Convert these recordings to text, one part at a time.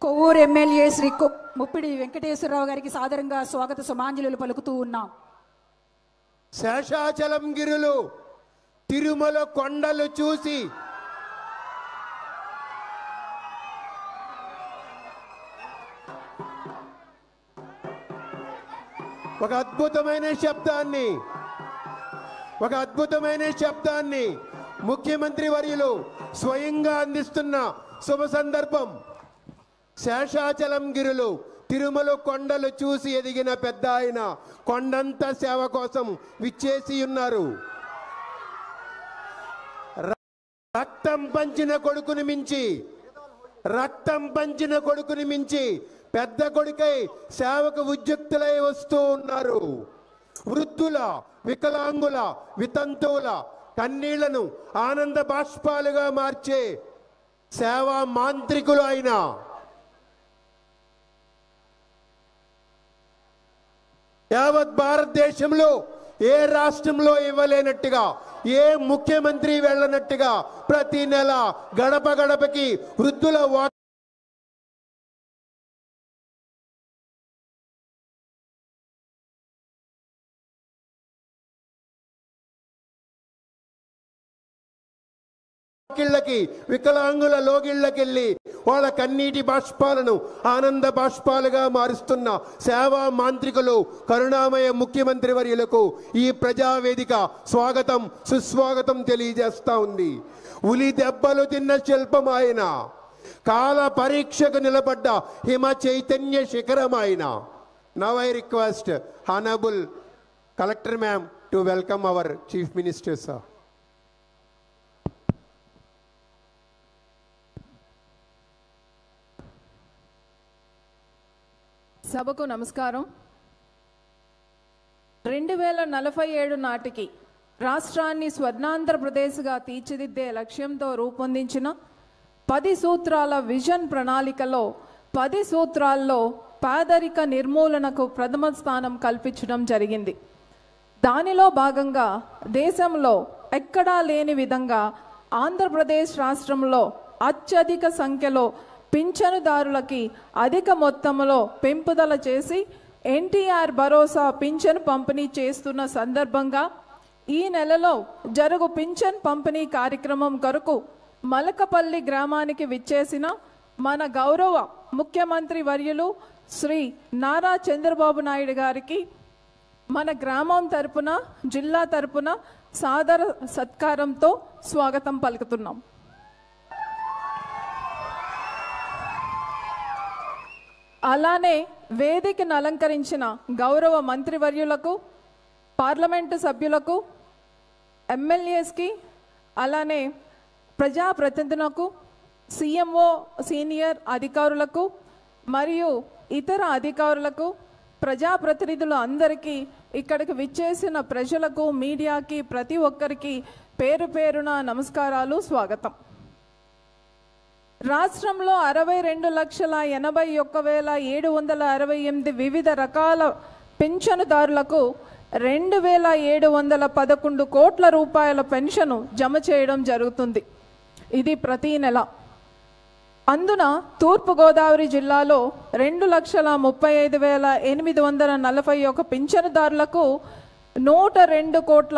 Kovvur MLA Shri Muppidi Venkateswararao గారికి సాదరంగా స్వాగత సుమాంజలులు పలుకుతూ ఉన్నాం. శేషాచలం గిరులు తిరుమల కొండలు చూసి ఒక అద్భుతమైన శబ్దాన్ని ముఖ్యమంత్రి వర్యులు స్వయంగా అందిస్తున్న శుభ సందర్భం. శేషాచలం గిరులు తిరుమల కొండలు చూసి ఎదిగిన పెద్ద ఆయన కొండంత సేవ కోసం విచ్చేసి ఉన్నారు. రక్తం పంచిన కొడుకుని మించి పెద్ద కొడుకై సేవకు ఉద్యుక్తులై వస్తూ ఉన్నారు. వృద్ధుల, వికలాంగుల, వితంతువుల కన్నీళ్లను ఆనంద బాష్పాలుగా మార్చే సేవా మాంత్రికులు ఆయన. యావత్ భారతదేశంలో ఏ రాష్ట్రంలో ఇవ్వలేనట్టుగా, ఏ ముఖ్యమంత్రి వెళ్ళనట్టుగా ప్రతి నెల గడప గడపకి వృద్ధుల కిళ్ళకి, వికలాంగుల లోగిళ్ళకెళ్ళి వాళ్ళ కన్నీటి బాష్పాలను ఆనంద బాష్పాలుగా మారుస్తున్న సేవా మాంత్రికులు కరుణామయ ముఖ్యమంత్రి వర్యులకు ఈ ప్రజావేదిక స్వాగతం సుస్వాగతం తెలియజేస్తా ఉంది. ఉలి దెబ్బలు తిన్న శిల్పం ఆయన, కాల పరీక్షకు నిలబడ్డ హిమ చైతన్య శిఖరం ఆయన. Now I request honourable collector ma'am to welcome our chief minister sir. సభకు నమస్కారం. 2047 నాటికి రాష్ట్రాన్ని స్వర్ణాంధ్రప్రదేశ్గా తీర్చిదిద్దే లక్ష్యంతో రూపొందించిన 10 సూత్రాల విజన్ ప్రణాళికలో 10 సూత్రాల్లో పేదరిక నిర్మూలనకు ప్రథమ స్థానం కల్పించడం జరిగింది. దానిలో భాగంగా దేశంలో ఎక్కడా లేని విధంగా ఆంధ్రప్రదేశ్ రాష్ట్రంలో అత్యధిక సంఖ్యలో పింఛనుదారులకి అధిక మొత్తంలో పెంపుదల చేసి ఎన్టీఆర్ భరోసా పింఛను పంపిణీ చేస్తున్న సందర్భంగా ఈ నెలలో జరుగు పింఛన్ పంపిణీ కార్యక్రమం కొరకు మలకపల్లి గ్రామానికి విచ్చేసిన మన గౌరవ ముఖ్యమంత్రి వర్యులు శ్రీ నారా చంద్రబాబు నాయుడు గారికి మన గ్రామం తరపున, జిల్లా తరపున సాదర సత్కారంతో స్వాగతం పలుకుతున్నాం. అలానే వేదికను అలంకరించిన గౌరవ మంత్రివర్యులకు, పార్లమెంటు సభ్యులకు, ఎమ్మెల్యేస్కి, అలానే ప్రజాప్రతినిధులకు, సీఎంఓ సీనియర్ అధికారులకు మరియు ఇతర అధికారులకు, ప్రజాప్రతినిధులు అందరికీ, ఇక్కడికి విచ్చేసిన ప్రజలకు, మీడియాకి, ప్రతి ఒక్కరికి పేరు పేరున నమస్కారాలు, స్వాగతం. రాష్ట్రంలో 62,81,768 వివిధ రకాల పింఛనుదారులకు 2,711 కోట్ల రూపాయల పెన్షను జమ చేయడం జరుగుతుంది. ఇది ప్రతి నెల. అందున తూర్పుగోదావరి జిల్లాలో 2,35,841 పింఛనుదారులకు 102,34 కోట్ల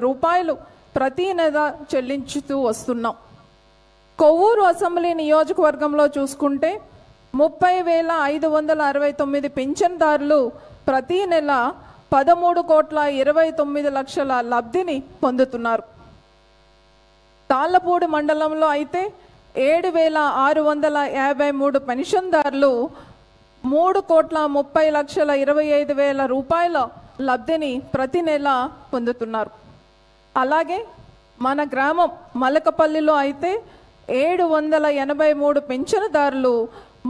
రూపాయలు ప్రతి నెల చెల్లించుతూ వస్తున్నాం. కొవ్వూరు అసెంబ్లీ నియోజకవర్గంలో చూసుకుంటే 30,569 పింఛన్దారులు ప్రతి నెల 13,29 కోట్ల లబ్ధిని పొందుతున్నారు. తాళ్ళపూడి మండలంలో అయితే 7,653 పెన్షన్దారులు 3,30,25,000 రూపాయల లబ్ధిని ప్రతి నెల పొందుతున్నారు. అలాగే మన గ్రామం మలకపల్లిలో అయితే 783 పెన్షన్దారులు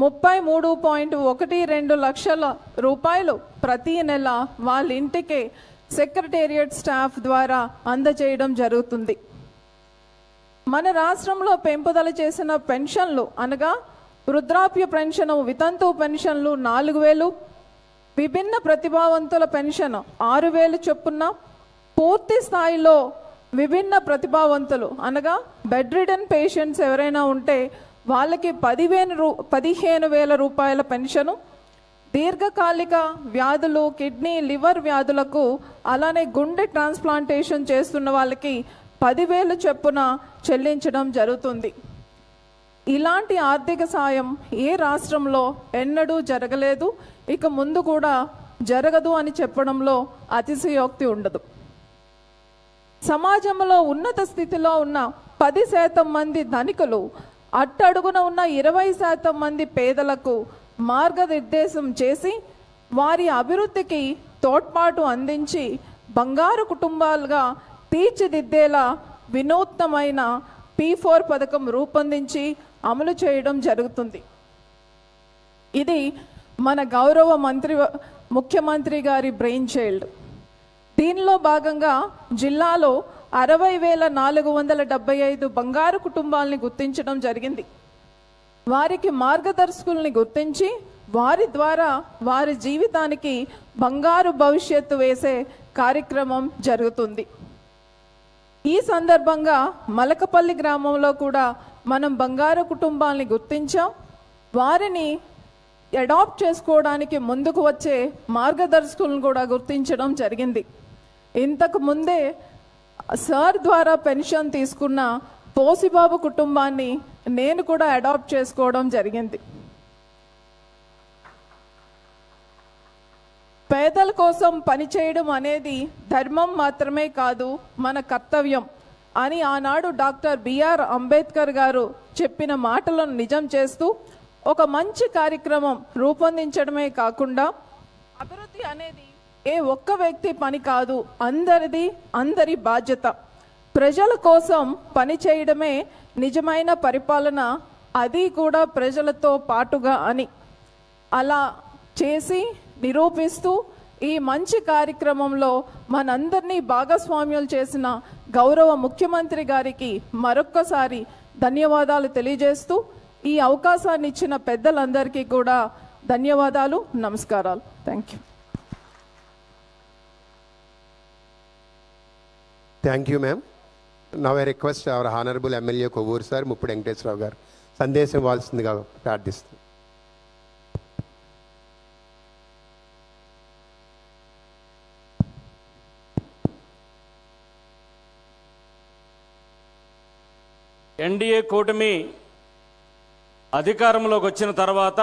33.12 లక్షల రూపాయలు ప్రతి నెల వాళ్ళ ఇంటికే సెక్రటేరియట్ స్టాఫ్ ద్వారా అందజేయడం జరుగుతుంది. మన రాష్ట్రంలో పెంపుదల చేసిన పెన్షన్లు అనగా వృద్ధాప్య పెన్షన్, వితంతు పెన్షన్లు 4,000, విభిన్న ప్రతిభావంతుల పెన్షన్ 6,000 చొప్పున, పూర్తి స్థాయిలో విభిన్న ప్రతిభావంతులు అనగా బెడ్ రిడన్ పేషెంట్స్ ఎవరైనా ఉంటే వాళ్ళకి 15,000 రూపాయల పెన్షను, దీర్ఘకాలిక వ్యాధులు, కిడ్నీ, లివర్ వ్యాధులకు, అలానే గుండె ట్రాన్స్ప్లాంటేషన్ చేస్తున్న వాళ్ళకి 10,000 చొప్పున చెల్లించడం జరుగుతుంది. ఇలాంటి ఆర్థిక సాయం ఏ రాష్ట్రంలో ఎన్నడూ జరగలేదు, ఇక ముందు కూడా జరగదు అని చెప్పడంలో అతిశయోక్తి ఉండదు. సమాజంలో ఉన్నత స్థితిలో ఉన్న 10% మంది ధనికులు, అట్టడుగున ఉన్న 20% మంది పేదలకు మార్గనిర్దేశం చేసి వారి అభివృద్ధికి తోడ్పాటు అందించి బంగారు కుటుంబాలుగా తీర్చిదిద్దేలా వినూత్నమైన P4 పథకం రూపొందించి అమలు చేయడం జరుగుతుంది. ఇది మన గౌరవ ముఖ్యమంత్రి గారి బ్రెయిన్ చైల్డ్. దీనిలో భాగంగా జిల్లాలో 60,475 బంగారు కుటుంబాలని గుర్తించడం జరిగింది. వారికి మార్గదర్శకుల్ని గుర్తించి వారి ద్వారా వారి జీవితానికి బంగారు భవిష్యత్తు వేసే కార్యక్రమం జరుగుతుంది. ఈ సందర్భంగా మలకపల్లి గ్రామంలో కూడా మనం బంగారు కుటుంబాలని గుర్తించాం. వారిని అడాప్ట్ చేసుకోవడానికి ముందుకు వచ్చే మార్గదర్శకులను కూడా గుర్తించడం జరిగింది. ఇంతకు ముందే సార్ ద్వారా పెన్షన్ తీసుకున్న పోసిబాబు కుటుంబాన్ని నేను కూడా అడాప్ట్ చేసుకోవడం జరిగింది. పేదల కోసం పనిచేయడం అనేది ధర్మం మాత్రమే కాదు, మన కర్తవ్యం అని ఆనాడు డాక్టర్ బిఆర్ అంబేద్కర్ గారు చెప్పిన మాటలను నిజం చేస్తూ ఒక మంచి కార్యక్రమం రూపొందించడమే కాకుండా, అభివృద్ధి అనేది ఏ ఒక్క వ్యక్తి పని కాదు, అందరి బాధ్యత. ప్రజల కోసం పని చేయడమే నిజమైన పరిపాలన, అది కూడా ప్రజలతో పాటుగా అని అలా చేసి నిరూపిస్తూ ఈ మంచి కార్యక్రమంలో మనందరినీ భాగస్వామ్యాలు చేసిన గౌరవ ముఖ్యమంత్రి గారికి మరొక్కసారి ధన్యవాదాలు తెలియజేస్తూ ఈ అవకాశాన్ని ఇచ్చిన పెద్దలందరికీ కూడా ధన్యవాదాలు, నమస్కారాలు. Thank you. Thank you ma'am. Now I request our honourable MLA Kovvur sir Muppudu Venkateswararao గారు సందేశం ఇవ్వాల్సిందిగా ప్రార్థిస్తుంది. ఎన్డీఏ కూటమి అధికారంలోకి వచ్చిన తర్వాత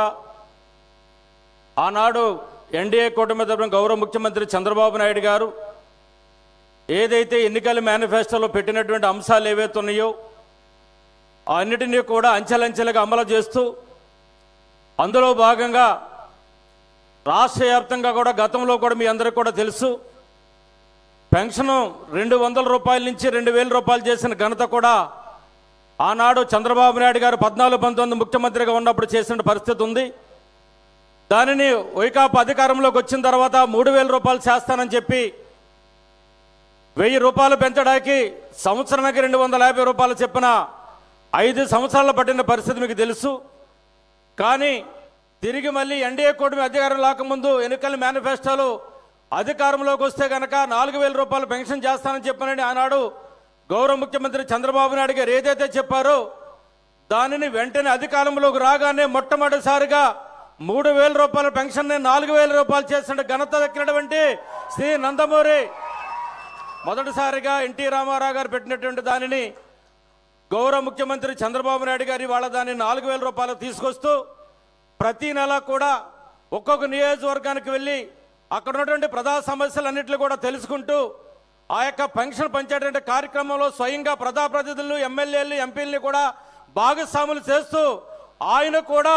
ఆనాడు ఎన్డీఏ కూటమి తరపున గౌరవ ముఖ్యమంత్రి చంద్రబాబు నాయుడు గారు ఏదైతే ఎన్నికల మేనిఫెస్టోలో పెట్టినటువంటి అంశాలు ఏవైతే ఉన్నాయో అన్నిటినీ కూడా అంచెలంచెలుగా అమలు చేస్తూ, అందులో భాగంగా రాష్ట్ర వ్యాప్తంగా కూడా గతంలో కూడా మీ అందరికీ కూడా తెలుసు, పెన్షను 200 రూపాయల నుంచి 2,000 రూపాయలు చేసిన ఘనత కూడా ఆనాడు చంద్రబాబు నాయుడు గారు 14-19 ముఖ్యమంత్రిగా ఉన్నప్పుడు చేసిన పరిస్థితి ఉంది. దానిని వైకాపా అధికారంలోకి వచ్చిన తర్వాత 3,000 రూపాయలు చేస్తానని చెప్పి 1,000 రూపాయలు పెంచడానికి సంవత్సరానికి 250 రూపాయలు చెప్పిన 5 సంవత్సరాలు పట్టిన పరిస్థితి మీకు తెలుసు. కానీ తిరిగి మళ్ళీ ఎన్డీఏ కూటమి అధికారం రాకముందు ఎన్నికల మేనిఫెస్టోలో అధికారంలోకి వస్తే కనుక 4,000 రూపాయలు పెన్షన్ చేస్తానని చెప్పానని ఆనాడు గౌరవ ముఖ్యమంత్రి చంద్రబాబు నాయుడు గారు ఏదైతే చెప్పారో దానిని వెంటనే అధికారంలోకి రాగానే మొట్టమొదటిసారిగా 3,000 రూపాయల పెన్షన్ని 4,000 రూపాయలు చేసిన ఘనత దక్కినటువంటి శ్రీ నందమూరి మొదటిసారిగా ఎన్టీ రామారావు గారు పెట్టినటువంటి దానిని గౌరవ ముఖ్యమంత్రి చంద్రబాబు నాయుడు గారి వాళ్ళ దాన్ని 4,000 రూపాయలు తీసుకొస్తూ ప్రతి నెల కూడా ఒక్కొక్క నియోజకవర్గానికి వెళ్ళి అక్కడ ఉన్నటువంటి ప్రజా సమస్యలన్నింటినీ కూడా తెలుసుకుంటూ ఆ యొక్క పెన్షన్ పంచేటువంటి కార్యక్రమంలో స్వయంగా ప్రజాప్రతినిధులు, ఎమ్మెల్యేలు, ఎంపీలని కూడా భాగస్వాములు చేస్తూ ఆయన కూడా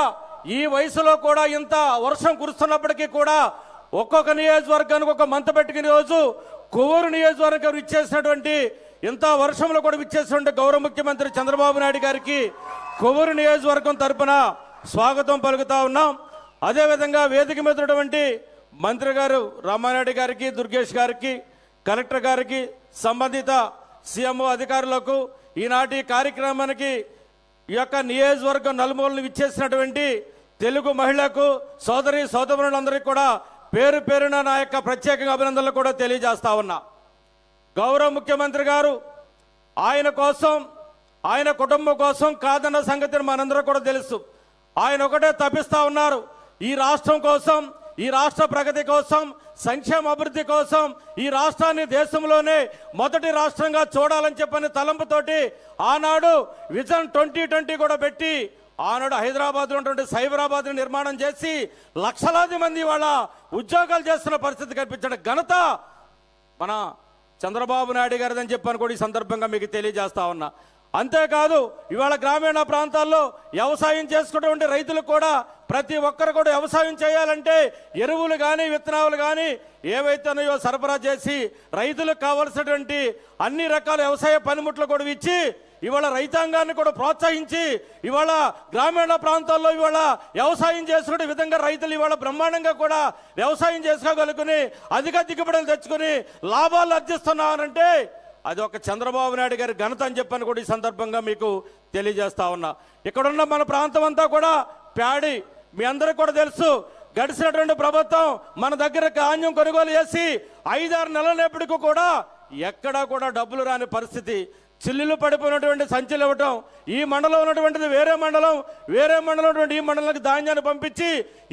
ఈ వయసులో కూడా ఇంత వర్షం కురుస్తున్నప్పటికీ కూడా ఒక్కొక్క నియోజకవర్గానికి ఒక మంత పెట్టుకునే రోజు కొవ్వూరు నియోజకవర్గం ఇచ్చేసినటువంటి ఇంత వర్షంలో కూడా ఇచ్చేసినటువంటి గౌరవ ముఖ్యమంత్రి చంద్రబాబు నాయుడు గారికి కొవ్వూరు నియోజకవర్గం తరపున స్వాగతం పలుకుతా ఉన్నాం. అదేవిధంగా వేదిక మీద ఉన్నటువంటి మంత్రి గారు రామానాయుడు గారికి, దుర్గేష్ గారికి, కలెక్టర్ గారికి, సంబంధిత సీఎంఓ అధికారులకు, ఈనాటి కార్యక్రమానికి ఈ యొక్క నియోజకవర్గం నలుమూలను విచ్చేసినటువంటి తెలుగు మహిళలకు, సోదరులందరికీ కూడా పేరు పేరున నా యొక్క ప్రత్యేకంగా అభినందనలు కూడా తెలియజేస్తా ఉన్నా. గౌరవ ముఖ్యమంత్రి గారు ఆయన కోసం ఆయన కుటుంబం కోసం కాదన్న సంగతిని మనందరూ కూడా తెలుసు. ఆయన ఒకటే తప్పిస్తా ఉన్నారు, ఈ రాష్ట్రం కోసం, ఈ రాష్ట్ర ప్రగతి కోసం, సంక్షేమ అభివృద్ధి కోసం, ఈ రాష్ట్రాన్ని దేశంలోనే మొదటి రాష్ట్రంగా చూడాలని చెప్పని తలంపుతోటి ఆనాడు విజన్ 2020 కూడా పెట్టి ఆనాడు హైదరాబాద్లో ఉన్నటువంటి సైబరాబాద్ నిర్మాణం చేసి లక్షలాది మంది వాళ్ళ ఉద్యోగాలు చేస్తున్న పరిస్థితి కల్పించిన ఘనత మన చంద్రబాబు నాయుడు గారిదని చెప్పని కూడా ఈ సందర్భంగా మీకు తెలియజేస్తా ఉన్నా. అంతేకాదు ఇవాళ గ్రామీణ ప్రాంతాల్లో వ్యవసాయం చేసుకున్నటువంటి రైతులకు కూడా ప్రతి ఒక్కరు కూడా వ్యవసాయం చేయాలంటే ఎరువులు కానీ విత్తనాలు కానీ ఏవైతున్నాయో సరఫరా చేసి రైతులకు కావలసినటువంటి అన్ని రకాల వ్యవసాయ పనిముట్లు కూడా ఇచ్చి ఇవాళ రైతాంగాన్ని కూడా ప్రోత్సహించి ఇవాళ గ్రామీణ ప్రాంతాల్లో ఇవాళ వ్యవసాయం చేసుకునే విధంగా రైతులు ఇవాళ బ్రహ్మాండంగా కూడా వ్యవసాయం చేసుకోగలుగుని అధిక దిగుబడులు తెచ్చుకుని లాభాలు ఆర్జిస్తున్నారంటే అది ఒక చంద్రబాబు నాయుడు గారి ఘనత అని చెప్పని కూడా ఈ సందర్భంగా మీకు తెలియజేస్తా ఉన్నా. ఇక్కడున్న మన ప్రాంతం అంతా కూడా ప్యాడీ, మీ అందరికీ కూడా తెలుసు. గడిచినటువంటి ప్రభుత్వం మన దగ్గర ధాన్యం కొనుగోలు చేసి 5-6 నెలలప్పటికీ కూడా ఎక్కడా కూడా డబ్బులు రాని పరిస్థితి, చిల్లులు పడిపోయినటువంటి సంచులు ఇవ్వటం, ఈ మండలం ఉన్నటువంటిది వేరే మండలం ఉన్నటువంటి ఈ మండలానికి ధాన్యాన్ని పంపించి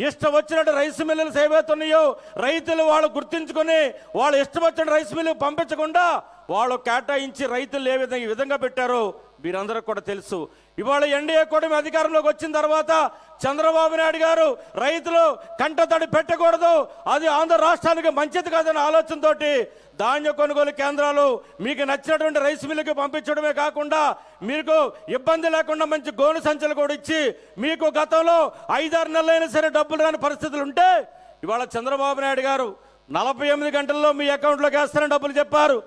ఇష్టం వచ్చినట్టు రైస్ మిల్లులు ఏవైతున్నాయో రైతులు వాళ్ళు గుర్తించుకొని వాళ్ళు ఇష్టం వచ్చిన రైస్ మిల్లు పంపించకుండా వాళ్ళు కేటాయించి రైతులు ఈ విధంగా పెట్టారో మీరందరికీ కూడా తెలుసు. ఇవాళ ఎన్డీఏ కూటమి అధికారంలోకి వచ్చిన తర్వాత చంద్రబాబు నాయుడు గారు రైతులు కంటతడి పెట్టకూడదు, అది ఆంధ్ర రాష్ట్రానికి మంచిది కాదనే ఆలోచనతోటి ధాన్య కొనుగోలు కేంద్రాలు మీకు నచ్చినటువంటి రైస్ మిల్లుకి పంపించడమే కాకుండా మీకు ఇబ్బంది లేకుండా మంచి గోను సంచులు కూడా ఇచ్చి మీకు గతంలో 5-6 నెలలైనా సరే డబ్బులు రాని పరిస్థితులు ఉంటే ఇవాళ చంద్రబాబు నాయుడు గారు 48 గంటల్లో మీ అకౌంట్లోకి వేస్తారని డబ్బులు చెప్పారు.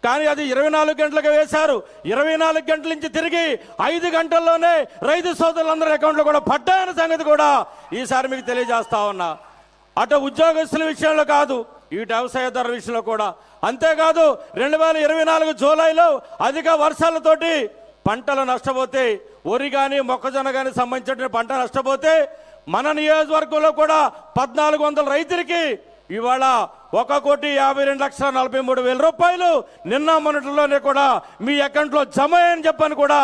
కానీ అది 24 గంటలకు వేశారు. 24 గంటల నుంచి తిరిగి 5 గంటల్లోనే రైతు సోదరులందరి అకౌంట్లో కూడా పడ్డాయన్న సంగతి కూడా ఈసారి మీకు తెలియజేస్తా ఉన్నా. అటు ఉద్యోగస్తుల విషయంలో కాదు, ఇటు వ్యవసాయదారుల విషయంలో కూడా. అంతేకాదు 2024 జూలైలో అధిక వర్షాలతోటి పంటలు నష్టపోతే, వరి కానీ మొక్కజొన్న కానీ సంబంధించిన పంట నష్టపోతే మన నియోజకవర్గంలో కూడా 1400 రైతులకి ఇవాళ 1,52,43,000 రూపాయలు నిన్న మొన్నటిలోనే కూడా మీ అకౌంట్లో జమ అని చెప్పని కూడా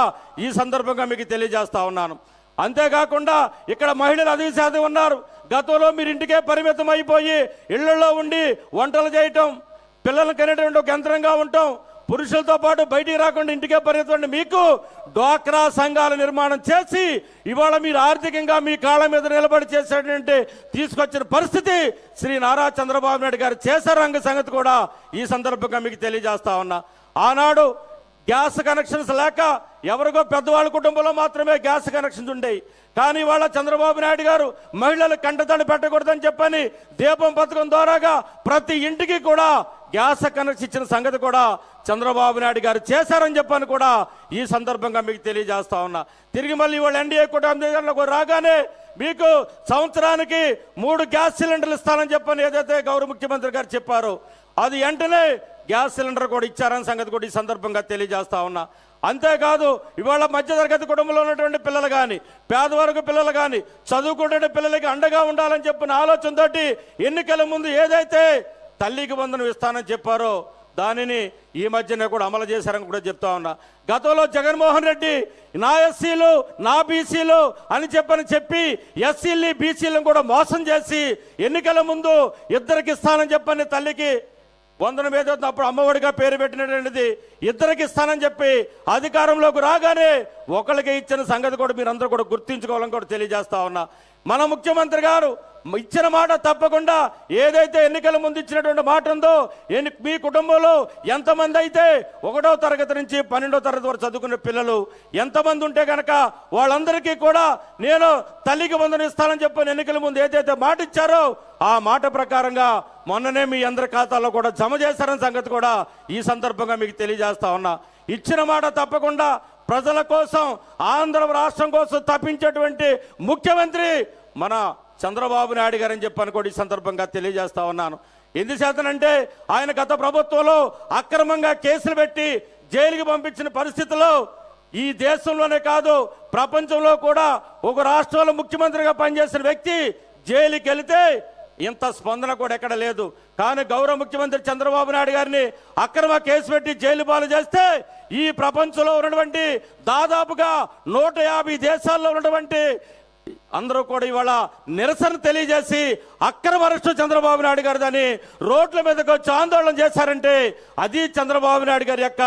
ఈ సందర్భంగా మీకు తెలియజేస్తా ఉన్నాను. అంతేకాకుండా ఇక్కడ మహిళలు అధిక శాతం ఉన్నారు. గతంలో మీరు ఇంటికే పరిమితం అయిపోయి ఇళ్లలో ఉండి వంటలు చేయటం, పిల్లలు కనేటువంటి ఒక యంత్రంగా ఉంటాం, పురుషులతో పాటు బయటికి రాకుండా ఇంటికే పరిమితం మీకు డ్వాక్రా సంఘాల నిర్మాణం చేసి ఇవాళ మీరు ఆర్థికంగా మీ కాళ్ళ మీద నిలబడి చేసేటువంటి తీసుకొచ్చిన పరిస్థితి శ్రీ నారా చంద్రబాబు నాయుడు గారు చేశారన్న సంగతి కూడా ఈ సందర్భంగా మీకు తెలియజేస్తా ఉన్నా. ఆనాడు గ్యాస్ కనెక్షన్స్ లేక ఎవరికో పెద్దవాళ్ళ కుటుంబంలో మాత్రమే గ్యాస్ కనెక్షన్స్ ఉండేవి. కానీ వాళ్ళ చంద్రబాబు నాయుడు గారు మహిళలు కంటతడి పెట్టకూడదని చెప్పని దీపం పథకం ద్వారాగా ప్రతి ఇంటికి కూడా గ్యాస్ కనెక్షన్ ఇచ్చిన సంగతి కూడా చంద్రబాబు నాయుడు గారు చేశారని చెప్పని కూడా ఈ సందర్భంగా మీకు తెలియజేస్తా ఉన్నా. తిరిగి మళ్ళీ వాళ్ళు ఎన్డీఏ కూటమిలోకి రాగానే మీకు సంవత్సరానికి 3 గ్యాస్ సిలిండర్లు ఇస్తానని చెప్పని ఏదైతే గౌరవ ముఖ్యమంత్రి గారు చెప్పారో అది వెంటనే గ్యాస్ సిలిండర్ కూడా ఇచ్చారని సంగతి కూడా ఈ సందర్భంగా తెలియజేస్తా ఉన్నా. అంతేకాదు ఇవాళ మధ్యతరగతి కుటుంబంలో ఉన్నటువంటి పిల్లలు కానీ పేదవర్గ పిల్లలు కానీ చదువుకునే పిల్లలకి అండగా ఉండాలని చెప్పిన ఆలోచనతోటి ఎన్నికల ముందు ఏదైతే తల్లికి వందనం ఇస్తానని చెప్పారో దానిని ఈ మధ్యనే కూడా అమలు చేశారని కూడా చెప్తా ఉన్నా. గతంలో జగన్మోహన్ రెడ్డి నా ఎస్సీలు నా బీసీలు అని చెప్పి ఎస్సీలు బీసీలను కూడా మోసం చేసి ఎన్నికల ముందు ఇద్దరికి ఇస్తానని చెప్పని తల్లికి వందనం ఏదైతే అప్పుడు అమ్మఒడిగా పేరు పెట్టినటువంటిది ఇద్దరికి ఇస్తానని చెప్పి అధికారంలోకి రాగానే ఒకరికి ఇచ్చిన సంగతి కూడా మీరందరూ కూడా గుర్తించుకోవాలని కూడా తెలియజేస్తా ఉన్నా. మన ముఖ్యమంత్రి గారు ఇచ్చిన మాట తప్పకుండా ఏదైతే ఎన్నికల ముందు ఇచ్చినటువంటి మాట ఉందో మీ కుటుంబంలో ఎంతమంది అయితే 1వ తరగతి నుంచి 12వ తరగతి వరకు చదువుకునే పిల్లలు ఎంతమంది ఉంటే కనుక వాళ్ళందరికీ కూడా నేను తల్లికి వందనం ఇస్తానని చెప్పని ఎన్నికల ముందు ఏదైతే మాట ఇచ్చారో ఆ మాట ప్రకారంగా మొన్ననే మీ అందరి ఖాతాలో కూడా జమ చేశారన్న సంగతి కూడా ఈ సందర్భంగా మీకు తెలియజేస్తా ఉన్నా. ఇచ్చిన మాట తప్పకుండా ప్రజల కోసం ఆంధ్ర రాష్ట్రం కోసం తప్పించేటువంటి ముఖ్యమంత్రి మన చంద్రబాబు నాయుడు గారని చెప్పని కూడా ఈ సందర్భంగా తెలియజేస్తా ఉన్నాను. ఎందుచేతనంటే ఆయన గత ప్రభుత్వంలో అక్రమంగా కేసులు పెట్టి జైలుకి పంపించిన పరిస్థితుల్లో ఈ దేశంలోనే కాదు ప్రపంచంలో కూడా ఒక రాష్ట్రంలో ముఖ్యమంత్రిగా పనిచేసిన వ్యక్తి జైలుకి వెళితే ఇంత స్పందన కూడా ఎక్కడ లేదు. కానీ గౌరవ ముఖ్యమంత్రి చంద్రబాబు నాయుడు గారిని అక్రమ కేసు పెట్టి జైలు పాలు చేస్తే ఈ ప్రపంచంలో ఉన్నటువంటి దాదాపుగా 150 దేశాల్లో ఉన్నటువంటి అందరూ కూడా ఇవాళ నిరసన తెలియజేసి అక్రమ అరెస్టు చంద్రబాబు నాయుడు గారిదని రోడ్ల మీదకి వచ్చి ఆందోళన చేశారంటే అది చంద్రబాబు నాయుడు గారి యొక్క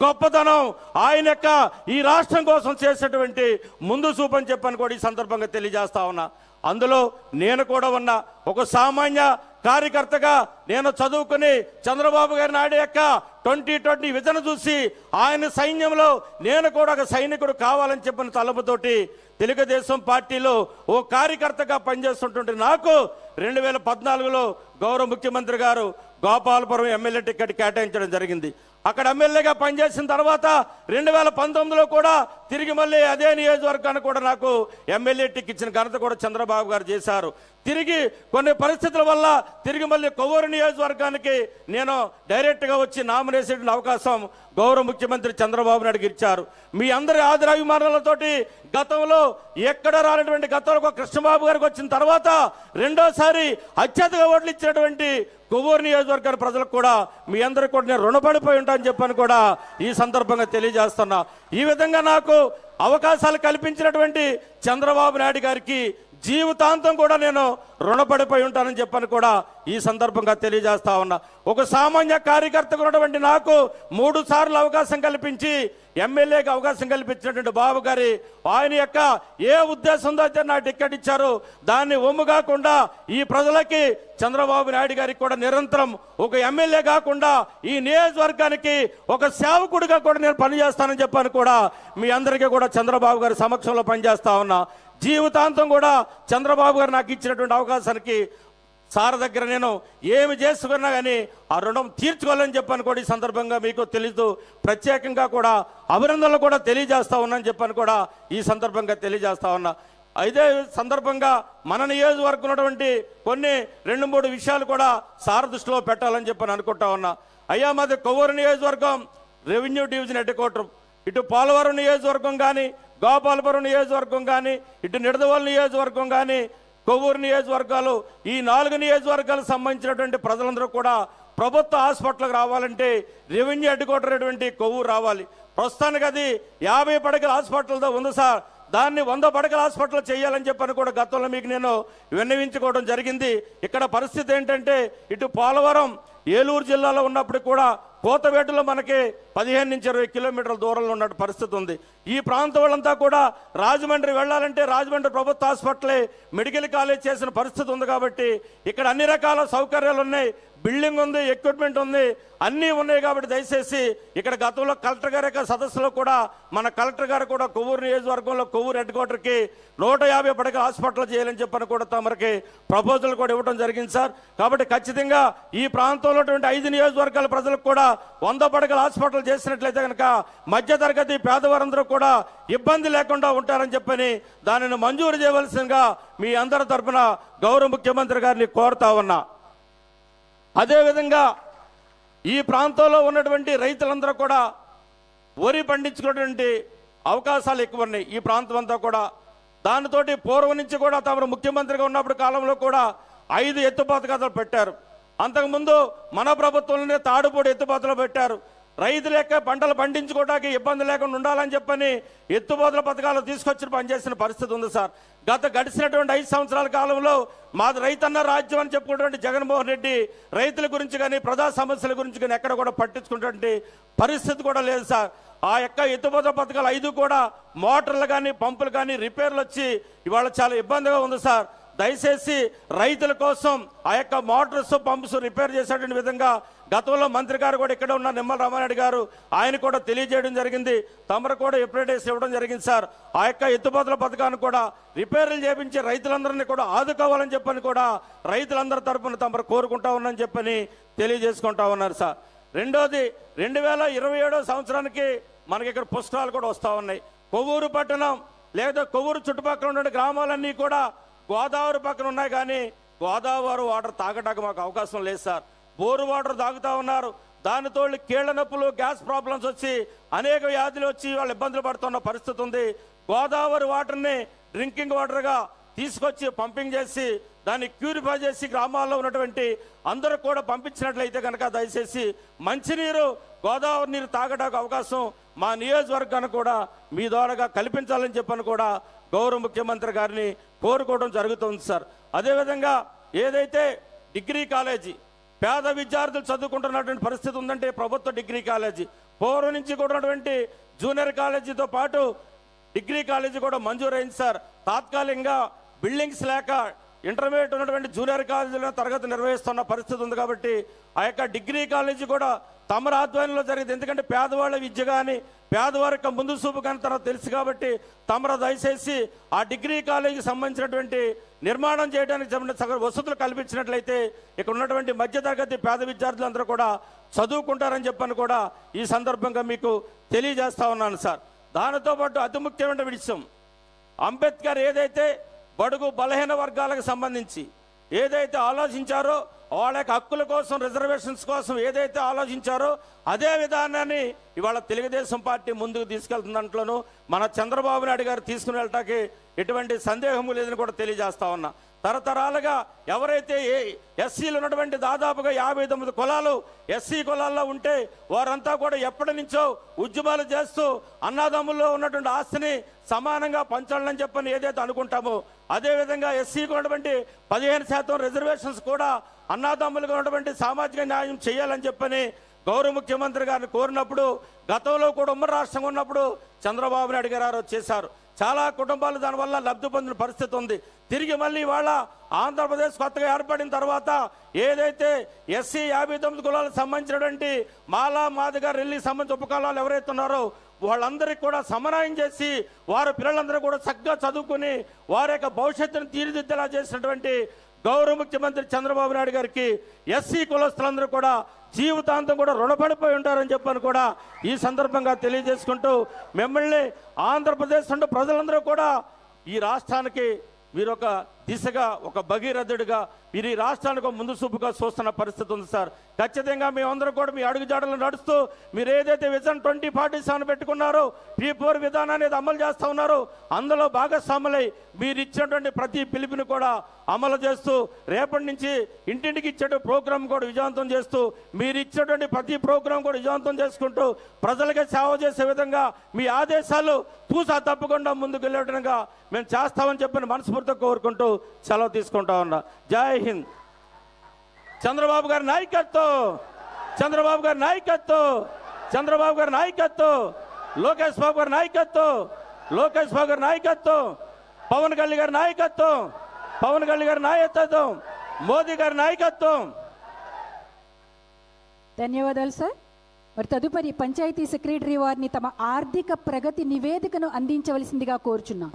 గొప్పతనం, ఆయన యొక్క ఈ రాష్ట్రం కోసం చేసేటువంటి ముందు చూపని చెప్పని కూడా ఈ సందర్భంగా తెలియజేస్తా ఉన్నా. అందులో నేను కూడా ఉన్నా. ఒక సామాన్య కార్యకర్తగా నేను చదువుకుని చంద్రబాబు గారి నాయుడు యొక్క 2020 విజన్ చూసి ఆయన సైన్యంలో నేను కూడా ఒక సైనికుడు కావాలని చెప్పిన తలపుతోటి తెలుగుదేశం పార్టీలో ఓ కార్యకర్తగా పనిచేస్తుంటుంటే నాకు 2014లో గౌరవ ముఖ్యమంత్రి గారు గోపాలపురం ఎమ్మెల్యే టికెట్ కేటాయించడం జరిగింది. అక్కడ ఎమ్మెల్యేగా పనిచేసిన తర్వాత 2019లో కూడా తిరిగి మళ్ళీ అదే నియోజకవర్గాన్ని కూడా నాకు ఎమ్మెల్యే టికెట్ ఇచ్చిన ఘనత కూడా చంద్రబాబు గారు చేశారు. తిరిగి కొన్ని పరిస్థితుల వల్ల తిరిగి మళ్ళీ కొవ్వూరు నియోజకవర్గానికి నేను డైరెక్ట్గా వచ్చి నామినేషన్ అవకాశం గౌరవ ముఖ్యమంత్రి చంద్రబాబు నాయుడుకి ఇచ్చారు. మీ అందరి ఆదరాభిమానాలతోటి గతంలో ఎక్కడ రానటువంటి గతంలో కృష్ణబాబు గారికి వచ్చిన తర్వాత రెండోసారి అత్యధిక ఓట్లు ఇచ్చినటువంటి కొవ్వూరు నియోజకవర్గాల ప్రజలకు కూడా మీ అందరికీ కూడా నేను రుణపడిపోయి ఉంటానని చెప్పని కూడా ఈ సందర్భంగా తెలియజేస్తున్నా. ఈ విధంగా నాకు అవకాశాలు కల్పించినటువంటి చంద్రబాబు నాయుడు గారికి జీవితాంతం కూడా నేను రుణపడిపోయి ఉంటానని చెప్పని కూడా ఈ సందర్భంగా తెలియజేస్తా ఉన్నా. ఒక సామాన్య కార్యకర్తగా ఉన్నటువంటి నాకు 3 సార్లు అవకాశం కల్పించి ఎమ్మెల్యేకి అవకాశం కల్పించినటువంటి బాబు గారి ఆయన యొక్క ఏ ఉద్దేశంతో అయితే నాకు టికెట్ ఇచ్చారో దాన్ని ఒమ్ము కాకుండా ఈ ప్రజలకి చంద్రబాబు నాయుడు గారికి కూడా నిరంతరం ఒక ఎమ్మెల్యే కాకుండా ఈ నియోజకవర్గానికి ఒక సేవకుడిగా కూడా నేను పనిచేస్తానని చెప్పని కూడా మీ అందరికీ కూడా చంద్రబాబు గారి సమక్షంలో పనిచేస్తా ఉన్నా. జీవితాంతం కూడా చంద్రబాబు గారు నాకు ఇచ్చినటువంటి అవకాశానికి సార్ దగ్గర నేను ఏమి చేసుకున్నా కానీ ఆ రుణం తీర్చుకోవాలని చెప్పని కూడా ఈ సందర్భంగా మీకు తెలుస్తూ ప్రత్యేకంగా కూడా అభినందనలు కూడా తెలియజేస్తా ఉన్నానని చెప్పని కూడా ఈ సందర్భంగా తెలియజేస్తా ఉన్నా. ఇదే సందర్భంగా మన నియోజకవర్గం ఉన్నటువంటి కొన్ని 2-3 విషయాలు కూడా సార్ దృష్టిలో పెట్టాలని చెప్పని అనుకుంటా ఉన్నా. అయ్యా మాది కొవ్వూరు నియోజకవర్గం రెవెన్యూ డివిజన్ హెడ్ క్వార్టర్, ఇటు పోలవరం నియోజకవర్గం కానీ గోపాలపురం నియోజకవర్గం కానీ ఇటు నిడదవోలు నియోజకవర్గం కానీ కొవ్వూరు నియోజకవర్గాలు ఈ 4 నియోజకవర్గాలకు సంబంధించినటువంటి ప్రజలందరూ కూడా ప్రభుత్వ హాస్పిటల్కి రావాలంటే రెవెన్యూ హెడ్ క్వార్టర్ అటువంటి కొవ్వూరు రావాలి. ప్రస్తుతానికి అది 50 పడకల హాస్పిటల్తో ఉంది సార్. దాన్ని 100 పడకల హాస్పిటల్ చేయాలని చెప్పని కూడా గతంలో మీకు నేను విన్నవించుకోవడం జరిగింది. ఇక్కడ పరిస్థితి ఏంటంటే ఇటు పోలవరం ఏలూరు జిల్లాలో ఉన్నప్పుడు కూడా కోతవేటులో మనకి 15 నుంచి 20 కిలోమీటర్ల దూరంలో ఉన్న పరిస్థితి ఉంది. ఈ ప్రాంతం వాళ్ళంతా కూడా రాజమండ్రి వెళ్ళాలంటే రాజమండ్రి ప్రభుత్వ హాస్పిటలే మెడికల్ కాలేజ్ చేసిన పరిస్థితి ఉంది. కాబట్టి ఇక్కడ అన్ని రకాల సౌకర్యాలు ఉన్నాయి, బిల్డింగ్ ఉంది, ఎక్విప్మెంట్ ఉంది, అన్నీ ఉన్నాయి. కాబట్టి దయచేసి ఇక్కడ గతంలో కలెక్టర్ గారి యొక్క సదస్సులో కూడా మన కలెక్టర్ గారు కూడా కొవ్వూరు నియోజకవర్గంలో కొవ్వూరు హెడ్ క్వార్టర్కి 150 పడకల హాస్పిటల్ చేయాలని చెప్పని కూడా తమరికి ప్రపోజల్ కూడా ఇవ్వడం జరిగింది సార్. కాబట్టి ఖచ్చితంగా ఈ ప్రాంతంలో 5 నియోజకవర్గాల ప్రజలకు కూడా 100 పడకల హాస్పిటల్ చేసినట్లయితే కనుక మధ్యతరగతి పేదవారందరూ కూడా ఇబ్బంది లేకుండా ఉంటారని చెప్పని దానిని మంజూరు చేయవలసిందిగా మీ అందరి తరఫున గౌరవ ముఖ్యమంత్రి గారిని కోరుతా ఉన్నా. అదేవిధంగా ఈ ప్రాంతంలో ఉన్నటువంటి రైతులందరూ కూడా వరి పండించుకునేటువంటి అవకాశాలు ఎక్కువ ఉన్నాయి ఈ ప్రాంతం అంతా కూడా. దానితోటి పూర్వం నుంచి కూడా తమరు ముఖ్యమంత్రిగా ఉన్నప్పుడు కాలంలో కూడా 5 ఎత్తుపోతలు పెట్టారు. అంతకుముందు మన ప్రభుత్వంలోనే తాడుపూడి ఎత్తుపోతలు పెట్టారు. రైతుల యొక్క పంటలు పండించుకోవడానికి ఇబ్బంది లేకుండా ఉండాలని చెప్పని ఎత్తుపోతల పథకాలు తీసుకొచ్చి పనిచేసిన పరిస్థితి ఉంది సార్. గడిచినటువంటి 5 సంవత్సరాల కాలంలో మాది రైతన్న రాజ్యం అని చెప్పుకున్నటువంటి జగన్మోహన్ రెడ్డి రైతుల గురించి కానీ ప్రజా సమస్యల గురించి కానీ ఎక్కడ కూడా పట్టించుకున్నటువంటి పరిస్థితి కూడా లేదు సార్. ఆ యొక్క ఎత్తుపోతల పథకాలు 5 కూడా మోటార్లు కానీ పంపులు కానీ రిపేర్లు వచ్చి ఇవాళ చాలా ఇబ్బందిగా ఉంది సార్. దయచేసి రైతుల కోసం ఆ యొక్క మోటార్స్ పంప్స్ రిపేర్ చేసేటువంటి విధంగా గతంలో మంత్రి గారు కూడా ఇక్కడ ఉన్న నిమ్మల రామారెడ్డి గారు ఆయన కూడా తెలియజేయడం జరిగింది. తమరు కూడా ఎప్రిడేస్ ఇవ్వడం జరిగింది సార్. ఆ యొక్క ఎత్తుపోతల పథకాన్ని కూడా రిపేర్లు చేపించి రైతులందరినీ కూడా ఆదుకోవాలని చెప్పని కూడా రైతులందరి తరఫున తమరు కోరుకుంటా ఉన్నారని చెప్పని తెలియజేసుకుంటా ఉన్నారు సార్. రెండోది 2027 సంవత్సరానికి మనకి ఇక్కడ పుష్కరాలు కూడా వస్తూ ఉన్నాయి. కొవ్వూరు పట్టణం లేదా కొవ్వూరు చుట్టుపక్కల ఉన్న గ్రామాలన్నీ కూడా గోదావరి పక్కన ఉన్నాయి, కానీ గోదావరి వాటర్ తాగడానికి మాకు అవకాశం లేదు సార్. బోరు వాటర్ తాగుతూ ఉన్నారు. దానితో కీళ్ల నొప్పులు, గ్యాస్ ప్రాబ్లమ్స్ వచ్చి అనేక వ్యాధులు వచ్చి వాళ్ళు ఇబ్బందులు పడుతున్న పరిస్థితి ఉంది. గోదావరి వాటర్ని డ్రింకింగ్ వాటర్గా తీసుకొచ్చి పంపింగ్ చేసి దాన్ని క్యూరిఫై చేసి గ్రామాల్లో ఉన్నటువంటి అందరూ కూడా పంపించినట్లయితే కనుక దయచేసి మంచినీరు, గోదావరి నీరు తాగడానికి అవకాశం మా నియోజకవర్గానికి కూడా మీ ద్వారాగా కల్పించాలని చెప్పని కూడా గౌరవ ముఖ్యమంత్రి గారిని కోరుకోవడం జరుగుతుంది సార్. అదేవిధంగా ఏదైతే డిగ్రీ కాలేజీ పేద విద్యార్థులు చదువుకుంటున్నటువంటి పరిస్థితి ఉందంటే ప్రభుత్వ డిగ్రీ కాలేజీ పూర్వం నుంచి కూడా ఉన్నటువంటి జూనియర్ కాలేజీతో పాటు డిగ్రీ కాలేజీ కూడా మంజూరైంది సార్. తాత్కాలికంగా బిల్డింగ్స్ లేక ఇంటర్మీడియట్ ఉన్నటువంటి జూనియర్ కాలేజీలో తరగతి నిర్వహిస్తున్న పరిస్థితి ఉంది కాబట్టి ఆ యొక్క డిగ్రీ కాలేజీ కూడా తమరి ఆధ్వర్యంలో జరిగింది. ఎందుకంటే పేదవాళ్ళ విద్య కానీ పేదవారికి ముందు చూపు కానీ తర్వాత తెలుసు కాబట్టి తమరు దయచేసి ఆ డిగ్రీ కాలేజీకి సంబంధించినటువంటి నిర్మాణం చేయడానికి సగం వసతులు కల్పించినట్లయితే ఇక్కడ ఉన్నటువంటి మధ్యతరగతి పేద విద్యార్థులందరూ కూడా చదువుకుంటారని చెప్పని కూడా ఈ సందర్భంగా మీకు తెలియజేస్తా ఉన్నాను సార్. దానితో పాటు అతి ముఖ్యమైన విషయం, అంబేద్కర్ ఏదైతే బడుగు బలహీన వర్గాలకు సంబంధించి ఏదైతే ఆలోచించారో వాళ్ళ యొక్క హక్కుల కోసం, రిజర్వేషన్స్ కోసం ఏదైతే ఆలోచించారో అదే విధానాన్ని ఇవాళ తెలుగుదేశం పార్టీ ముందుకు తీసుకెళ్తున్న దాంట్లోనూ మన చంద్రబాబు నాయుడు గారు తీసుకుని వెళ్ళటానికి ఎటువంటి సందేహము లేదని కూడా తెలియజేస్తా ఉన్నా. తరతరాలుగా ఎవరైతే ఎస్సీలు ఉన్నటువంటి దాదాపుగా 59 కులాలు ఎస్సీ కులాల్లో ఉంటే వారంతా కూడా ఎప్పటి నుంచో ఉద్యమాలు చేస్తూ అన్నదమ్ముల్లో ఉన్నటువంటి ఆస్తిని సమానంగా పంచాలని చెప్పని ఏదైతే అనుకుంటామో అదేవిధంగా ఎస్సీకి ఉన్నటువంటి 15% రిజర్వేషన్స్ కూడా అన్నదమ్ములుగా ఉన్నటువంటి సామాజిక న్యాయం చేయాలని చెప్పని గౌరవ ముఖ్యమంత్రి గారిని కోరినప్పుడు గతంలో కూడా ఉమ్మడి రాష్ట్రంగా ఉన్నప్పుడు చంద్రబాబు నాయుడు గారు చేశారు. చాలా కుటుంబాలు దానివల్ల లబ్ధి పొందిన పరిస్థితి ఉంది. తిరిగి మళ్ళీ ఇవాళ ఆంధ్రప్రదేశ్ కొత్తగా ఏర్పడిన తర్వాత ఏదైతే ఎస్సీ 59 కులాలకు సంబంధించినటువంటి మాలా, మాదిగ, రెల్లికి సంబంధించిన ఉపకులాలు ఎవరైతే ఉన్నారో వాళ్ళందరికీ కూడా సమన్వయం చేసి వారి పిల్లలందరూ కూడా చక్కగా చదువుకుని వారి యొక్క భవిష్యత్తును తీర్చిదిద్దేలా చేసినటువంటి గౌరవ ముఖ్యమంత్రి చంద్రబాబు నాయుడు గారికి ఎస్సీ కులస్తులందరూ కూడా జీవితాంతం కూడా రుణపడిపోయి ఉంటారని చెప్పని కూడా ఈ సందర్భంగా తెలియజేసుకుంటూ మిమ్మల్ని ఆంధ్రప్రదేశ్ నుండి ప్రజలందరూ కూడా ఈ రాష్ట్రానికి మీరు ఒక దిశగా, ఒక భగీరథుడిగా మీరు ఈ రాష్ట్రానికి ముందు చూపుగా చూస్తున్న పరిస్థితి ఉంది సార్. ఖచ్చితంగా మేమందరం కూడా మీ అడుగుజాడలు నడుస్తూ మీరు ఏదైతే విజన్ 2047 పెట్టుకున్నారో P4 విధానం అనేది అమలు చేస్తూ ఉన్నారో అందులో భాగస్వాములై మీరు ఇచ్చినటువంటి ప్రతి పిలుపుని కూడా అమలు చేస్తూ రేపటి నుంచి ఇంటింటికి ఇచ్చే ప్రోగ్రాం కూడా విజయవంతం చేస్తూ మీరు ఇచ్చినటువంటి ప్రతి ప్రోగ్రాం కూడా విజయవంతం చేసుకుంటూ ప్రజలకి సేవ చేసే విధంగా మీ ఆదేశాలు తూసా తప్పకుండా ముందుకు వెళ్ళే విధంగా మేము చేస్తామని చెప్పిన మనస్ఫూర్తిగా కోరుకుంటూ సెలవు తీసుకుంటా ఉన్నా. జై హింద్. చంద్రబాబు గారి నాయకత్వం, చంద్రబాబు గారి నాయకత్వం, చంద్రబాబు గారి నాయకత్వం, లోకేష్ బాబు గారి నాయకత్వం, లోకేష్ బాబు గారి నాయకత్వం, పవన్ కళ్యాణ్ గారి నాయకత్వం, పవన్ కళ్యాణ్ గారి నాయకత్వం, మోదీ గారి నాయకత్వం. ధన్యవాదాలు సార్. మరి తదుపరి పంచాయతీ సెక్రటరీ వారిని తమ ఆర్థిక ప్రగతి నివేదికను అందించవలసిందిగా కోరుచున్నాం.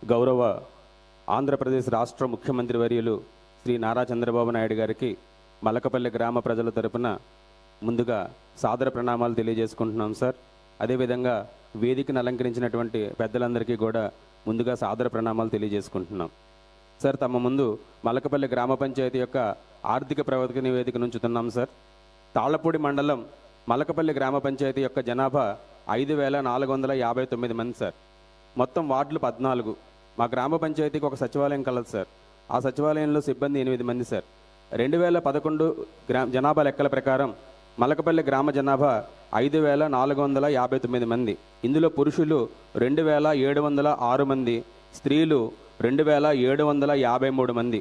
గౌరవ ఆంధ్రప్రదేశ్ రాష్ట్ర ముఖ్యమంత్రి వర్యులు శ్రీ నారా చంద్రబాబు నాయుడు గారికి మలకపల్లి గ్రామ ప్రజల తరపున ముందుగా సాదర ప్రణామాలు తెలియజేసుకుంటున్నాం సార్. అదేవిధంగా వేదికను అలంకరించినటువంటి పెద్దలందరికీ కూడా ముందుగా సాదర ప్రణామాలు తెలియజేసుకుంటున్నాం సార్. తమ ముందు మలకపల్లి గ్రామ పంచాయతీ యొక్క ఆర్థిక ప్రగతి నివేదిక ఉంచుతున్నాం సార్. తాళ్లపూడి మండలం మలకపల్లి గ్రామ పంచాయతీ యొక్క జనాభా 5459 మంది సార్. మొత్తం వార్డులు 14. మా గ్రామ పంచాయతీకి ఒక సచివాలయం కలదు సార్. ఆ సచివాలయంలో సిబ్బంది 8 మంది సార్. 2011 జనాభా లెక్కల ప్రకారం మలకపల్లి గ్రామ జనాభా 5459 మంది. ఇందులో పురుషులు 2706 మంది, స్త్రీలు 2753 మంది.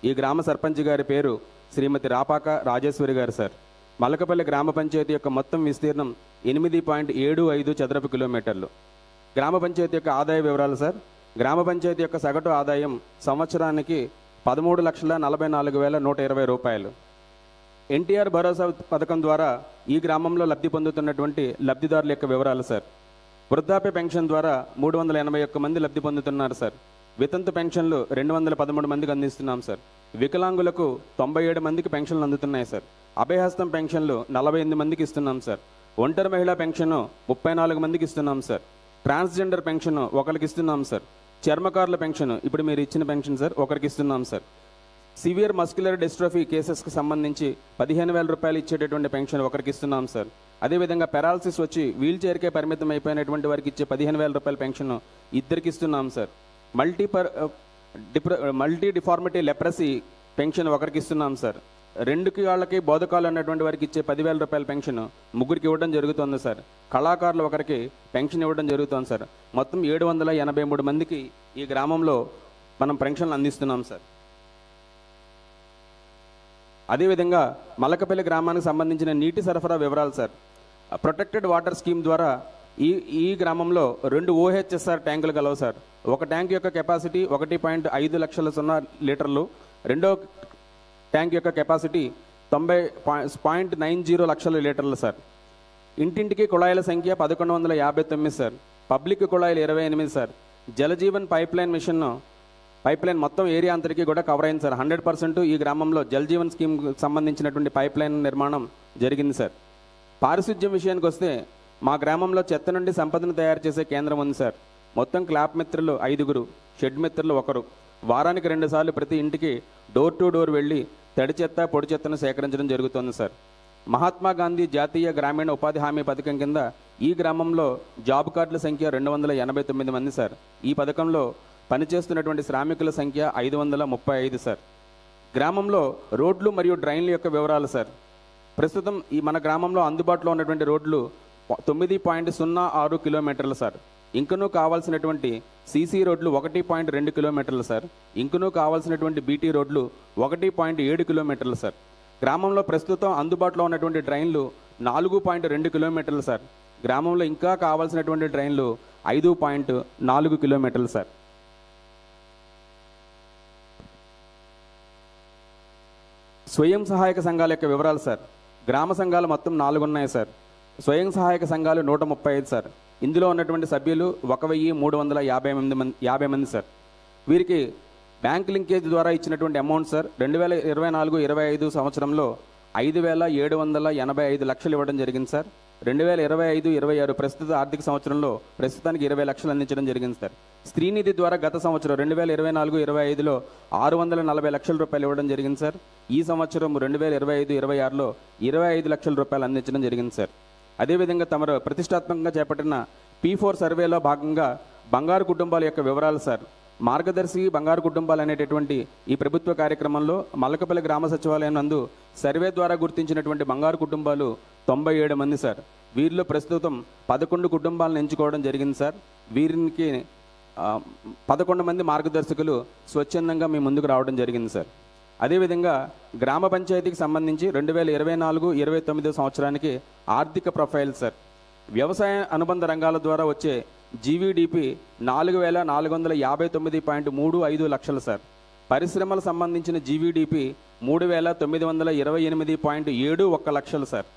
ఈ గ్రామ సర్పంచ్ గారి పేరు శ్రీమతి రాపాక రాజేశ్వరి గారు సార్. మలకపల్లి గ్రామ పంచాయతీ యొక్క మొత్తం విస్తీర్ణం 8.75 చదరపు కిలోమీటర్లు. గ్రామ పంచాయతీ యొక్క ఆదాయ వివరాలు సార్. గ్రామ పంచాయతీ యొక్క సగటు ఆదాయం సంవత్సరానికి 13,44,120 రూపాయలు. ఎన్టీఆర్ భరోసా పథకం ద్వారా ఈ గ్రామంలో లబ్ధి పొందుతున్నటువంటి లబ్ధిదారుల యొక్క వివరాలు సార్. వృద్ధాప్య పెన్షన్ ద్వారా 381 మంది లబ్ధి పొందుతున్నారు సార్. వితంతు పెన్షన్లు 213 మందికి అందిస్తున్నాం సార్. వికలాంగులకు 97 మందికి పెన్షన్లు అందుతున్నాయి సార్. అభయహస్తం పెన్షన్లు 48 మందికి ఇస్తున్నాం సార్. ఒంటరి మహిళా పెన్షన్ 34 మందికి ఇస్తున్నాం సార్. ట్రాన్స్జెండర్ పెన్షన్ ఒకరికి ఇస్తున్నాం సార్. చర్మకారుల పెన్షన్ ఇప్పుడు మీరు ఇచ్చిన పెన్షన్ సార్ ఒకరికి ఇస్తున్నాం సార్. సివియర్ మస్క్యులర్ డిస్ట్రోఫీ కేసెస్కి సంబంధించి 15,000 రూపాయలు ఇచ్చేటటువంటి పెన్షన్ ఒకరికి ఇస్తున్నాం సార్. అదేవిధంగా పెరాలసిస్ వచ్చి వీల్ చైర్కే పరిమితం అయిపోయినటువంటి వారికి ఇచ్చే 15,000 రూపాయల పెన్షన్ ఇద్దరికి ఇస్తున్నాం sir. Multi deformity leprosy pension ఒకరికి ఇస్తున్నాం సార్. 2 వాళ్ళకి బోధకాలు అన్నటువంటి వారికి ఇచ్చే 10,000 రూపాయల పెన్షన్ ముగ్గురికి ఇవ్వడం జరుగుతుంది సార్. కళాకారులు ఒకరికి పెన్షన్ ఇవ్వడం జరుగుతుంది సార్. మొత్తం 783 మందికి ఈ గ్రామంలో మనం పెన్షన్లు అందిస్తున్నాం సార్. అదేవిధంగా మలకపల్లి గ్రామానికి సంబంధించిన నీటి సరఫరా వివరాలు సార్. ప్రొటెక్టెడ్ వాటర్ స్కీమ్ ద్వారా ఈ గ్రామంలో 2 OHSR ట్యాంకులు కలవు సార్. ఒక ట్యాంక్ యొక్క కెపాసిటీ 1.5 లక్షల 0 లీటర్లు, రెండో ట్యాంక్ యొక్క కెపాసిటీ 90.90 లక్షల లీటర్లు సార్. ఇంటింటికి కుళాయిల సంఖ్య 1159 సార్. పబ్లిక్ కుళాయిలు 28 సార్. జలజీవన్ పైప్ లైన్ మొత్తం ఏరియా అంతటికీ కూడా కవర్ అయింది సార్. 100% ఈ గ్రామంలో జలజీవన్ స్కీమ్ సంబంధించినటువంటి పైప్ లైన్ నిర్మాణం జరిగింది సార్. పారిశుద్ధ్యం విషయానికి వస్తే మా గ్రామంలో చెత్త నుండి సంపదను తయారు చేసే కేంద్రం ఉంది సార్. మొత్తం క్లాప్ మిత్రులు 5, షెడ్ మిత్రులు 1. వారానికి 2 సార్లు ప్రతి ఇంటికి డోర్ టు డోర్ వెళ్ళి తడి చెత్త పొడి చెత్తను సేకరించడం జరుగుతుంది సార్. మహాత్మా గాంధీ జాతీయ గ్రామీణ ఉపాధి హామీ పథకం కింద ఈ గ్రామంలో జాబ్ కార్డుల సంఖ్య 289 మంది సార్. ఈ పథకంలో పనిచేస్తున్నటువంటి శ్రామికుల సంఖ్య 535 సార్. గ్రామంలో రోడ్లు మరియు డ్రైన్ల యొక్క వివరాలు సార్. ప్రస్తుతం మన గ్రామంలో అందుబాటులో ఉన్నటువంటి రోడ్లు 9.06 కిలోమీటర్లు సార్. ఇంకనూ కావాల్సినటువంటి సీసీ రోడ్లు 1.2 కిలోమీటర్లు సార్. ఇంకనూ కావాల్సినటువంటి బీటీ రోడ్లు 1.7 కిలోమీటర్లు సార్. గ్రామంలో ప్రస్తుతం అందుబాటులో ఉన్నటువంటి డ్రైన్లు 4.2 కిలోమీటర్లు సార్. గ్రామంలో ఇంకా కావాల్సినటువంటి డ్రైన్లు 5.4 కిలోమీటర్లు సార్. స్వయం సహాయక సంఘాల యొక్క వివరాలు సార్. గ్రామ సంఘాలు మొత్తం 4 ఉన్నాయి సార్. స్వయం సహాయక సంఘాలు 135 సార్. ఇందులో ఉన్నటువంటి సభ్యులు 1,350 మంది సార్. వీరికి బ్యాంక్ లింకేజ్ ద్వారా ఇచ్చినటువంటి అమౌంట్ సార్ 2024-25 సంవత్సరంలో 5,785 లక్షలు ఇవ్వడం జరిగింది సార్. 2025-26 ప్రస్తుత ఆర్థిక సంవత్సరంలో ప్రస్తుతానికి 20 లక్షలు అందించడం జరిగింది సార్. స్త్రీనిధి ద్వారా గత సంవత్సరం 2024-25లో 640 లక్షల రూపాయలు ఇవ్వడం జరిగింది సార్. ఈ సంవత్సరం 2025-26లో 25 లక్షల రూపాయలు అందించడం జరిగింది సార్. అదేవిధంగా తమరు ప్రతిష్టాత్మకంగా చేపట్టిన P4 సర్వేలో భాగంగా బంగారు కుటుంబాల యొక్క వివరాలు సార్. మార్గదర్శి బంగారు కుటుంబాలు అనేటటువంటి ఈ ప్రభుత్వ కార్యక్రమంలో మలకపల్లి గ్రామ సచివాలయం నందు సర్వే ద్వారా గుర్తించినటువంటి బంగారు కుటుంబాలు 97 మంది సార్. వీరిలో ప్రస్తుతం 11 కుటుంబాలను ఎంచుకోవడం జరిగింది సార్. వీరికి 11 మంది మార్గదర్శకులు స్వచ్ఛందంగా మీ ముందుకు రావడం జరిగింది సార్. అదేవిధంగా గ్రామ పంచాయతీకి సంబంధించి 2024-29 సంవత్సరానికి ఆర్థిక ప్రొఫైల్ సార్. వ్యవసాయ అనుబంధ రంగాల ద్వారా వచ్చే జీవీడీపీ 4,459.35 లక్షలు సార్. పరిశ్రమలకు సంబంధించిన జీవీడీపీ 3,928.71 లక్షలు సార్.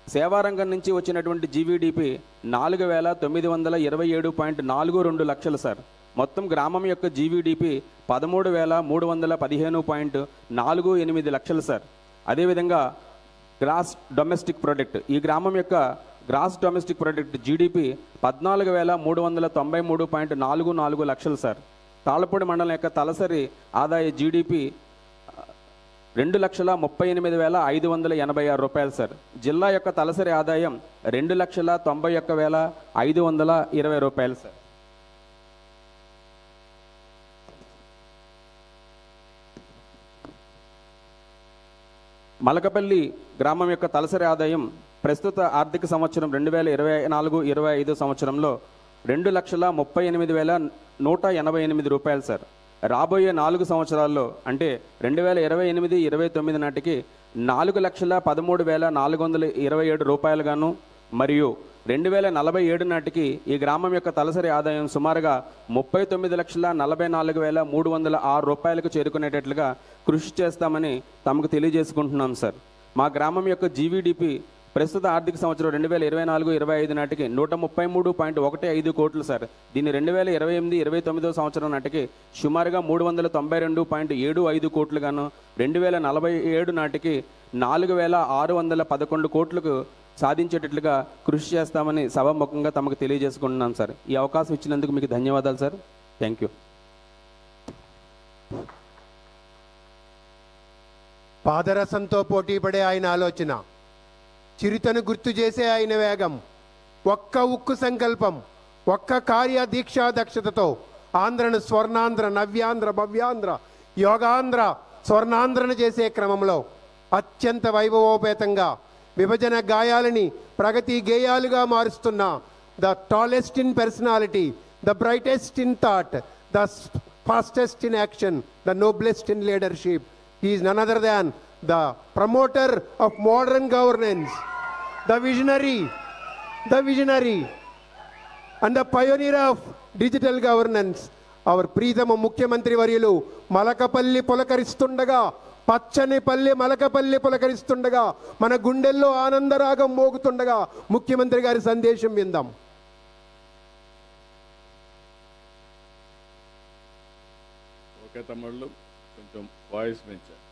సేవారంగం నుంచి వచ్చినటువంటి జీవీడీపీ 4,927.42 లక్షలు సార్. మొత్తం గ్రామం యొక్క జీవీడీపీ 13,315.48 లక్షలు సార్. అదేవిధంగా గ్రాస్ డొమెస్టిక్ ప్రొడక్ట్, ఈ గ్రామం యొక్క గ్రాస్ డొమెస్టిక్ ప్రొడక్ట్ జీడిపి 14,393.44 లక్షలు సార్. తాళపూడి మండలం యొక్క తలసరి ఆదాయ జీడిపి 2,38,586 రూపాయలు సార్. జిల్లా యొక్క తలసరి ఆదాయం 2,91,520 రూపాయలు సార్. మలకపల్లి గ్రామం యొక్క తలసరి ఆదాయం ప్రస్తుత ఆర్థిక సంవత్సరం 2024-25 సంవత్సరంలో 2,38,188 రూపాయలు సార్. రాబోయే 4 సంవత్సరాల్లో అంటే 2028-29 నాటికి 4,13,427 రూపాయలుగాను మరియు 2047 నాటికి ఈ గ్రామం యొక్క తలసరి ఆదాయం సుమారుగా 39,44,306 రూపాయలకు చేరుకునేటట్లుగా కృషి చేస్తామని తమకు తెలియజేసుకుంటున్నాం సార్. మా గ్రామం యొక్క జీవీడీపీ ప్రస్తుత ఆర్థిక సంవత్సరం 2024-25 నాటికి 133.15 కోట్లు సార్. దీన్ని 2028-29 సంవత్సరం నాటికి సుమారుగా 392.75 కోట్లుగాను 2047 నాటికి 4,611 కోట్లకు సాధించేటట్లుగా కృషి చేస్తామని సభాముఖంగా తమకు తెలియజేసుకుంటున్నాం సార్. ఈ అవకాశం ఇచ్చినందుకు మీకు ధన్యవాదాలు సార్. Thank you. పాదరసంతో పోటీ పడే ఆయన ఆలోచన చిరుతను గుర్తు చేసే ఆయన వేగం, ఒక్క ఉక్కు సంకల్పం, ఒక్క కార్య దీక్షా దక్షతతో ఆంధ్రను స్వర్ణాంధ్ర, నవ్యాంధ్ర, భవ్యాంధ్ర, యోగాంధ్ర, స్వర్ణాంధ్రను చేసే క్రమంలో అత్యంత వైభవోపేతంగా విభజన గాయాలని ప్రగతి గేయాలుగా మారుస్తున్న the tallest in personality, the brightest in thought, the fastest in action, the noblest in leadership. He is none other than the promoter of modern governance, the visionary and the pioneer of digital governance. Our ప్రీతమ ముఖ్యమంత్రి వర్యులు మలకపల్లి పులకరిస్తుండగా, పచ్చని పల్లి మలకపల్లి పులకరిస్తుండగా, మన గుండెల్లో ఆనందరాగం మోగుతుండగా ముఖ్యమంత్రి గారి సందేశం విందాం. ఓకే తమ్ముళ్ళు, కొంచెం వాయిస్ పెంచారు.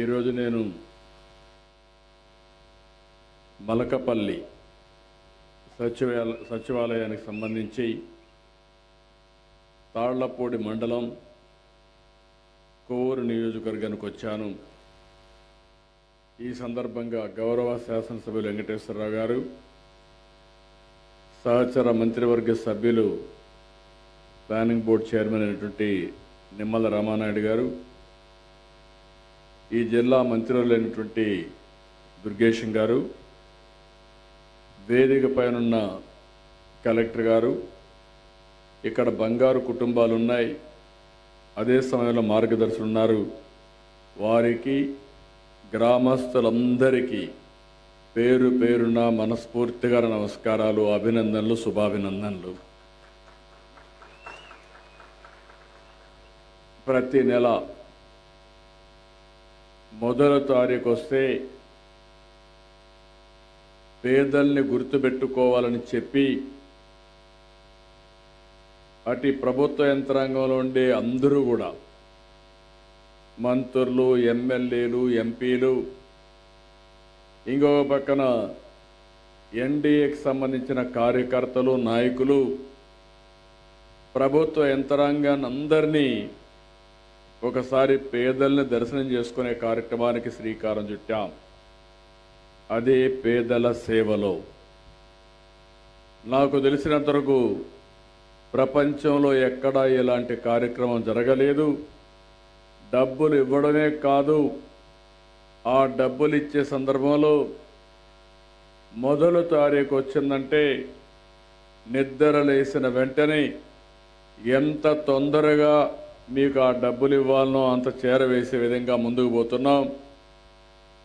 ఈరోజు నేను మలకపల్లి సచివాలయానికి సంబంధించి తాళ్లపూడి మండలం కోవూరు నియోజకవర్గానికి వచ్చాను. ఈ సందర్భంగా గౌరవ శాసనసభ్యులు వెంకటేశ్వరరావు గారు, సహచర మంత్రివర్గ సభ్యులు ప్లానింగ్ బోర్డు చైర్మన్ అయినటువంటి నిమ్మల రామానాయుడు గారు, ఈ జిల్లా మంత్రులైనటువంటి దుర్గేశం గారు, వేదిక పైనున్న కలెక్టర్ గారు, ఇక్కడ బంగారు కుటుంబాలు ఉన్నాయి, అదే సమయంలో మార్గదర్శులు ఉన్నారు, వారికి గ్రామస్తులందరికీ పేరు పేరున మనస్ఫూర్తిగా నమస్కారాలు, అభినందనలు, శుభాభినందనలు. ప్రతి నెల మొదటి తారీఖు వస్తే పేదల్ని గుర్తుపెట్టుకోవాలని చెప్పి అటు ప్రభుత్వ యంత్రాంగంలో ఉండే అందరూ కూడా, మంత్రులు, ఎమ్మెల్యేలు, ఎంపీలు, ఇంకొక పక్కన ఎన్డీఏకి సంబంధించిన కార్యకర్తలు, నాయకులు, ప్రభుత్వ యంత్రాంగాన్ని అందరినీ ఒకసారి పేదల్ని దర్శనం చేసుకునే కార్యక్రమానికి శ్రీకారం చుట్టాం. అదే పేదల సేవలో. నాకు తెలిసినంతవరకు ప్రపంచంలో ఎక్కడా ఇలాంటి కార్యక్రమం జరగలేదు. డబ్బులు ఇవ్వడమే కాదు, ఆ డబ్బులు ఇచ్చే సందర్భంలో మొదటి తారీఖు వచ్చిందంటే నిద్ర లేసిన వెంటనే ఎంత తొందరగా మీకు ఆ డబ్బులు ఇవ్వాలనో అంత చేరవేసే విధంగా ముందుకు పోతున్నాం.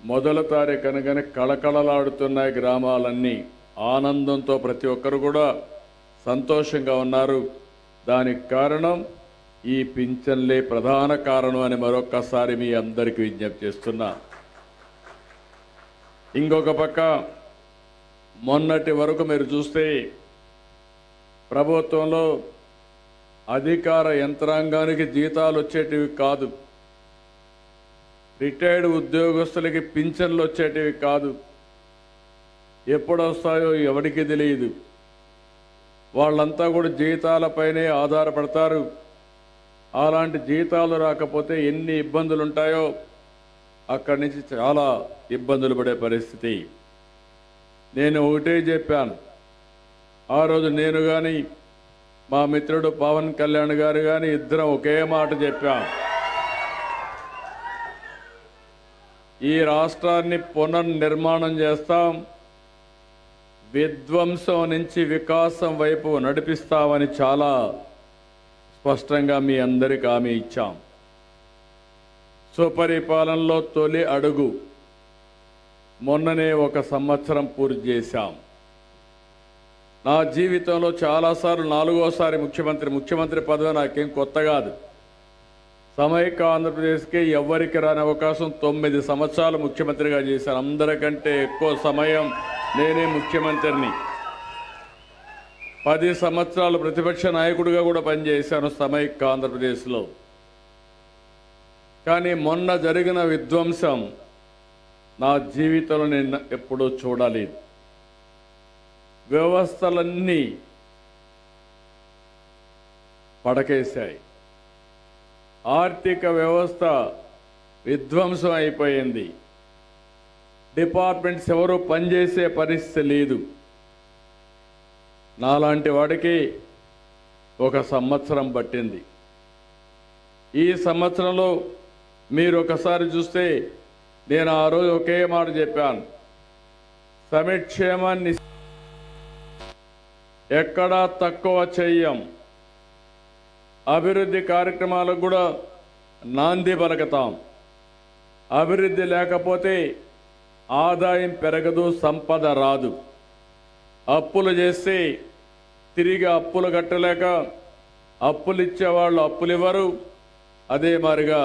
మొదటి తారీఖు అనగానే కళకళలాడుతున్నాయి గ్రామాలన్నీ. ఆనందంతో ప్రతి ఒక్కరు కూడా సంతోషంగా ఉన్నారు. దానికి కారణం ఈ పింఛన్లే ప్రధాన కారణం అని మరొక్కసారి మీ అందరికీ విజ్ఞప్తి చేస్తున్నా. ఇంకొక పక్క మొన్నటి వరకు మీరు చూస్తే ప్రభుత్వంలో అధికార యంత్రాంగానికి జీతాలు వచ్చేటివి కాదు, రిటైర్డ్ ఉద్యోగస్తులకి పింఛన్లు వచ్చేటివి కాదు. ఎప్పుడు వస్తాయో ఎవరికి తెలియదు. వాళ్ళంతా కూడా జీతాలపైనే ఆధారపడతారు. అలాంటి జీతాలు రాకపోతే ఎన్ని ఇబ్బందులు ఉంటాయో అక్కడి నుంచి చాలా ఇబ్బందులు పడే పరిస్థితి. నేను ఒకటే చెప్పాను ఆ రోజు, నేను కానీ మా మిత్రుడు పవన్ కళ్యాణ్ గారు కానీ ఇద్దరం ఒకే మాట చెప్పాం. ఈ రాష్ట్రాన్ని పునర్నిర్మాణం చేస్తాం, విధ్వంసం నుంచి వికాసం వైపు నడిపిస్తామని చాలా స్పష్టంగా మీ అందరికీ హామీ ఇచ్చాం. సుపరిపాలనలో తొలి అడుగు మొన్ననే 1 సంవత్సరం పూర్తి చేశాం. నా జీవితంలో చాలాసార్లు 4వసారి ముఖ్యమంత్రి పదవి నాకేం కొత్త కాదు. సమైక్య ఆంధ్రప్రదేశ్కి ఎవ్వరికి రాని అవకాశం 9 సంవత్సరాలు ముఖ్యమంత్రిగా చేశాను. అందరికంటే ఎక్కువ సమయం నేనే ముఖ్యమంత్రిని. 10 సంవత్సరాలు ప్రతిపక్ష నాయకుడిగా కూడా పనిచేశాను సమైక్య ఆంధ్రప్రదేశ్లో. కానీ మొన్న జరిగిన విధ్వంసం నా జీవితంలో నేను ఎప్పుడూ చూడలేదు. వ్యవస్థలన్నీ పడకేశాయి. ఆర్థిక వ్యవస్థ విధ్వంసం అయిపోయింది. డిపార్ట్మెంట్స్ ఎవరు పనిచేసే పరిస్థితి లేదు. నాలాంటి వాడికి 1 సంవత్సరం పట్టింది. ఈ సంవత్సరంలో మీరు ఒకసారి చూస్తే నేను ఆ రోజు ఒకే మాట చెప్పాను, సంక్షేమాన్ని ఎక్కడా తక్కువ చెయ్యం, అభివృద్ధి కార్యక్రమాలకు కూడా నాంది పలుకుతాం. అభివృద్ధి లేకపోతే ఆదాయం పెరగదు, సంపద రాదు. అప్పులు చేస్తే తిరిగి అప్పులు కట్టలేక అప్పులు ఇచ్చేవాళ్ళు అప్పులు ఇవ్వరు, అదే మాదిరిగా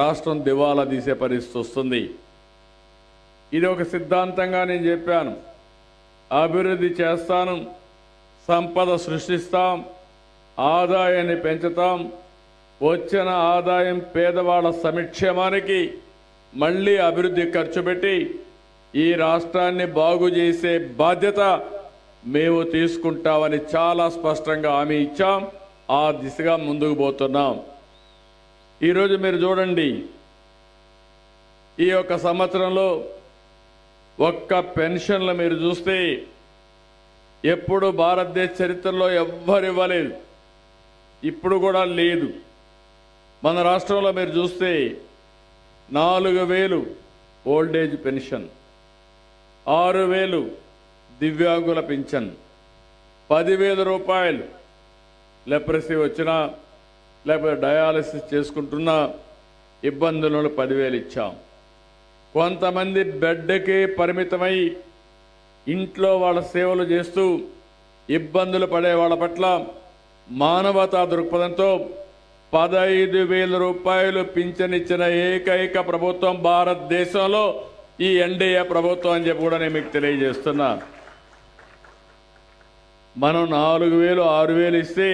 రాష్ట్రం దివాలా తీసే పరిస్థితి వస్తుంది. ఇది ఒక సిద్ధాంతంగా నేను చెప్పాను. అభివృద్ధి చేస్తాను, సంపద సృష్టిస్తాం, ఆదాయాన్ని పెంచుతాం, వచ్చిన ఆదాయం పేదవాళ్ళ సంక్షేమానికి మళ్ళీ అభివృద్ధి ఖర్చు పెట్టి ఈ రాష్ట్రాన్ని బాగు చేసే బాధ్యత మేము తీసుకుంటామని చాలా స్పష్టంగా హామీ ఇచ్చాం. ఆ దిశగా ముందుకు పోతున్నాం. ఈరోజు మీరు చూడండి, ఈ యొక్క సంవత్సరంలో ఒక్క పెన్షన్లు మీరు చూస్తే ఎప్పుడు భారతదేశ చరిత్రలో ఎవ్వరు ఇవ్వలేదు, ఇప్పుడు కూడా లేదు. మన రాష్ట్రంలో మీరు చూస్తే 4,000 ఓల్డేజ్ పెన్షన్, 6,000 దివ్యాంగుల పింఛన్, 10,000 రూపాయలు లెప్రసీ వచ్చినా లేకపోతే డయాలసిస్ చేసుకుంటున్నా ఇబ్బందులను 10,000 ఇచ్చాం. కొంతమంది బెడ్కి పరిమితమై ఇంట్లో వాళ్ళ సేవలు చేస్తూ ఇబ్బందులు పడే వాళ్ళ పట్ల మానవతా దృక్పథంతో 15,000 రూపాయలు పింఛన్ ఇచ్చిన ఏకైక ప్రభుత్వం భారతదేశంలో ఈ ఎన్డీఏ ప్రభుత్వం అని చెప్పి కూడా నేను మీకు తెలియజేస్తున్నా. మనం 4,000 6,000 ఇస్తే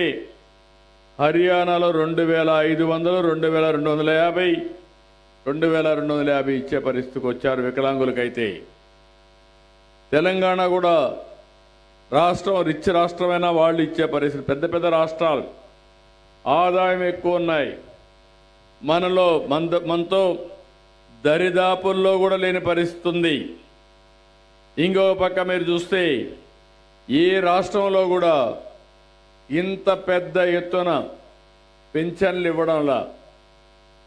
హర్యానాలో 2,500 2,250 2,250 ఇచ్చే పరిస్థితికి వచ్చారు వికలాంగులకైతే. తెలంగాణ కూడా రాష్ట్రం రిచ్ రాష్ట్రమైనా వాళ్ళు ఇచ్చే పరిస్థితి. పెద్ద పెద్ద రాష్ట్రాలు ఆదాయం ఎక్కువ ఉన్నాయి, మనతో దరిదాపుల్లో కూడా లేని పరిస్థితి ఉంది. ఇంకో పక్క మీరు చూస్తే ఏ రాష్ట్రంలో కూడా ఇంత పెద్ద ఎత్తున పింఛన్లు ఇవ్వడంలా,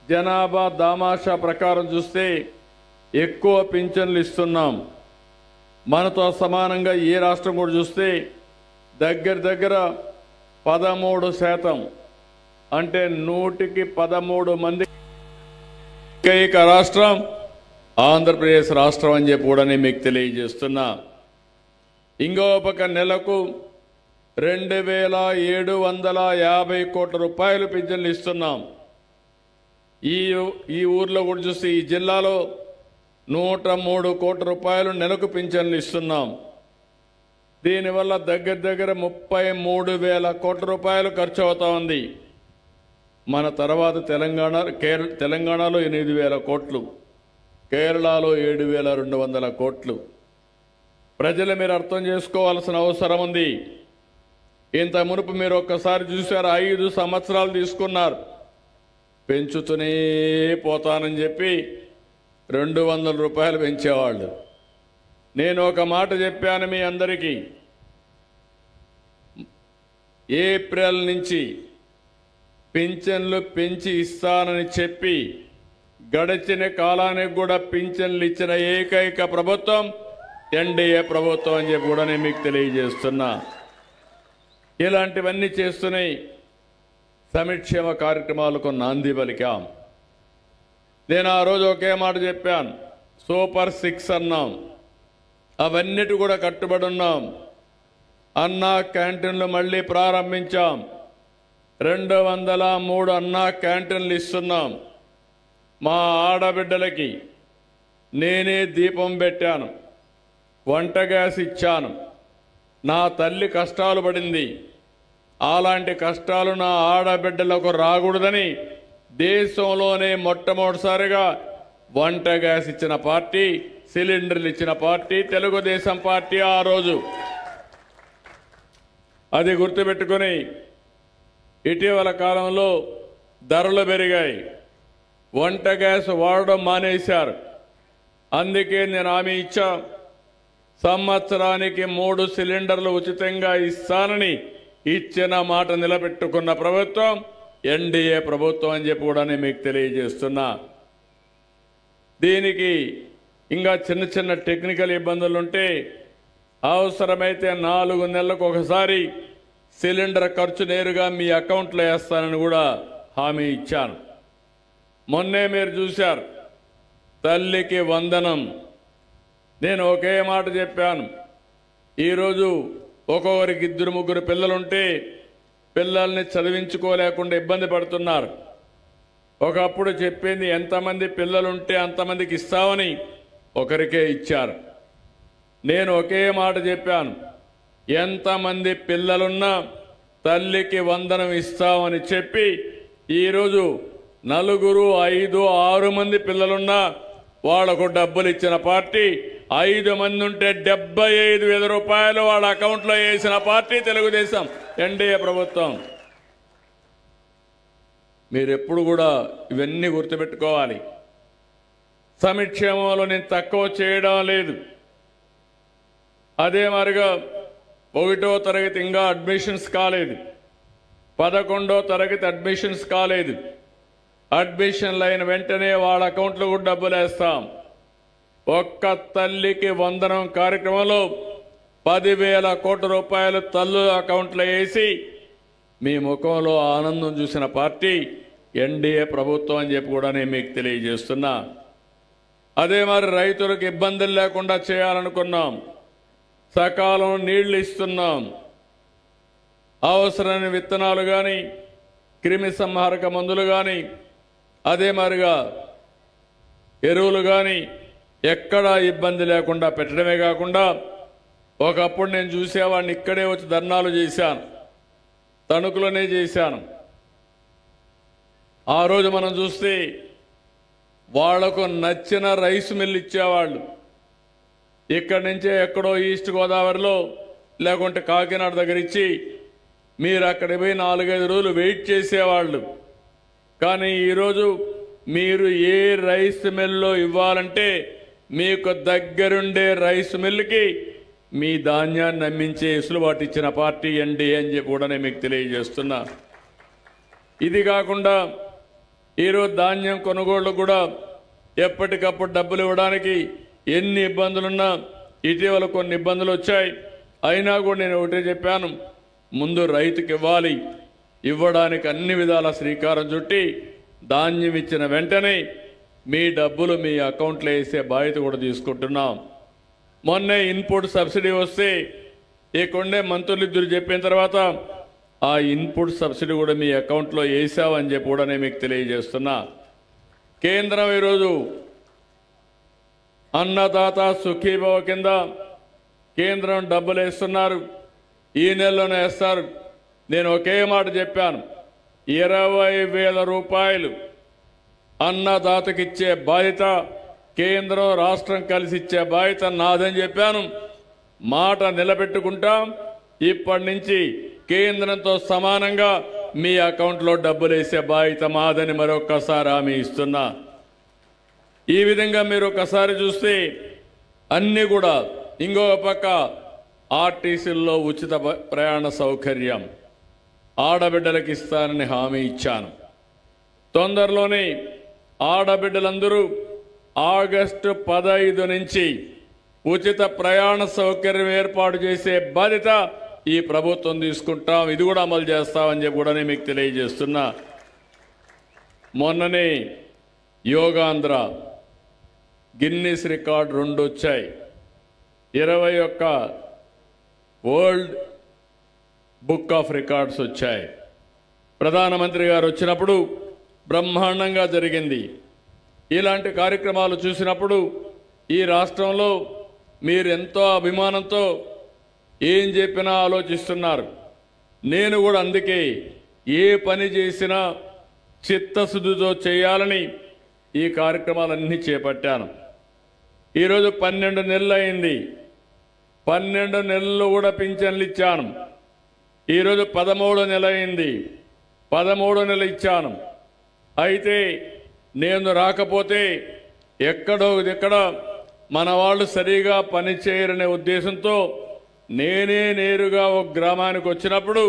జనాభా దామాషా ప్రకారం చూస్తే ఎక్కువ పింఛన్లు ఇస్తున్నాం. మనతో సమానంగా ఏ రాష్ట్రం కూడా చూస్తే దగ్గర 13%, అంటే 100కి 13 మంది ఏకైక రాష్ట్రం ఆంధ్రప్రదేశ్ రాష్ట్రం అని చెప్పి కూడా నేను మీకు తెలియజేస్తున్నా. ఇంకో పక్క నెలకు 2,750 కోట్ల రూపాయలు పింఛన్లు ఇస్తున్నాం. ఈ ఊర్లో కూడా చూస్తే ఈ జిల్లాలో 103 కోట్ల రూపాయలు నెలకు పింఛన్లు ఇస్తున్నాం. దీనివల్ల దగ్గర 33,000 కోట్ల రూపాయలు ఖర్చు అవుతా ఉంది. మన తర్వాత తెలంగాణలో 8,000 కోట్లు, కేరళలో 7,200 కోట్లు. ప్రజలు మీరు అర్థం చేసుకోవాల్సిన అవసరం ఉంది. ఇంత మునుపు మీరు ఒక్కసారి చూశారు, 5 సంవత్సరాలు తీసుకున్నారు, పెంచుతూనే పోతానని చెప్పి 200 రూపాయలు పెంచేవాళ్ళు. నేను ఒక మాట చెప్పాను మీ అందరికీ, ఏప్రిల్ నుంచి పింఛన్లు పెంచి ఇస్తానని చెప్పి గడిచిన కాలానికి కూడా పింఛన్లు ఇచ్చిన ఏకైక ప్రభుత్వం ఎన్డీఏ ప్రభుత్వం అని చెప్పి కూడా నేను మీకు తెలియజేస్తున్నా. ఇలాంటివన్నీ చేస్తున్నాయి. సంక్షేమ కార్యక్రమాలకు నాంది పలికాం. నేను ఆ రోజు ఒకే మాట చెప్పాను, సూపర్ 6 అన్నాం, అవన్నిటి కూడా కట్టుబడి ఉన్నాం. అన్నా క్యాంటీన్లు మళ్ళీ ప్రారంభించాం. 203 అన్నా క్యాంటీన్లు ఇస్తున్నాం. మా ఆడబిడ్డలకి నేనే దీపం పెట్టాను, వంట గ్యాస్ ఇచ్చాను. నా తల్లి కష్టాలు పడింది, అలాంటి కష్టాలు నా ఆడబిడ్డలకు రాకూడదని దేశంలోనే మొట్టమొదటిసారిగా వంట గ్యాస్ ఇచ్చిన పార్టీ, సిలిండర్లు ఇచ్చిన పార్టీ తెలుగుదేశం పార్టీ. ఆ రోజు అది గుర్తుపెట్టుకొని ఇటీవల కాలంలో ధరలు పెరిగాయి, వంట గ్యాస్ వాడడం మానేశారు. అందుకే నేను హామీ ఇచ్చా, సంవత్సరానికి 3 సిలిండర్లు ఉచితంగా ఇస్తానని ఇచ్చిన మాట నిలబెట్టుకున్న ప్రభుత్వం ఎన్డీఏ ప్రభుత్వం అని చెప్పి కూడా నేను మీకు తెలియజేస్తున్నా. దీనికి ఇంకా చిన్న చిన్న టెక్నికల్ ఇబ్బందులుంటే అవసరమైతే 4 నెలలకు ఒకసారి సిలిండర్ ఖర్చు నేరుగా మీ అకౌంట్లో వేస్తానని కూడా హామీ ఇచ్చాను. మొన్నే మీరు చూశారు తల్లికి వందనం. నేను ఒకే మాట చెప్పాను, ఈరోజు ఒక్కొక్కరికి 2-3 పిల్లలుంటే పిల్లల్ని చదివించుకోలేకుండా ఇబ్బంది పడుతున్నారు. ఒకప్పుడు చెప్పింది ఎంతమంది పిల్లలుంటే అంతమందికి ఇస్తామని, ఒకరికే ఇచ్చారు. నేను ఒకే మాట చెప్పాను, ఎంతమంది పిల్లలున్నా తల్లికి వందనం ఇస్తామని చెప్పి ఈరోజు 4, 5, 6 మంది పిల్లలున్నా వాళ్లకు డబ్బులు ఇచ్చిన పార్టీ, 5 మంది ఉంటే 75,000 రూపాయలు వాళ్ళ అకౌంట్లో వేసిన పార్టీ తెలుగుదేశం ఎన్డీఏ ప్రభుత్వం. మీరెప్పుడు కూడా ఇవన్నీ గుర్తుపెట్టుకోవాలి. సంక్షేమంలో నేను తక్కువ చేయడం లేదు. అదే మరిగా 1వ తరగతి ఇంకా అడ్మిషన్స్ కాలేదు, 11వ తరగతి అడ్మిషన్స్ కాలేదు. అడ్మిషన్లు అయిన వెంటనే వాళ్ళ అకౌంట్లో కూడా డబ్బులు వేస్తాం. ఒక్క తల్లికి వందనం కార్యక్రమంలో 10,000 కోట్ల రూపాయలు తల్లుల అకౌంట్లో వేసి మీ ముఖంలో ఆనందం చూసిన పార్టీ ఎన్డీఏ ప్రభుత్వం అని చెప్పి కూడా నేను మీకు తెలియజేస్తున్నా. అదే మరి రైతులకు ఇబ్బందులు లేకుండా చేయాలనుకున్నాం. సకాలం నీళ్లు ఇస్తున్నాం. అవసరమైన విత్తనాలు కానీ, క్రిమి సంహారక మందులు కానీ, అదే మరిగా ఎరువులు కానీ ఎక్కడా ఇబ్బంది లేకుండా పెట్టడమే కాకుండా, ఒకప్పుడు నేను చూసేవాడిని ఇక్కడే వచ్చి ధర్నాలు చేశాను, తణుకులోనే చేశాను. ఆ రోజు మనం చూస్తే వాళ్లకు నచ్చిన రైస్ మిల్ ఇచ్చేవాళ్ళు. ఇక్కడి నుంచే ఎక్కడో ఈస్ట్ గోదావరిలో లేకుంటే కాకినాడ దగ్గర ఇచ్చి మీరు అక్కడ పోయి 4-5 రోజులు వెయిట్ చేసేవాళ్ళు. కానీ ఈరోజు మీరు ఏ రైస్ మిల్లో ఇవ్వాలంటే మీకు దగ్గరుండే రైస్ మిల్లుకి మీ ధాన్యాన్ని అమ్మించే వెసులుబాటు ఇచ్చిన పార్టీ ఎన్డీఏ అని చెప్పి కూడా నేను మీకు తెలియజేస్తున్నా. ఇది కాకుండా ఈరోజు ధాన్యం కొనుగోళ్లు కూడా ఎప్పటికప్పుడు డబ్బులు ఇవ్వడానికి ఎన్ని ఇబ్బందులున్నా, ఇటీవల కొన్ని ఇబ్బందులు వచ్చాయి. అయినా కూడా నేను ఒకటే చెప్పాను, ముందు రైతుకి ఇవ్వాలి. ఇవ్వడానికి అన్ని విధాల శ్రీకారం చుట్టి ధాన్యం ఇచ్చిన వెంటనే మీ డబ్బులు మీ అకౌంట్లో వేసే బాధ్యత కూడా తీసుకుంటున్నాం. మొన్నే ఇన్పుట్ సబ్సిడీ వస్తే ఇక్కడే మంత్రులు 2 చెప్పిన తర్వాత ఆ ఇన్పుట్ సబ్సిడీ కూడా మీ అకౌంట్లో వేసావని చెప్పి కూడా నేను మీకు తెలియజేస్తున్నా. కేంద్రం ఈరోజు అన్నదాత సుఖీభవ కింద కేంద్రం డబ్బులు వేస్తున్నారు, ఈ నెలలోనే వేస్తారు. నేను ఒకే మాట చెప్పాను, 20,000 రూపాయలు అన్నదాతకిచ్చే బాధ్యత కేంద్రం రాష్ట్రం కలిసి ఇచ్చే బాధ్యత నాదని చెప్పాను. మాట నిలబెట్టుకుంటాం. ఇప్పటి నుంచి కేంద్రంతో సమానంగా మీ అకౌంట్లో డబ్బులు వేసే బాధ్యత మాదని మరొక్కసారి హామీ ఇస్తున్నా. ఈ విధంగా మీరు ఒకసారి చూస్తే అన్నీ కూడా, ఇంకొక పక్క ఆర్టీసీల్లో ఉచిత ప్రయాణ సౌకర్యం ఆడబిడ్డలకు ఇస్తానని హామీ ఇచ్చాను. తొందరలోనే ఆడబిడ్డలందరూ ఆగస్టు 15 నుంచి ఉచిత ప్రయాణ సౌకర్యం ఏర్పాటు చేసే బాధ్యత ఈ ప్రభుత్వం తీసుకుంటాం. ఇది కూడా అమలు చేస్తామని చెప్పి కూడా నేను మీకు తెలియజేస్తున్నా. మొన్ననే యోగాంధ్ర గిన్నిస్ రికార్డు 2 వచ్చాయి. 21 వరల్డ్ బుక్ ఆఫ్ రికార్డ్స్ వచ్చాయి. ప్రధానమంత్రి గారు వచ్చినప్పుడు బ్రహ్మాండంగా జరిగింది. ఇలాంటి కార్యక్రమాలు చూసినప్పుడు ఈ రాష్ట్రంలో మీరు ఎంతో అభిమానంతో ఏం చెప్పినా ఆలోచిస్తున్నారు. నేను కూడా అందుకే ఏ పని చేసినా చిత్తశుద్ధితో చేయాలని ఈ కార్యక్రమాలన్నీ చేపట్టాను. ఈరోజు 12 నెలలు అయింది. 12 నెలలు కూడా పింఛన్లు ఇచ్చాను. ఈరోజు 13వ నెల అయింది. 13 నెలలు ఇచ్చాను. అయితే నేను రాకపోతే ఎక్కడ మన వాళ్ళు సరిగా పని చేయరనే ఉద్దేశంతో నేనే నేరుగా ఒక గ్రామానికి వచ్చినప్పుడు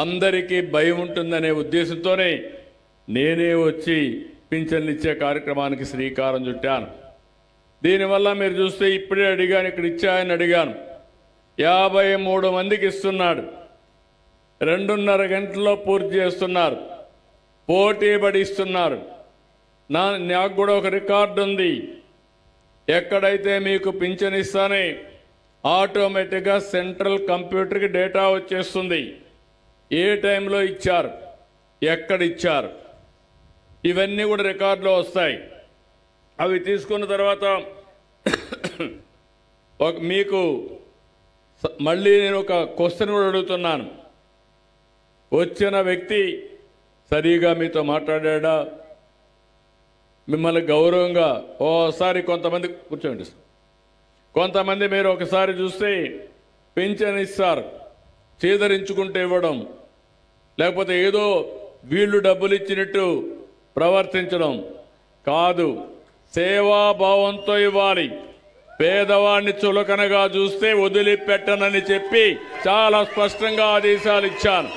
అందరికీ భయం ఉంటుందనే ఉద్దేశంతోనే నేనే వచ్చి పింఛన్లు ఇచ్చే కార్యక్రమానికి శ్రీకారం చుట్టాను. దీనివల్ల మీరు చూస్తే ఇప్పుడే అడిగాను, ఇక్కడ ఇచ్చాయని అడిగాను. 53 మందికి ఇస్తున్నాడు. 2.5 గంటల్లో పూర్తి చేస్తున్నారు. పోటీ పడి ఇస్తున్నారు. నాకు కూడా ఒక రికార్డు ఉంది. ఎక్కడైతే మీకు పింఛన్ ఇస్తానే ఆటోమేటిక్గా సెంట్రల్ కంప్యూటర్కి డేటా వచ్చేస్తుంది. ఏ టైంలో ఇచ్చారు, ఎక్కడ ఇచ్చారు, ఇవన్నీ కూడా రికార్డులో వస్తాయి. అవి తీసుకున్న తర్వాత మీకు మళ్ళీ నేను ఒక క్వశ్చన్ కూడా అడుగుతున్నాను. వచ్చిన వ్యక్తి సరిగా మీతో మాట్లాడా? మిమ్మల్ని గౌరవంగా ఓసారి కొంతమంది కూర్చోండి, కొంతమంది మీరు ఒకసారి చూస్తే పింఛన్ ఇస్తారు, చేదరించుకుంటూ ఇవ్వడం, లేకపోతే ఏదో వీళ్ళు డబ్బులు ఇచ్చినట్టు ప్రవర్తించడం కాదు. సేవాభావంతో ఇవ్వాలి. పేదవాడిని చులకనగా చూస్తే వదిలిపెట్టనని చెప్పి చాలా స్పష్టంగా ఆదేశాలు ఇచ్చాను.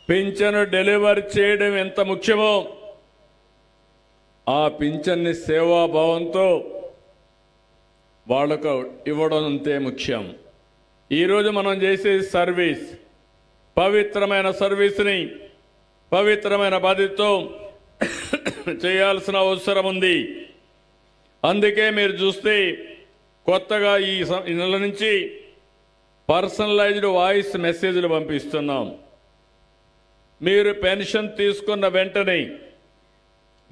పింఛను డెలివరీ చేయడం ఎంత ముఖ్యమో ఆ పింఛన్ని సేవాభావంతో వాళ్లకు ఇవ్వడం అంతే ముఖ్యం. ఈరోజు మనం చేసే సర్వీస్ పవిత్రమైన సర్వీస్ని పవిత్రమైన బాధ్యతతో చేయాల్సిన అవసరం ఉంది. అందుకే మీరు చూస్తే కొత్తగా ఈ నెల నుంచి పర్సనలైజ్డ్ వాయిస్ మెసేజ్లు పంపిస్తున్నాం. మీరు పెన్షన్ తీసుకున్న వెంటనే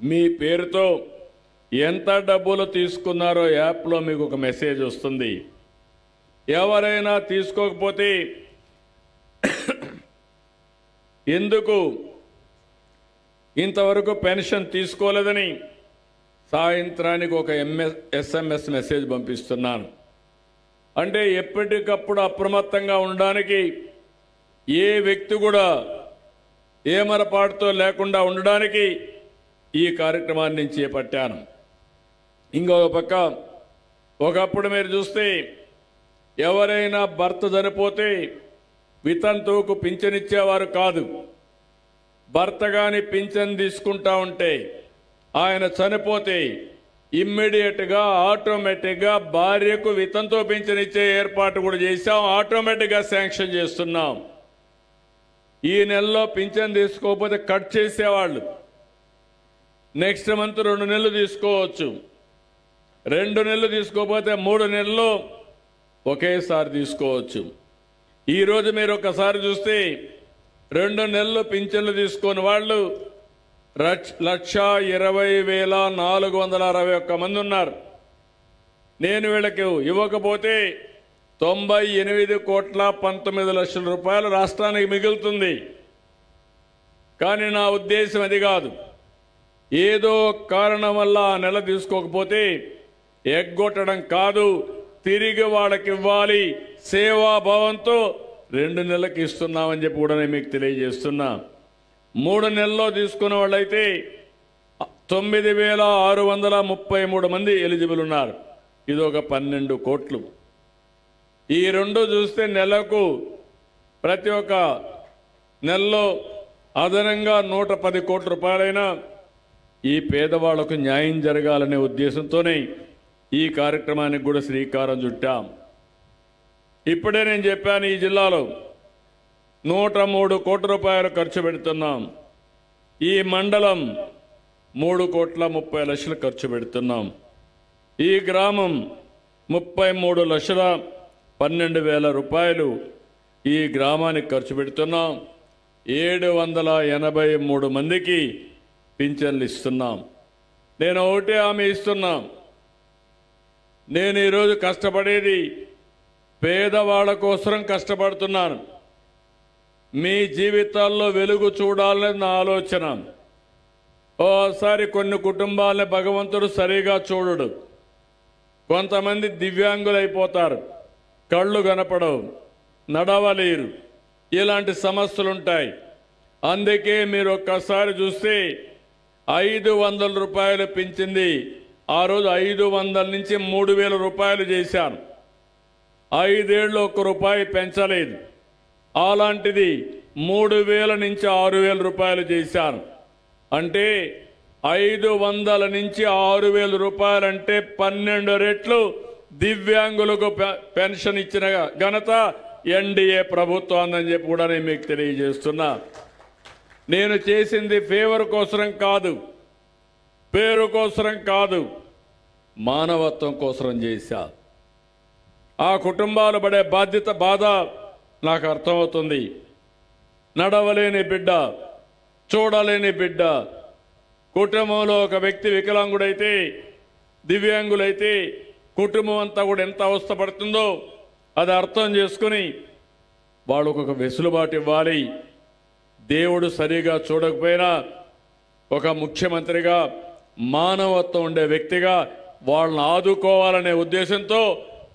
మీ పేరుతో ఎంత డబ్బులు తీసుకున్నారో యాప్లో మీకు ఒక మెసేజ్ వస్తుంది. ఎవరైనా తీసుకోకపోతే ఎందుకు ఇంతవరకు పెన్షన్ తీసుకోలేదని సాయంత్రానికి ఒక SMS మెసేజ్ పంపిస్తున్నాను. అంటే ఎప్పటికప్పుడు అప్రమత్తంగా ఉండడానికి, ఏ వ్యక్తి కూడా ఏమరపాటుతో లేకుండా ఉండడానికి ఈ కార్యక్రమాన్ని చేపట్టాను. ఇంకొక పక్క ఒకప్పుడు మీరు చూస్తే ఎవరైనా భర్త చనిపోతే వితంతువుకు పింఛన్ ఇచ్చేవారు కాదు. భర్త గాని పింఛన్ తీసుకుంటా ఉంటే ఆయన చనిపోతే ఇమ్మీడియట్గా ఆటోమేటిక్గా భార్యకు వితంతువు పింఛన్ ఇచ్చే ఏర్పాటు కూడా చేశాం. ఆటోమేటిక్గా శాంక్షన్ చేస్తున్నాం. ఈ నెలలో పింఛన్ తీసుకోకపోతే కట్ చేసేవాళ్ళు నెక్స్ట్ మంత్ 2 నెలలు తీసుకోవచ్చు. 2 నెలలు తీసుకోకపోతే 3 నెలలు ఒకేసారి తీసుకోవచ్చు. ఈరోజు మీరు ఒకసారి చూస్తే 2 నెలలు పింఛన్లు తీసుకుని వాళ్ళు 1,20,461 మంది ఉన్నారు. నేను వీళ్ళకి ఇవ్వకపోతే 98,19,00,000 రూపాయలు రాష్ట్రానికి మిగులుతుంది. కానీ నా ఉద్దేశం అది కాదు. ఏదో కారణం వల్ల ఆ నెల తీసుకోకపోతే ఎగ్గొట్టడం కాదు, తిరిగి వాళ్ళకి ఇవ్వాలి. సేవాభావంతో 2 నెలలకు ఇస్తున్నామని చెప్పి కూడా నేను మీకు తెలియజేస్తున్నా. 3 నెలల్లో తీసుకున్న వాళ్ళైతే 9,633 మంది ఎలిజిబుల్ ఉన్నారు. ఇది ఒక 12 కోట్లు. ఈ 2 చూస్తే నెలకు ప్రతి ఒక్క నెలలో అదనంగా 110 కోట్ల రూపాయలైనా ఈ పేదవాళ్లకు న్యాయం జరగాలనే ఉద్దేశంతోనే ఈ కార్యక్రమానికి కూడా శ్రీకారం చుట్టాం. ఇప్పుడే నేను చెప్పాను, ఈ జిల్లాలో 103 కోట్ల రూపాయలు ఖర్చు పెడుతున్నాం. ఈ మండలం 3,30,00,000 ఖర్చు పెడుతున్నాం. ఈ గ్రామం 33,12,000 రూపాయలు ఈ గ్రామానికి ఖర్చు పెడుతున్నాం. 783 మందికి పింఛన్లు ఇస్తున్నాం. నేను ఒకటే హామీ ఇస్తున్నాం, నేను ఈరోజు కష్టపడేది పేదవాళ్ళ కోసం కష్టపడుతున్నాను. మీ జీవితాల్లో వెలుగు చూడాలని నా ఆలోచన. ఓసారి కొన్ని కుటుంబాలని భగవంతుడు సరిగా చూడడు. కొంతమంది దివ్యాంగులైపోతారు, కళ్ళు కనపడవు, నడవలేరు. ఇలాంటి సమస్యలు ఉంటాయి. అందుకే మీరు ఒక్కసారి చూస్తే 500 రూపాయలు పెంచింది. ఆ రోజు 500 నుంచి 3000 రూపాయలు చేశాను. 5 ఏళ్ళు ₹1 పెంచలేదు. అలాంటిది 3000 నుంచి 6000 రూపాయలు చేశాను. అంటే 500 నుంచి 6000 రూపాయలు అంటే 12 రెట్లు దివ్యాంగులకు పెన్షన్ ఇచ్చిన ఘనత ఎన్డీఏ ప్రభుత్వం అని చెప్పి కూడా నేను మీకు తెలియజేస్తున్నా. నేను చేసింది ఫేవర్ కోసరం కాదు, పేరు కోసరం కాదు, మానవత్వం కోసరం చేశా. ఆ కుటుంబాలు పడే బాధ నాకు అర్థమవుతుంది. నడవలేని బిడ్డ, చూడలేని బిడ్డ, కుటుంబంలో ఒక వ్యక్తి వికలాంగుడైతే, దివ్యాంగులైతే కుటుంబం అంతా కూడా ఎంత అవస్థపడుతుందో అది అర్థం చేసుకుని వాళ్ళకు ఒక వెసులుబాటు ఇవ్వాలి. దేవుడు సరిగా చూడకపోయినా ఒక ముఖ్యమంత్రిగా, మానవత్వం ఉండే వ్యక్తిగా వాళ్ళని ఆదుకోవాలనే ఉద్దేశంతో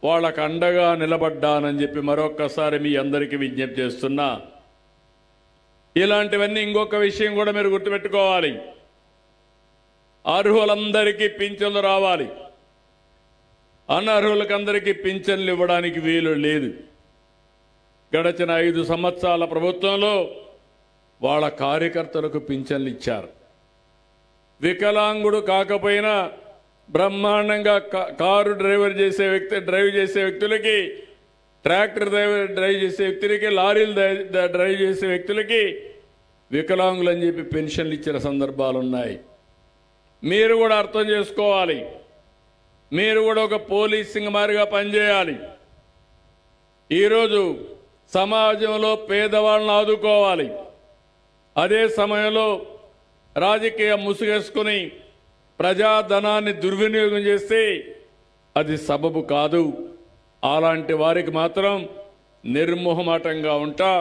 వాళ్ళకు అండగా నిలబడ్డానని చెప్పి మరొక్కసారి మీ అందరికీ విజ్ఞప్తి చేస్తున్నా. ఇలాంటివన్నీ ఇంకొక విషయం కూడా మీరు గుర్తుపెట్టుకోవాలి. అర్హులందరికీ పింఛన్లు రావాలి. అనర్హులకు అందరికీ పింఛన్లు ఇవ్వడానికి వీలు లేదు. గడచిన 5 సంవత్సరాల ప్రభుత్వంలో వాళ్ళ కార్యకర్తలకు పింఛన్లు ఇచ్చారు. వికలాంగుడు కాకపోయినా బ్రహ్మాండంగా కారు డ్రైవ్ చేసే వ్యక్తులకి, ట్రాక్టర్ డ్రైవ్ చేసే వ్యక్తులకి, లారీలు డ్రైవ్ చేసే వ్యక్తులకి వికలాంగులు అని చెప్పి పెన్షన్లు ఇచ్చిన సందర్భాలు ఉన్నాయి. మీరు కూడా అర్థం చేసుకోవాలి. మీరు కూడా ఒక పోలీసింగ్ మారిగా పనిచేయాలి. ఈరోజు సమాజంలో పేదవాళ్ళని ఆదుకోవాలి. అదే సమయంలో రాజకీయ ముసుగేసుకుని ప్రజాధనాన్ని దుర్వినియోగం చేస్తే అది సబబు కాదు. అలాంటి వారికి మాత్రం నిర్మోహమాటంగా ఉంటా.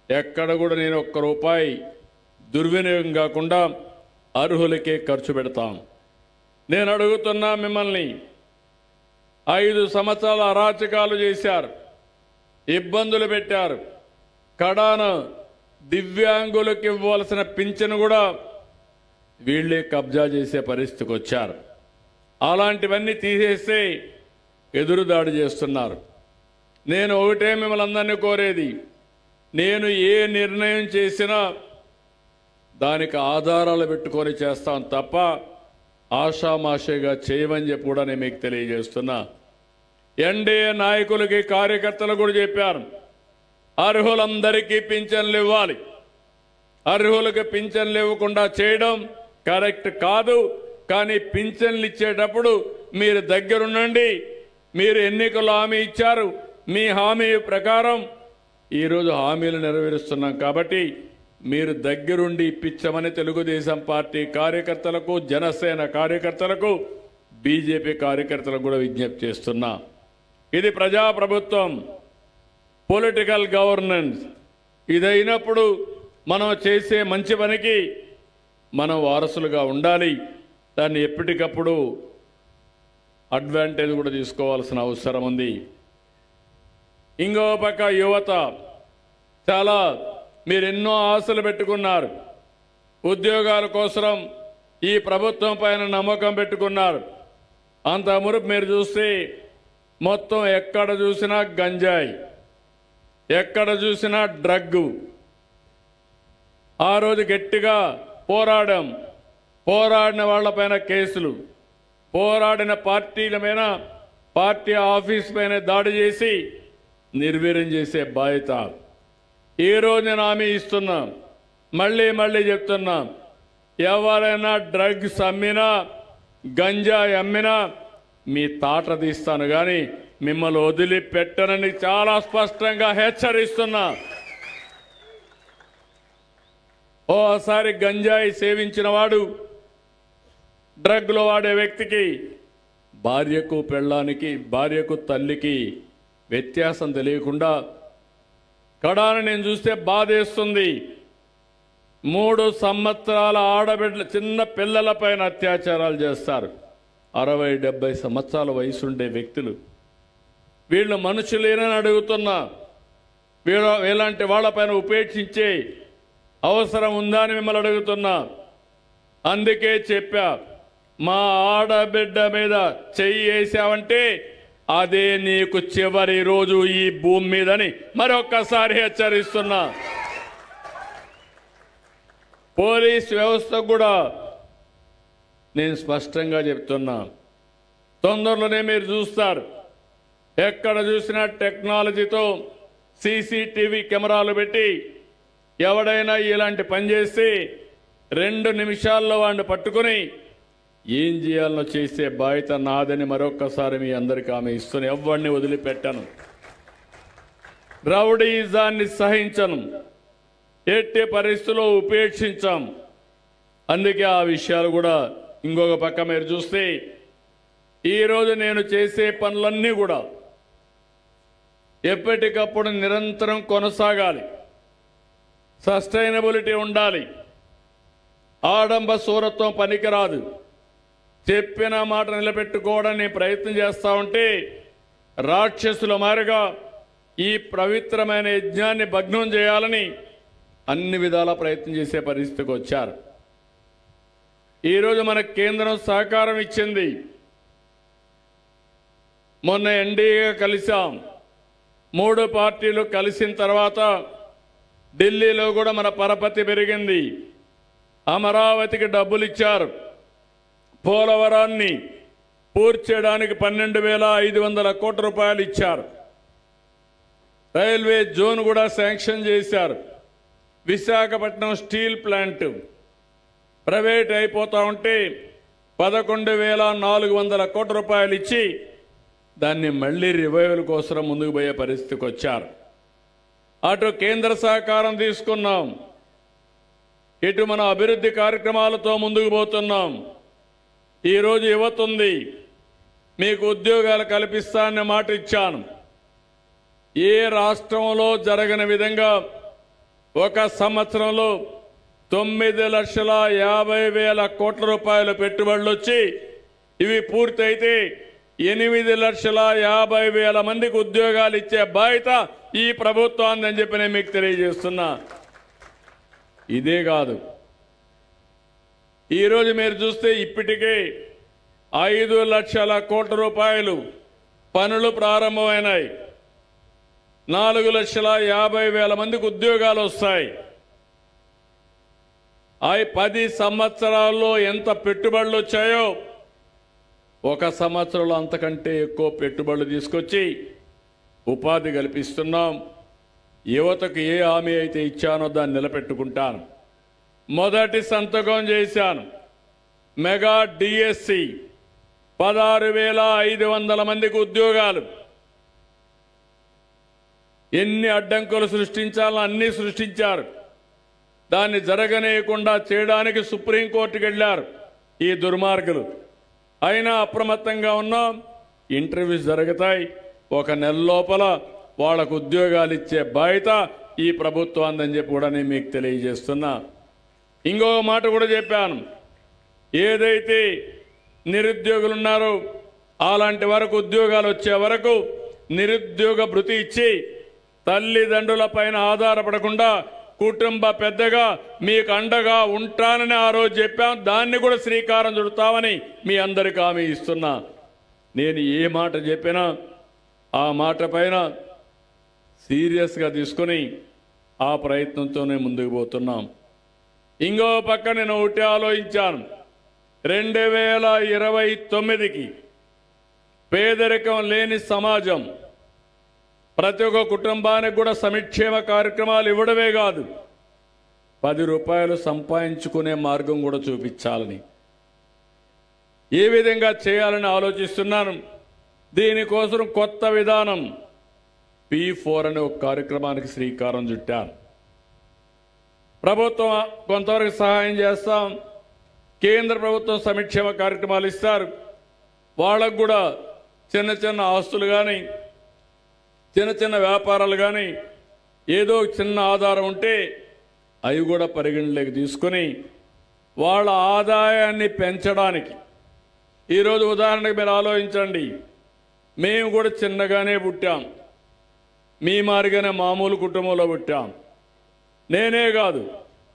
ఎక్కడ కూడా నేను ₹1 దుర్వినియోగం కాకుండా అర్హులకే ఖర్చు పెడతాం. నేను అడుగుతున్నా మిమ్మల్ని, 5 సంవత్సరాల అరాచకాలు చేశారు, ఇబ్బందులు పెట్టారు. కడాన దివ్యాంగులకు ఇవ్వాల్సిన పింఛను కూడా వీళ్లే కబ్జా చేసే పరిస్థితికి వచ్చారు. అలాంటివన్నీ తీసేస్తే ఎదురుదాడి చేస్తున్నారు. నేను ఒకటే మిమ్మల్ని అందరినీ కోరేది, నేను ఏ నిర్ణయం చేసినా దానికి ఆధారాలు పెట్టుకొని చేస్తాం తప్ప ఆషామాషిగా చేయమని చెప్పి కూడా నేను మీకు తెలియజేస్తున్నా. ఎన్డీఏ నాయకులకి, కార్యకర్తలు కూడా చెప్పారు, అర్హులందరికీ పింఛన్లు ఇవ్వాలి. అర్హులకు పింఛన్లు ఇవ్వకుండా చేయడం కరెక్ట్ కాదు. కానీ పింఛన్లు ఇచ్చేటప్పుడు మీరు దగ్గరుండండి. మీరు ఎన్నికల్లో హామీ ఇచ్చారు, మీ హామీ ప్రకారం ఈరోజు హామీలు నెరవేరుస్తున్నాం. కాబట్టి మీరు దగ్గరుండి ఇప్పించమని తెలుగుదేశం పార్టీ కార్యకర్తలకు, జనసేన కార్యకర్తలకు, బీజేపీ కార్యకర్తలకు కూడా విజ్ఞప్తి చేస్తున్నా. ఇది ప్రజాప్రభుత్వం, పొలిటికల్ గవర్నెన్స్. ఇదైనప్పుడు మనం చేసే మంచి పనికి మనం వారసులుగా ఉండాలి. దాన్ని ఎప్పటికప్పుడు అడ్వాంటేజ్ కూడా తీసుకోవాల్సిన అవసరం ఉంది. ఇంకో పక్క యువత చాలా మీరు ఎన్నో ఆశలు పెట్టుకున్నారు. ఉద్యోగాల కోసం ఈ ప్రభుత్వం పైన నమ్మకం పెట్టుకున్నారు. అంత మురుపు మీరు చూస్తే మొత్తం ఎక్కడ చూసినా గంజాయి, ఎక్కడ చూసినా డ్రగ్గు. ఆ రోజు గట్టిగా పోరాడిన వాళ్ళపైన కేసులు, పోరాడిన పార్టీల మీద, పార్టీ ఆఫీస్ పైన దాడి చేసి నిర్వీర్యం చేసే బాధ్యత ఈరోజు నేను హామీ ఇస్తున్నా. మళ్ళీ చెప్తున్నా, ఎవరైనా డ్రగ్స్ అమ్మినా, గంజాయి అమ్మినా మీ తాట తీస్తాను కానీ మిమ్మల్ని వదిలిపెట్టనని చాలా స్పష్టంగా హెచ్చరిస్తున్నా. ఓసారి గంజాయి సేవించిన వాడు, డ్రగ్లు వాడే వ్యక్తికి భార్యకు పెళ్ళానికి, భార్యకు తల్లికి వ్యత్యాసం తెలియకుండా కడాన నేను చూస్తే బాధేస్తుంది. 3 సంవత్సరాల ఆడబిడ్డలు, చిన్న పిల్లలపైన అత్యాచారాలు చేస్తారు. 60-70 సంవత్సరాల వయసుండే వ్యక్తులు. వీళ్ళు మనుషులేనని అడుగుతున్నా. ఇలాంటి వాళ్ళపైన ఉపేక్షించే అవసరం ఉందా అని మిమ్మల్ని అడుగుతున్నా. అందుకే చెప్పా, మా ఆడబిడ్డ మీద చెయ్యి వేసావంటే అదే నీకు చివరి రోజు ఈ భూమి మీదని మరొక్కసారి హెచ్చరిస్తున్నా. పోలీస్ వ్యవస్థ కూడా నేను స్పష్టంగా చెప్తున్నా, తొందరలోనే మీరు చూస్తారు, ఎక్కడ చూసినా టెక్నాలజీతో సీసీటీవీ కెమెరాలు పెట్టి ఎవడైనా ఇలాంటి పని చేస్తే 2 నిమిషాల్లో వాడిని పట్టుకుని ఏం చేయాలనో చేసే బాధ్యత నాదని మరొక్కసారి మీ అందరికీ ఆమె ఇస్తున్న. ఎవరిని వదిలిపెట్టను, రౌడీజాన్ని సహించను, ఎట్టి పరిస్థితుల్లో ఉపేక్షించాం. అందుకే ఆ విషయాలు కూడా ఇంకొక పక్క మీరు చూస్తే ఈరోజు నేను చేసే పనులన్నీ కూడా ఎప్పటికప్పుడు నిరంతరం కొనసాగాలి, సస్టైనబిలిటీ ఉండాలి. ఆడంబ సూరత్వం పనికిరాదు. చెప్పిన మాట నిలబెట్టుకోవడానికి ప్రయత్నం చేస్తా ఉంటే రాక్షసుల మారిగా ఈ పవిత్రమైన యజ్ఞాన్ని భగ్నం చేయాలని అన్ని విధాల ప్రయత్నం చేసే పరిస్థితికి వచ్చారు. ఈరోజు మన కేంద్రం సహకారం ఇచ్చింది. మొన్న ఎన్డీఏ కలిసాం. 3 పార్టీలు కలిసిన తర్వాత ఢిల్లీలో కూడా మన పరపతి పెరిగింది. అమరావతికి డబ్బులు ఇచ్చారు. పోలవరాన్ని పూర్తి చేయడానికి 12,500 కోట్ల రూపాయలు ఇచ్చారు. రైల్వే జోన్ కూడా శాంక్షన్ చేశారు. విశాఖపట్నం స్టీల్ ప్లాంట్ ప్రైవేట్ అయిపోతా ఉంటే 11,400 కోట్ల రూపాయలు ఇచ్చి దాన్ని మళ్లీ రివైవల్ కోసం ముందుకు పోయే పరిస్థితికి వచ్చారు. అటు కేంద్ర సహకారం తీసుకున్నాం, ఇటు మన అభివృద్ధి కార్యక్రమాలతో ముందుకు పోతున్నాం. ఈరోజు యువత ఉంది, మీకు ఉద్యోగాలు కల్పిస్తానని మాట ఇచ్చాను. ఏ రాష్ట్రంలో జరగని విధంగా 1 సంవత్సరంలో 9,50,000 కోట్ల రూపాయల పెట్టుబడులు వచ్చి ఇవి పూర్తయితే 8,50,000 మందికి ఉద్యోగాలు ఇచ్చే బాధ్యత ఈ ప్రభుత్వాన్ని అని చెప్పి నేను మీకు తెలియజేస్తున్నా. ఇదే కాదు, ఈరోజు మీరు చూస్తే ఇప్పటికే 5 లక్షల కోట్ల రూపాయలు పనులు ప్రారంభమైనాయి. 4,50,000 మందికి ఉద్యోగాలు వస్తాయి. 10 సంవత్సరాల్లో ఎంత పెట్టుబడులు వచ్చాయో 1 సంవత్సరంలో అంతకంటే ఎక్కువ పెట్టుబడులు తీసుకొచ్చి ఉపాధి కల్పిస్తున్నాం. యువతకు ఏ హామీ అయితే ఇచ్చానో దాన్ని నిలబెట్టుకుంటాను. మొదటి సంతకం చేశాను. మెగా డిఎస్సి 16,500 మందికి ఉద్యోగాలు. ఎన్ని అడ్డంకులు సృష్టించాలో అన్ని సృష్టించారు. దాన్ని జరగనేయకుండా చేయడానికి సుప్రీంకోర్టుకు వెళ్లారు ఈ దుర్మార్గులు. అయినా అప్రమత్తంగా ఉన్నాం. ఇంటర్వ్యూస్ జరుగుతాయి. 1 నెల లోపల వాళ్ళకు ఉద్యోగాలు ఇచ్చే బాధ్యత ఈ ప్రభుత్వాన్ని చెప్పి కూడా నేను మీకు తెలియజేస్తున్నా. ఇంకొక మాట కూడా చెప్పాను, ఏదైతే నిరుద్యోగులు ఉన్నారో అలాంటి వరకు ఉద్యోగాలు వచ్చే వరకు నిరుద్యోగ భృతి ఇచ్చి తల్లిదండ్రుల పైన ఆధారపడకుండా కుటుంబ పెద్దగా మీకు అండగా ఉంటానని ఆ రోజు చెప్పాం. దాన్ని కూడా శ్రీకారం చుడతామని మీ అందరికీ హామీ ఇస్తున్నా. నేను ఏ మాట చెప్పినా ఆ మాట పైన సీరియస్గా తీసుకుని ఆ ప్రయత్నంతోనే ముందుకు పోతున్నాం. ఇంకో పక్క నేను ఒకటి ఆలోచించాను, 2029కి పేదరికం లేని సమాజం, ప్రతి ఒక్క కుటుంబానికి కూడా సంక్షేమ కార్యక్రమాలు ఇవ్వడమే కాదు 10 రూపాయలు సంపాదించుకునే మార్గం కూడా చూపించాలని, ఏ విధంగా చేయాలని ఆలోచిస్తున్నాను. దీనికోసం కొత్త విధానం P4 అనే ఒక కార్యక్రమానికి శ్రీకారం చుట్టాను. ప్రభుత్వం కొంతవరకు సహాయం చేస్తాం, కేంద్ర ప్రభుత్వం సంక్షేమ కార్యక్రమాలు ఇస్తారు. వాళ్ళకు కూడా చిన్న చిన్న ఆస్తులు కానీ చిన్న చిన్న వ్యాపారాలు కానీ ఏదో చిన్న ఆధారం ఉంటే అవి కూడా పరిగణలోకి తీసుకొని వాళ్ళ ఆదాయాన్ని పెంచడానికి. ఈరోజు ఉదాహరణకు మీరు ఆలోచించండి, మేము కూడా చిన్నగానే పుట్టాం. మీ మారిగానే మామూలు కుటుంబంలో పుట్టాం. నేనే కాదు,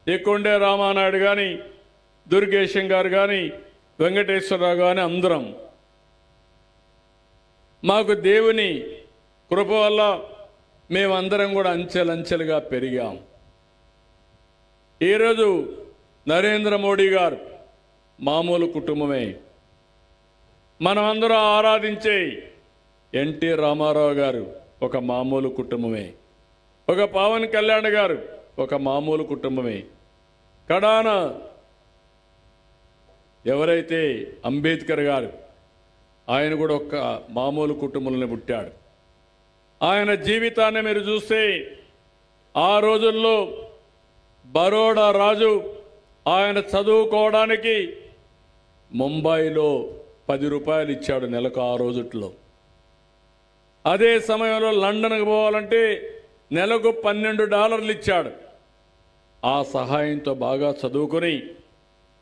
ఎక్కుండే రామానాయుడు కానీ, దుర్గేశం గారు కానీ, వెంకటేశ్వరరావు కానీ అందరం మాకు దేవుని కృప వల్ల మేమందరం కూడా అంచెలంచెలుగా పెరిగాం. ఈరోజు నరేంద్ర మోడీ గారు మామూలు కుటుంబమే. మనమందరం ఆరాధించే ఎన్టీ రామారావు గారు ఒక మామూలు కుటుంబమే. ఒక పవన్ కళ్యాణ్ గారు ఒక మామూలు కుటుంబమే. కడాన ఎవరైతే అంబేద్కర్ గారు, ఆయన కూడా ఒక మామూలు కుటుంబంలో పుట్టాడు. ఆయన జీవితాన్ని మీరు చూస్తే ఆ రోజుల్లో బరోడా రాజు ఆయన చదువుకోవడానికి ముంబైలో 10 రూపాయలు ఇచ్చాడు నెలకు ఆ రోజుల్లో. అదే సమయంలో లండన్కి పోవాలంటే నెలకు $12 ఇచ్చాడు. ఆ సహాయంతో బాగా చదువుకొని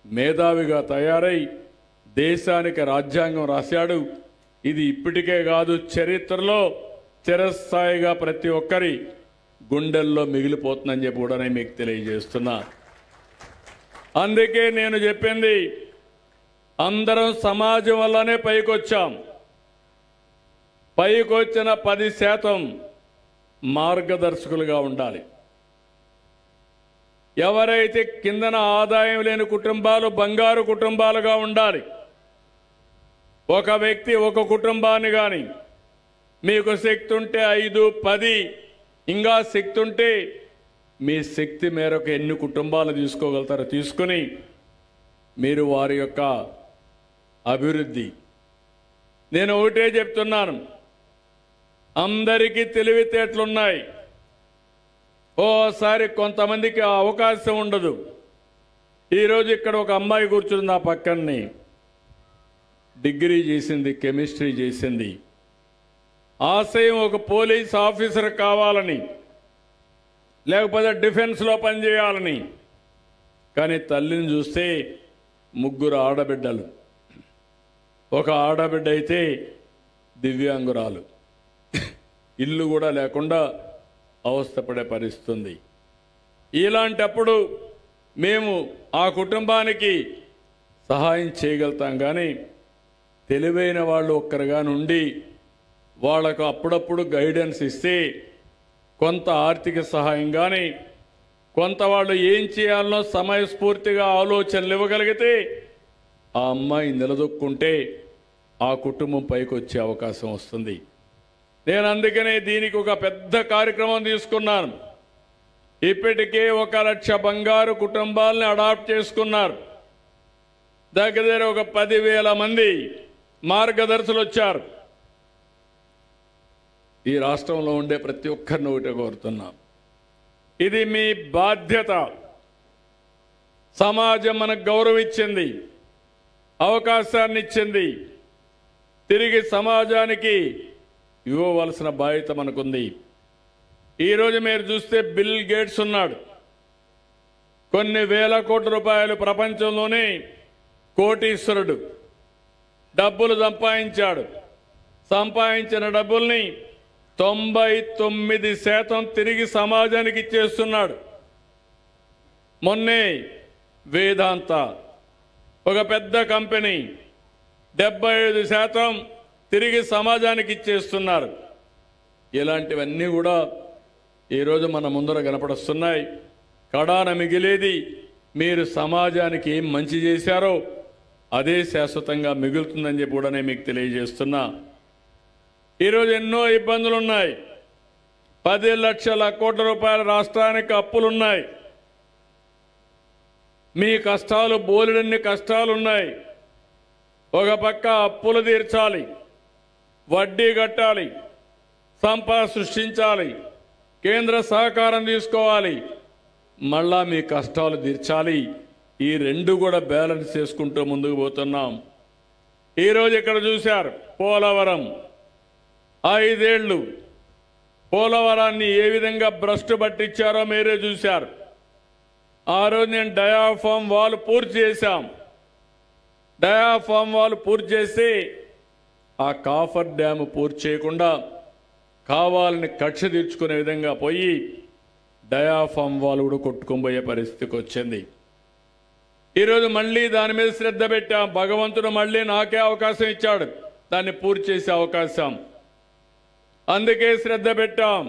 మేధావిగా తయారై దేశానికి రాజ్యాంగం రాశాడు. ఇది ఇప్పటికే కాదు, చరిత్రలో చిరస్థాయిగా ప్రతి ఒక్కరి గుండెల్లో మిగిలిపోతుందని చెప్పి కూడా నేను మీకు తెలియజేస్తున్నా. అందుకే నేను చెప్పింది, అందరం సమాజం వల్లనే పైకొచ్చాం. పైకొచ్చిన 10% మార్గదర్శకులుగా ఉండాలి. ఎవరైతే కిందన ఆదాయం లేని కుటుంబాలు బంగారు కుటుంబాలుగా ఉండాలి. ఒక వ్యక్తి ఒక కుటుంబాన్ని కానీ మీకు శక్తి ఉంటే 5, 10 ఇంకా శక్తి ఉంటే మీ శక్తి మేరకు ఎన్ని కుటుంబాలు తీసుకోగలుగుతారో తీసుకుని మీరు వారి యొక్క అభివృద్ధి. నేను ఒకటే చెప్తున్నాను, అందరికీ తెలివితేటలున్నాయి. ఓసారి కొంతమందికి ఆ అవకాశం ఉండదు. ఈరోజు ఇక్కడ ఒక అమ్మాయి కూర్చుంది నా పక్కనే, డిగ్రీ చేసింది, కెమిస్ట్రీ చేసింది. ఆశయం ఒక పోలీస్ ఆఫీసర్ కావాలని, లేకపోతే డిఫెన్స్లో పనిచేయాలని. కానీ తల్లిని చూస్తే 3 ఆడబిడ్డలు. ఒక ఆడబిడ్డ అయితే దివ్యాంగురాలు, ఇల్లు కూడా లేకుండా అవస్థపడే పరిస్థితుంది. ఇలాంటప్పుడు మేము ఆ కుటుంబానికి సహాయం చేయగలుగుతాం. కానీ తెలివైన వాళ్ళు ఒక్కరుగా నుండి వాళ్ళకు అప్పుడప్పుడు గైడెన్స్ ఇస్తే, కొంత ఆర్థిక సహాయం కానీ, కొంత వాళ్ళు ఏం చేయాలనో సమయస్ఫూర్తిగా ఆలోచనలు ఇవ్వగలిగితే ఆ అమ్మాయి నిలదొక్కుంటే ఆ కుటుంబం పైకి వచ్చే అవకాశం వస్తుంది. నేను అందుకనే దీనికి ఒక పెద్ద కార్యక్రమం తీసుకున్నాను. ఇప్పటికే 1 లక్ష బంగారు కుటుంబాలని అడాప్ట్ చేసుకున్నారు. దగ్గర ఒక 10,000 మంది మార్గదర్శులు వచ్చారు. ఈ రాష్ట్రంలో ఉండే ప్రతి ఒక్కరిని ఒకటే కోరుతున్నాం, ఇది మీ బాధ్యత. సమాజం మనకు గౌరవం ఇచ్చింది, అవకాశాన్ని ఇచ్చింది. తిరిగి సమాజానికి ఇవ్వవలసిన బాధ్యత మనకుంది. ఈరోజు మీరు చూస్తే బిల్ గేట్స్ ఉన్నాడు, కొన్ని వేల కోట్ల రూపాయలు ప్రపంచంలోనే కోటీశ్వరుడు. డబ్బులు సంపాదించాడు. సంపాదించిన డబ్బుల్ని 99% తిరిగి సమాజానికి ఇచ్చేస్తున్నాడు. మొన్నే వేదాంత ఒక పెద్ద కంపెనీ 75% తిరిగి సమాజానికి ఇచ్చేస్తున్నారు. ఇలాంటివన్నీ కూడా ఈరోజు మన ముందర కనపడుస్తున్నాయి. కడాన మిగిలేది మీరు సమాజానికి ఏం మంచి చేశారో అదే శాశ్వతంగా మిగులుతుందని చెప్పి కూడా నేను మీకు తెలియజేస్తున్నా. ఈరోజు ఎన్నో ఇబ్బందులు ఉన్నాయి. 10 లక్షల కోట్ల రూపాయల రాష్ట్రానికి అప్పులున్నాయి. మీ కష్టాలు బోలెడన్ని కష్టాలున్నాయి. ఒక పక్క అప్పులు తీర్చాలి, వడ్డీ కట్టాలి, సంపద సృష్టించాలి, కేంద్ర సహకారం తీసుకోవాలి, మళ్ళా మీ కష్టాలు తీర్చాలి. ఈ రెండు కూడా బ్యాలెన్స్ చేసుకుంటూ ముందుకు పోతున్నాం. ఈరోజు ఇక్కడ చూశారు పోలవరం 5 ఏళ్లు పోలవరాన్ని ఏ విధంగా భ్రష్టు పట్టించారో మీరే చూశారు. ఆ రోజు నేను డయాఫామ్ వాల్ పూర్తి చేశాం. డయాఫామ్ వాల్ పూర్తి చేసి ఆ కాఫర్ డ్యామ్ పూర్తి చేయకుండా కావాలని కక్ష తీర్చుకునే విధంగా పోయి డయాఫామ్ వాళ్ళు కూడా కొట్టుకుపోయే పరిస్థితికి వచ్చింది. ఈరోజు మళ్ళీ దాని మీద శ్రద్ధ పెట్టాం. భగవంతుడు మళ్ళీ నాకే అవకాశం ఇచ్చాడు దాన్ని పూర్తి చేసే అవకాశం. అందుకే శ్రద్ధ పెట్టాం.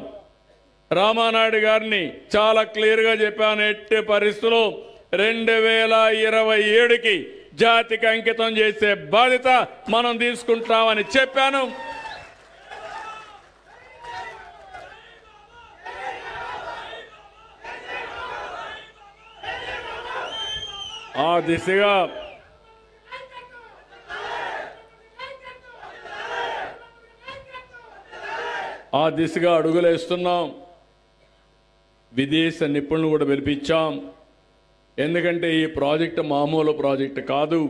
రామానాయుడు గారిని చాలా క్లియర్గా చెప్పాను, ఎట్టి పరిస్థితుల్లో 2027కి జాతికి అంకితం చేసే బాధ్యత మనం తీసుకుంటామని చెప్పాను. ఆ దిశగా అడుగులేస్తున్నాం. విదేశ నిపుణులు కూడా పిలిపించాం. ఎందుకంటే ఈ ప్రాజెక్టు మామూలు ప్రాజెక్టు కాదు.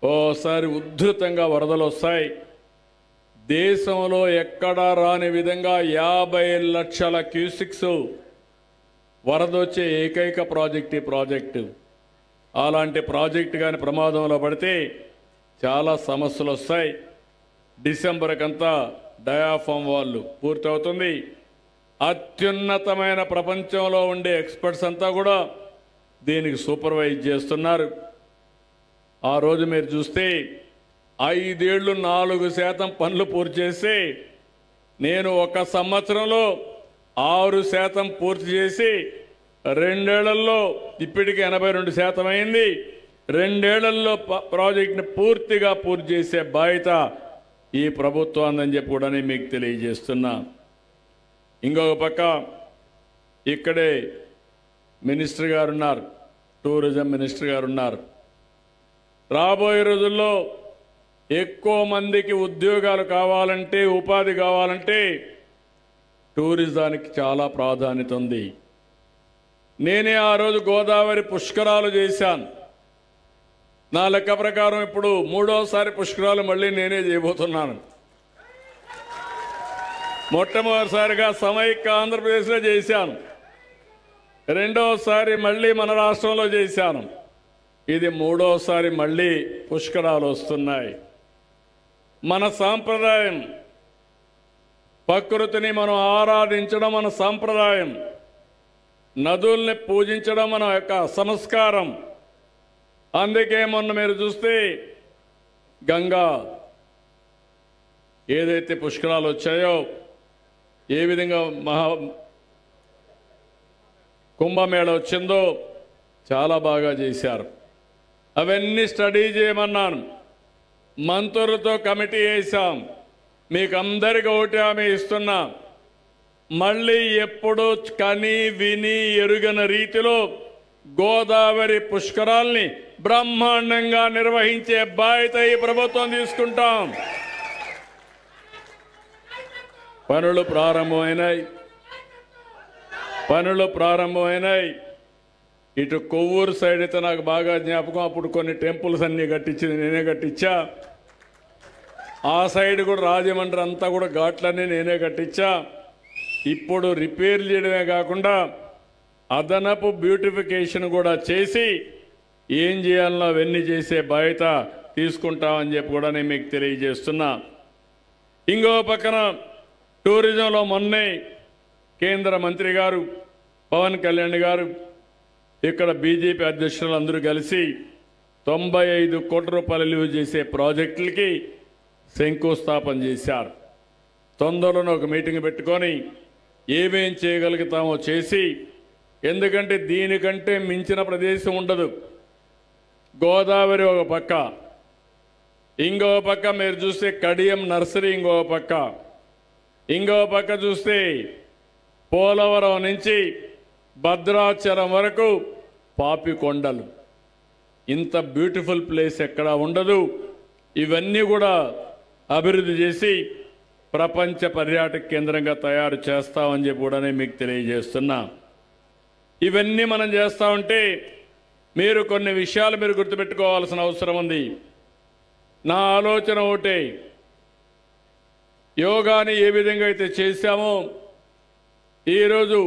ఓసారి ఉధృతంగా వరదలు వస్తాయి. దేశంలో ఎక్కడా రాని విధంగా 50 లక్షల క్యూసిక్స్ వరదొచ్చే ఏకైక ప్రాజెక్ట్ ఈ ప్రాజెక్టు. అలాంటి ప్రాజెక్టు కానీ ప్రమాదంలో పడితే చాలా సమస్యలు వస్తాయి. డిసెంబర్కంతా డయాఫామ్ వాళ్ళు పూర్తవుతుంది. అత్యున్నతమైన ప్రపంచంలో ఉండే ఎక్స్పర్ట్స్ అంతా కూడా దీనికి సూపర్వైజ్ చేస్తున్నారు. ఆ రోజు మీరు చూస్తే 5 ఏళ్ళు 4% పనులు పూర్తి చేసి, నేను 1 సంవత్సరంలో 6% పూర్తి చేసి 2 ఏళ్లలో ఇప్పటికి 82% అయింది. 2 ఏళ్లలో ప్రాజెక్టుని పూర్తిగా పూర్తి చేసే బాధ్యత ఈ ప్రభుత్వం అని చెప్పి కూడా మీకు తెలియజేస్తున్నా. ఇంకొక పక్క ఇక్కడే మినిస్టర్ గారు ఉన్నారు, టూరిజం మినిస్టర్ గారు ఉన్నారు. రాబోయే రోజుల్లో ఎక్కువ మందికి ఉద్యోగాలు కావాలంటే, ఉపాధి కావాలంటే టూరిజానికి చాలా ప్రాధాన్యత ఉంది. నేనే ఆ రోజు గోదావరి పుష్కరాలు చేశాను. నా లెక్క ప్రకారం ఇప్పుడు 3వసారి పుష్కరాలు మళ్ళీ నేనే చేయబోతున్నాను. మొట్టమొదటిసారిగా సమైక్య ఆంధ్రప్రదేశ్లో చేశాను. 2వసారి మళ్ళీ మన రాష్ట్రంలో చేశాను. ఇది 3వసారి మళ్ళీ పుష్కరాలు వస్తున్నాయి. మన సాంప్రదాయం, ప్రకృతిని మనం ఆరాధించడం మన సాంప్రదాయం, నదుల్ని పూజించడం మన యొక్క సంస్కారం. అందుకే మొన్న మీరు చూస్తే గంగా ఏదైతే పుష్కరాలు వచ్చాయో, ఏ విధంగా కుంభమేళ వచ్చిందో చాలా బాగా చేశారు. అవన్నీ స్టడీ చేయమన్నాను. మంత్రులతో కమిటీ వేశాం. మీకు అందరికీ ఒకటి హామీ ఇస్తున్నా, మళ్ళీ ఎప్పుడూ కని విని ఎరుగని రీతిలో గోదావరి పుష్కరాల్ని బ్రహ్మాండంగా నిర్వహించే బాధ్యత ఈ ప్రభుత్వం తీసుకుంటాం. పనులు ప్రారంభమైనాయి. ఇటు కొవ్వూరు సైడ్ అయితే నాకు బాగా జ్ఞాపకం. అప్పుడు కొన్ని టెంపుల్స్ అన్నీ కట్టించింది నేనే కట్టించా. ఆ సైడ్ కూడా రాజమండ్రి అంతా కూడా ఘాట్లన్నీ నేనే కట్టించా. ఇప్పుడు రిపేర్ చేయడమే కాకుండా అదనపు బ్యూటిఫికేషన్ కూడా చేసి ఏం చేయాలనో అవన్నీ చేసే బాధ్యత తీసుకుంటామని చెప్పి కూడా నేను మీకు తెలియజేస్తున్నా. ఇంకో పక్కన టూరిజంలో మొన్నే కేంద్ర మంత్రి గారు పవన్ కళ్యాణ్ గారు ఇక్కడ బీజేపీ అధ్యక్షులు అందరూ కలిసి 95 కోట్ల రూపాయలు విలువ చేసే ప్రాజెక్టులకి శంకుస్థాపన చేశారు. తొందరలోనే ఒక మీటింగ్ పెట్టుకొని ఏమేం చేయగలుగుతామో చేసి, ఎందుకంటే దీనికంటే మించిన ప్రదేశం ఉండదు. గోదావరి ఒక పక్క, ఇంకో పక్క మీరు చూస్తే కడియం నర్సరీ, ఇంకో పక్క చూస్తే పోలవరం నుంచి భద్రాచలం వరకు పాపికొండలు. ఇంత బ్యూటిఫుల్ ప్లేస్ ఎక్కడా ఉండదు. ఇవన్నీ కూడా అభివృద్ధి చేసి ప్రపంచ పర్యాటక కేంద్రంగా తయారు చేస్తామని చెప్పి కూడా నేను మీకు తెలియజేస్తున్నా. ఇవన్నీ మనం చేస్తా ఉంటే మీరు కొన్ని విషయాలు మీరు గుర్తుపెట్టుకోవాల్సిన అవసరం ఉంది. నా ఆలోచన ఒకటే, యోగాని ఏ విధంగా అయితే చేశామో ఈరోజు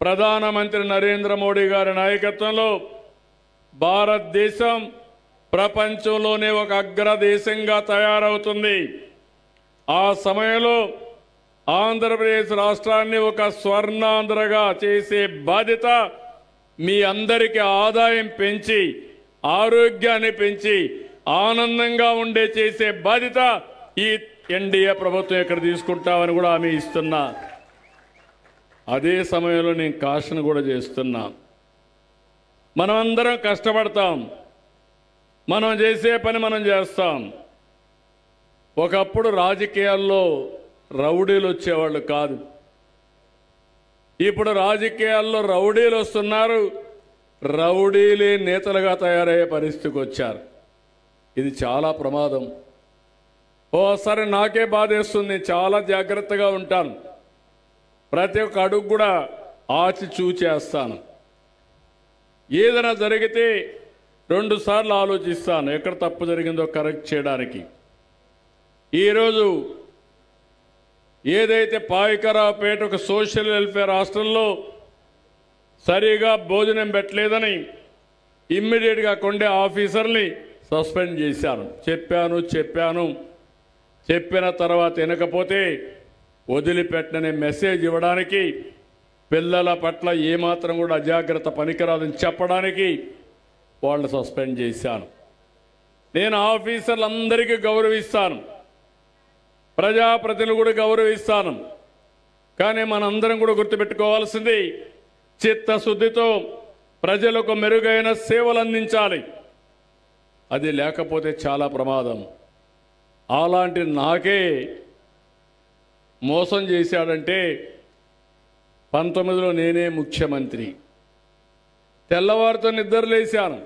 ప్రధానమంత్రి నరేంద్ర మోడీ గారి నాయకత్వంలో భారతదేశం ప్రపంచంలోనే ఒక అగ్రదేశంగా తయారవుతుంది. ఆ సమయంలో ఆంధ్రప్రదేశ్ రాష్ట్రాన్ని ఒక స్వర్ణాంధ్రగా చేసే బాధ్యత, మీ అందరికీ ఆదాయం పెంచి ఆరోగ్యాన్ని పెంచి ఆనందంగా ఉండే చేసే బాధ్యత ఈ ఎన్డీఏ ప్రభుత్వం ఇక్కడ తీసుకుంటామని కూడా హామీ ఇస్తున్నా. అదే సమయంలో నేను కాషన్ కూడా చేస్తున్నా. మనం అందరం కష్టపడతాం, మనం చేసే పని మనం చేస్తాం. ఒకప్పుడు రాజకీయాల్లో రౌడీలు వచ్చేవాళ్ళు కాదు, ఇప్పుడు రాజకీయాల్లో రౌడీలు వస్తున్నారు, రౌడీలే నేతలుగా తయారయ్యే పరిస్థితికి వచ్చారు. ఇది చాలా ప్రమాదం. ఓసారి నాకే బాధేస్తుంది, చాలా జాగ్రత్తగా ఉంటాను, ప్రతి ఒక్క అడుగు కూడా ఆచి చూచేస్తాను. ఏదైనా జరిగితే 2 సార్లు ఆలోచిస్తాను, ఎక్కడ తప్పు జరిగిందో కరెక్ట్ చేయడానికి. ఈరోజు ఏదైతే పాయకరావుపేట ఒక సోషల్ వెల్ఫేర్ హాస్టల్లో సరిగా భోజనం పెట్టలేదని ఇమ్మీడియట్గా కొండే ఆఫీసర్ని సస్పెండ్ చేశాను. చెప్పిన తర్వాత వినకపోతే వదిలిపెట్టనే మెసేజ్ ఇవ్వడానికి, పిల్లల పట్ల ఏమాత్రం కూడా అజాగ్రత్త పనికిరాదని చెప్పడానికి వాళ్ళని సస్పెండ్ చేశాను. నేను ఆఫీసర్లందరికీ గౌరవిస్తాను, ప్రజాప్రతినిధులు కూడా గౌరవిస్తాను. కానీ మనందరం కూడా గుర్తుపెట్టుకోవాల్సింది, చిత్తశుద్ధితో ప్రజలకు మెరుగైన సేవలు అందించాలి. అది లేకపోతే చాలా ప్రమాదం. అలాంటి నాకే మోసం చేశాడంటే 19లో నేనే ముఖ్యమంత్రి. తెల్లవారితో నిద్రలేశాను.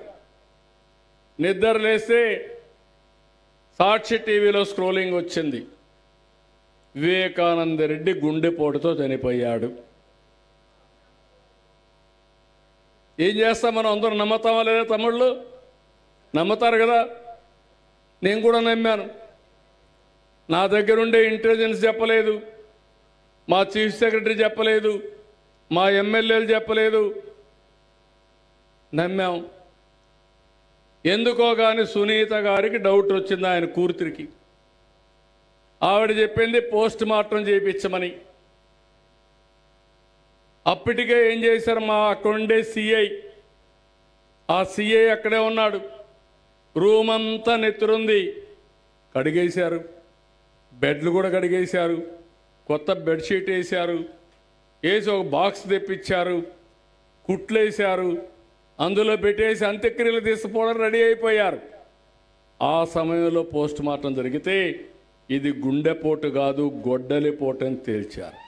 నిద్రలేస్తే సాక్షి టీవీలో స్క్రోలింగ్ వచ్చింది, వివేకానంద రెడ్డి గుండెపోటుతో చనిపోయాడు. ఏం చేస్తాం మనం? అందరూ నమ్ముతామా లేదా? తమ్ముళ్ళు నమ్ముతారు కదా. నేను కూడా నమ్మాను. నా దగ్గరుండే ఇంటెలిజెన్స్ చెప్పలేదు, మా చీఫ్ సెక్రటరీ చెప్పలేదు, మా ఎమ్మెల్యేలు చెప్పలేదు, నమ్మాం. ఎందుకో కానీ సునీత గారికి డౌట్ వచ్చింది ఆయన కూతురికి. ఆవిడ చెప్పింది పోస్ట్ మార్టం చేయించమని. అప్పటికే ఏం చేశారు, మా అక్కడుండే సిఐ, ఆ సిఐ అక్కడే ఉన్నాడు, రూమ్ అంతా నెత్తురుంది, కడిగేశారు, బెడ్లు కూడా కడిగేశారు, కొత్త బెడ్షీట్ వేశారు, వేసి ఒక బాక్స్ తెప్పించారు, కుట్లేశారు, అందులో పెట్టేసి అంత్యక్రియలు తీసుకుపోవడం రెడీ అయిపోయారు. ఆ సమయంలో పోస్ట్ మార్టం జరిగితే ఇది గుండెపోటు కాదు, గొడ్డలిపోటు అని తేల్చారు.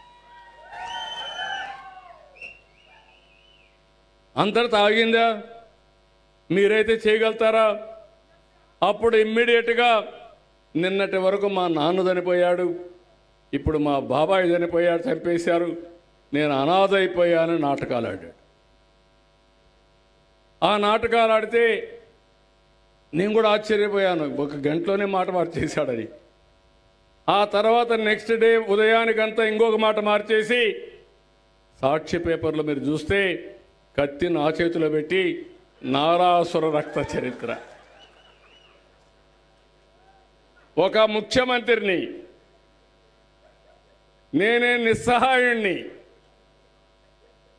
అంతటా ఆగిందా? మీరైతే చేయగలుగుతారా? అప్పుడు ఇమ్మీడియట్గా నిన్నటి వరకు మా నాన్న చనిపోయాడు, ఇప్పుడు మా బాబాయ్ చనిపోయాడు, చంపేశారు, నేను అనాథ అయిపోయాను నాటకాలు ఆడాడు. ఆ నాటకాలు ఆడితే నేను కూడా ఆశ్చర్యపోయాను, 1 గంటలోనే మాట మార్చేశాడని. ఆ తర్వాత నెక్స్ట్ డే ఉదయానికంతా ఇంకొక మాట మార్చేసి, సాక్షి పేపర్లో మీరు చూస్తే కత్తి నా చేతిలో పెట్టి నారాసుర రక్త చరిత్ర. ఒక ముఖ్యమంత్రిని, నేనే నిస్సహాయుణ్ణి.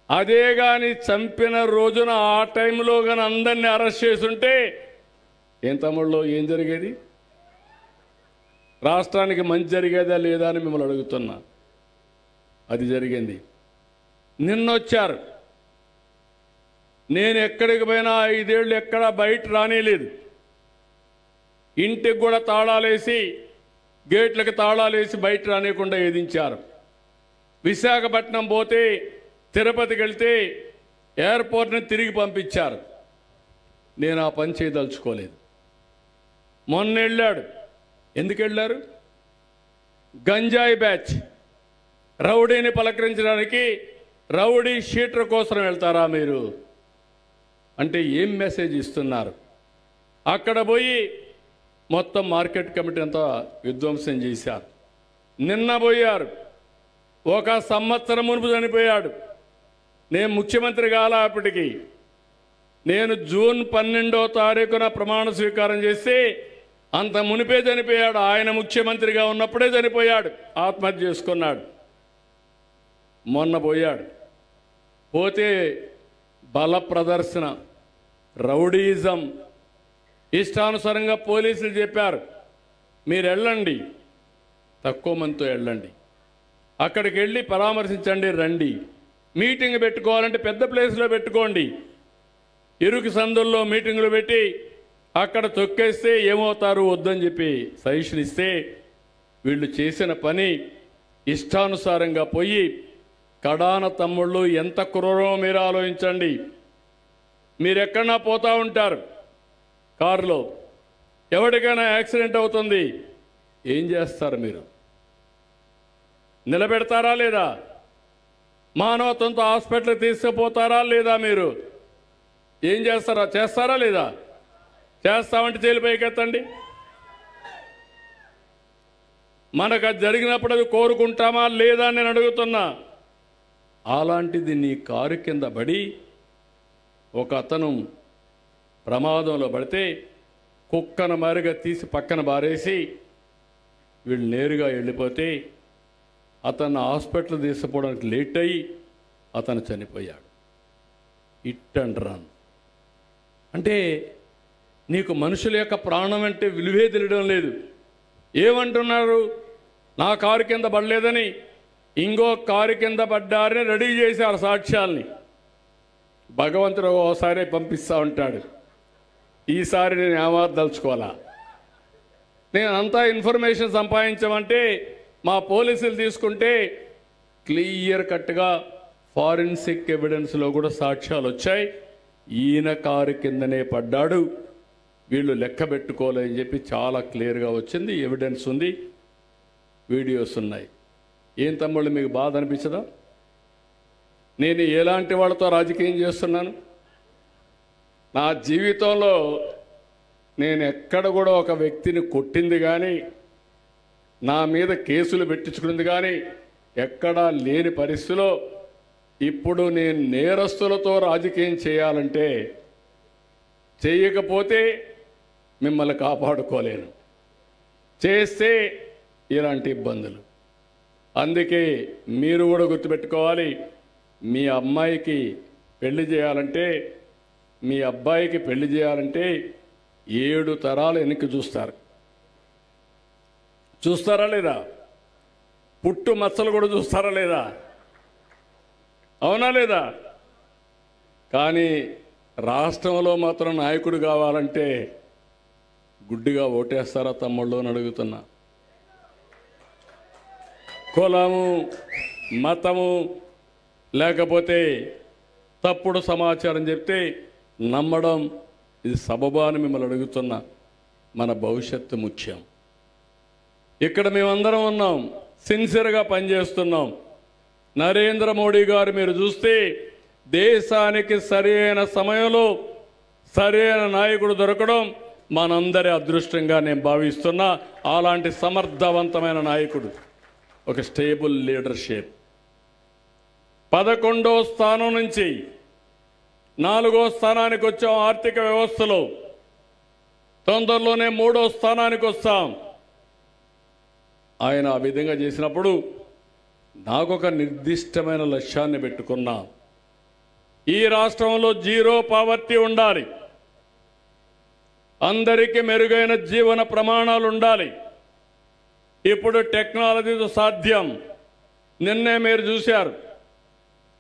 అదే గాని చంపిన రోజున ఆ టైంలో కానీ అందరినీ అరెస్ట్ చేసుంటే ఏం తమ్ముళ్ళు ఏం జరిగేది? రాష్ట్రానికి మంచి జరిగేదా లేదా అని మిమ్మల్ని అడుగుతున్నా. అది జరిగింది. నిన్నొచ్చారు, నేను ఎక్కడికి పోయినా 5 ఏళ్ళు ఎక్కడా బయట రానేలేదు. ఇంటికి కూడా తాళాలేసి, గేట్లకు తాళాలేసి బయట రానియకుండా ఏదించారు. విశాఖపట్నం పోతే, తిరుపతికి వెళ్తే ఎయిర్పోర్ట్ని తిరిగి పంపించారు. నేను ఆ పని చేయదలుచుకోలేదు. మొన్న వెళ్ళాడు. ఎందుకు వెళ్ళారు? గంజాయి బ్యాచ్, రౌడీని పలకరించడానికి, రౌడీ షీటర్ కోసం వెళ్తారా మీరు అంటే ఏం మెసేజ్ ఇస్తున్నారు? అక్కడ పోయి మొత్తం మార్కెట్ కమిటీ అంతా విధ్వంసం చేశారు. నిన్న పోయారు, 1 సంవత్సరం మునుపు చనిపోయాడు. నేను ముఖ్యమంత్రి కాలా అప్పటికి. నేను జూన్ 12వ తారీఖున ప్రమాణ స్వీకారం చేసి అంత మునిపే చనిపోయాడు. ఆయన ముఖ్యమంత్రిగా ఉన్నప్పుడే చనిపోయాడు, ఆత్మహత్య చేసుకున్నాడు. మొన్న పోయాడు. పోతే బల ప్రదర్శన, రౌడీయిజం, ఇష్టానుసారంగా పోలీసులు చెప్పారు మీరు వెళ్ళండి, తక్కువ మందితో వెళ్ళండి, అక్కడికి వెళ్ళి పరామర్శించండి, రండి, మీటింగ్ పెట్టుకోవాలంటే పెద్ద ప్లేస్లో పెట్టుకోండి. ఇరుకు సందుల్లో మీటింగులు పెట్టి అక్కడ తొక్కేస్తే ఏమవుతారు వద్దని చెప్పి సజెషన్ ఇస్తే వీళ్ళు చేసిన పని ఇష్టానుసారంగా పోయి కడాన తమ్ముళ్ళు ఎంత క్రూరమో మీరు ఆలోచించండి. మీరెక్కడన్నా పోతా ఉంటారు కారులో, ఎవరికైనా యాక్సిడెంట్ అవుతుంది, ఏం చేస్తారు మీరు? నిలబెడతారా లేదా? మానవత్వంతో హాస్పిటల్కి తీసుకుపోతారా లేదా? మీరు ఏం చేస్తారా? చేస్తారా లేదా? చేస్తామంటే చేలిపైకి ఎత్తండి. మనకు అది జరిగినప్పుడు అది కోరుకుంటామా లేదా అని నేను అడుగుతున్నా. అలాంటిది నీ కారు కింద పడి ఒక అతను ప్రమాదంలో పడితే కుక్కన మారిగా తీసి పక్కన బారేసి వీళ్ళు నేరుగా వెళ్ళిపోతే అతను హాస్పిటల్ తీసుకుపోవడానికి లేట్ అయ్యి అతను చనిపోయాడు. ఇట్ అండ్ రన్ అంటే నీకు మనుషుల యొక్క ప్రాణం అంటే విలువే తెలియడం లేదు. ఏమంటున్నారు? నా కారు కింద పడలేదని ఇంకో కారు కింద పడ్డారని రెడీ చేశారు సాక్ష్యాల్ని. భగవంతుడు ఓసారి పంపిస్తూ ఉంటాడు. ఈసారి నేను ఏమార్దలుచుకోవాలా? నేను అంతా ఇన్ఫర్మేషన్ సంపాదించమంటే మా పోలీసులు తీసుకుంటే క్లియర్ కట్గా ఫారెన్సిక్ ఎవిడెన్స్లో కూడా సాక్ష్యాలు వచ్చాయి. ఈయన కారు కిందనే పడ్డాడు, వీళ్ళు లెక్క పెట్టుకోలేని చెప్పి చాలా క్లియర్గా వచ్చింది. ఎవిడెన్స్ ఉంది, వీడియోస్ ఉన్నాయి. ఏం తమ్ముళ్ళు మీకు బాధ అనిపించదా? నేను ఎలాంటి వాళ్ళతో రాజకీయం చేస్తున్నాను? నా జీవితంలో నేను ఎక్కడ కూడా ఒక వ్యక్తిని కొట్టింది కానీ, నా మీద కేసులు పెట్టించుకున్నది కానీ ఎక్కడా లేని పరిస్థితిలో ఇప్పుడు నేను నేరస్తులతో రాజకీయం చేయాలంటే చేయకపోతే మిమ్మల్ని కాపాడుకోలేను, చేస్తే ఇలాంటి ఇబ్బందులు. అందుకే మీరు కూడా గుర్తుపెట్టుకోవాలి, మీ అమ్మాయికి పెళ్లి చేయాలంటే, మీ అబ్బాయికి పెళ్లి చేయాలంటే 7 తరాలు వెనక్కి చూస్తారు. చూస్తారా లేదా? పుట్టు మచ్చలు కూడా చూస్తారా లేదా? అవునా లేదా? కానీ రాష్ట్రంలో మాత్రం నాయకుడు కావాలంటే గుడ్డిగా ఓటేస్తారా తమ్ముళ్ళు అని అడుగుతున్నా. కులము, మతము లేకపోతే తప్పుడు సమాచారం చెప్తే నమ్మడం ఇది సబబా అని మిమ్మల్ని అడుగుతున్నా. మన భవిష్యత్తు ముఖ్యం. ఇక్కడ మేమందరం ఉన్నాం, సిన్సియర్గా పనిచేస్తున్నాం. నరేంద్ర మోడీ గారు మీరు చూస్తే దేశానికి సరైన సమయంలో సరైన నాయకుడు దొరకడం మనందరి అదృష్టంగా నేను భావిస్తున్నా. అలాంటి సమర్థవంతమైన నాయకుడు, ఒక స్టేబుల్ లీడర్షిప్. 11వ స్థానం నుంచి 4వ స్థానానికి వచ్చాం ఆర్థిక వ్యవస్థలో. తొందరలోనే 3వ స్థానానికి వస్తాం. ఆయన ఆ విధంగా చేసినప్పుడు నాకు ఒక నిర్దిష్టమైన లక్ష్యాన్ని పెట్టుకున్నా. ఈ రాష్ట్రంలో 0 పావర్టీ ఉండాలి, అందరికీ మెరుగైన జీవన ప్రమాణాలు ఉండాలి. ఇప్పుడు టెక్నాలజీతో సాధ్యం. నిన్నే మీరు చూశారు,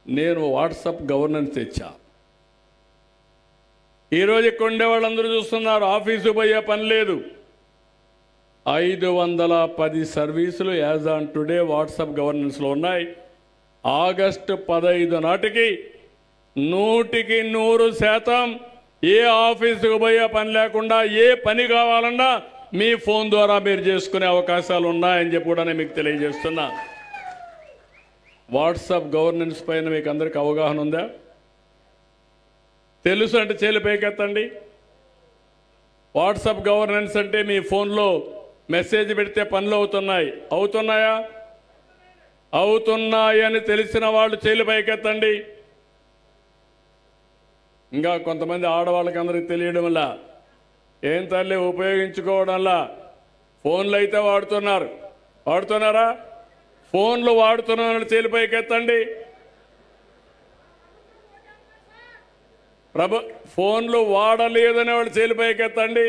నేను వాట్సాప్ గవర్నెన్స్ తెచ్చా. ఈరోజు ఇక్కడ ఉండే వాళ్ళందరూ చూస్తున్నారు, ఆఫీసు పోయే పని లేదు. 510 సర్వీసులు యాజ్ ఆన్ టుడే వాట్సాప్ గవర్నెన్స్లో ఉన్నాయి. ఆగస్టు 15 నాటికి 100% ఏ ఆఫీసుకు పోయే పని లేకుండా ఏ పని కావాలన్నా మీ ఫోన్ ద్వారా మీరు చేసుకునే అవకాశాలు ఉన్నాయని చెప్పి కూడా నేను మీకు తెలియజేస్తున్నా. వాట్సాప్ గవర్నెన్స్ పైన మీకు అందరికీ అవగాహన ఉందా? తెలుసు అంటే చేలు పైకెత్తండి. వాట్సాప్ గవర్నెన్స్ అంటే మీ ఫోన్లో మెసేజ్ పెడితే పనులు అవుతున్నాయా? అవుతున్నాయని తెలిసిన వాళ్ళు చేలు పైకెత్తండి. ఇంకా కొంతమంది ఆడవాళ్ళకి అందరికి తెలియడం వల్ల ఏం తల్లి ఉపయోగించుకోవడం వల్ల ఫోన్లు అయితే వాడుతున్నారా? ఫోన్లు వాడుతున్నారని చేలిపైకెత్తండి. ఫోన్లు వాడలేదనే వాళ్ళు చేలిపైకెత్తండి.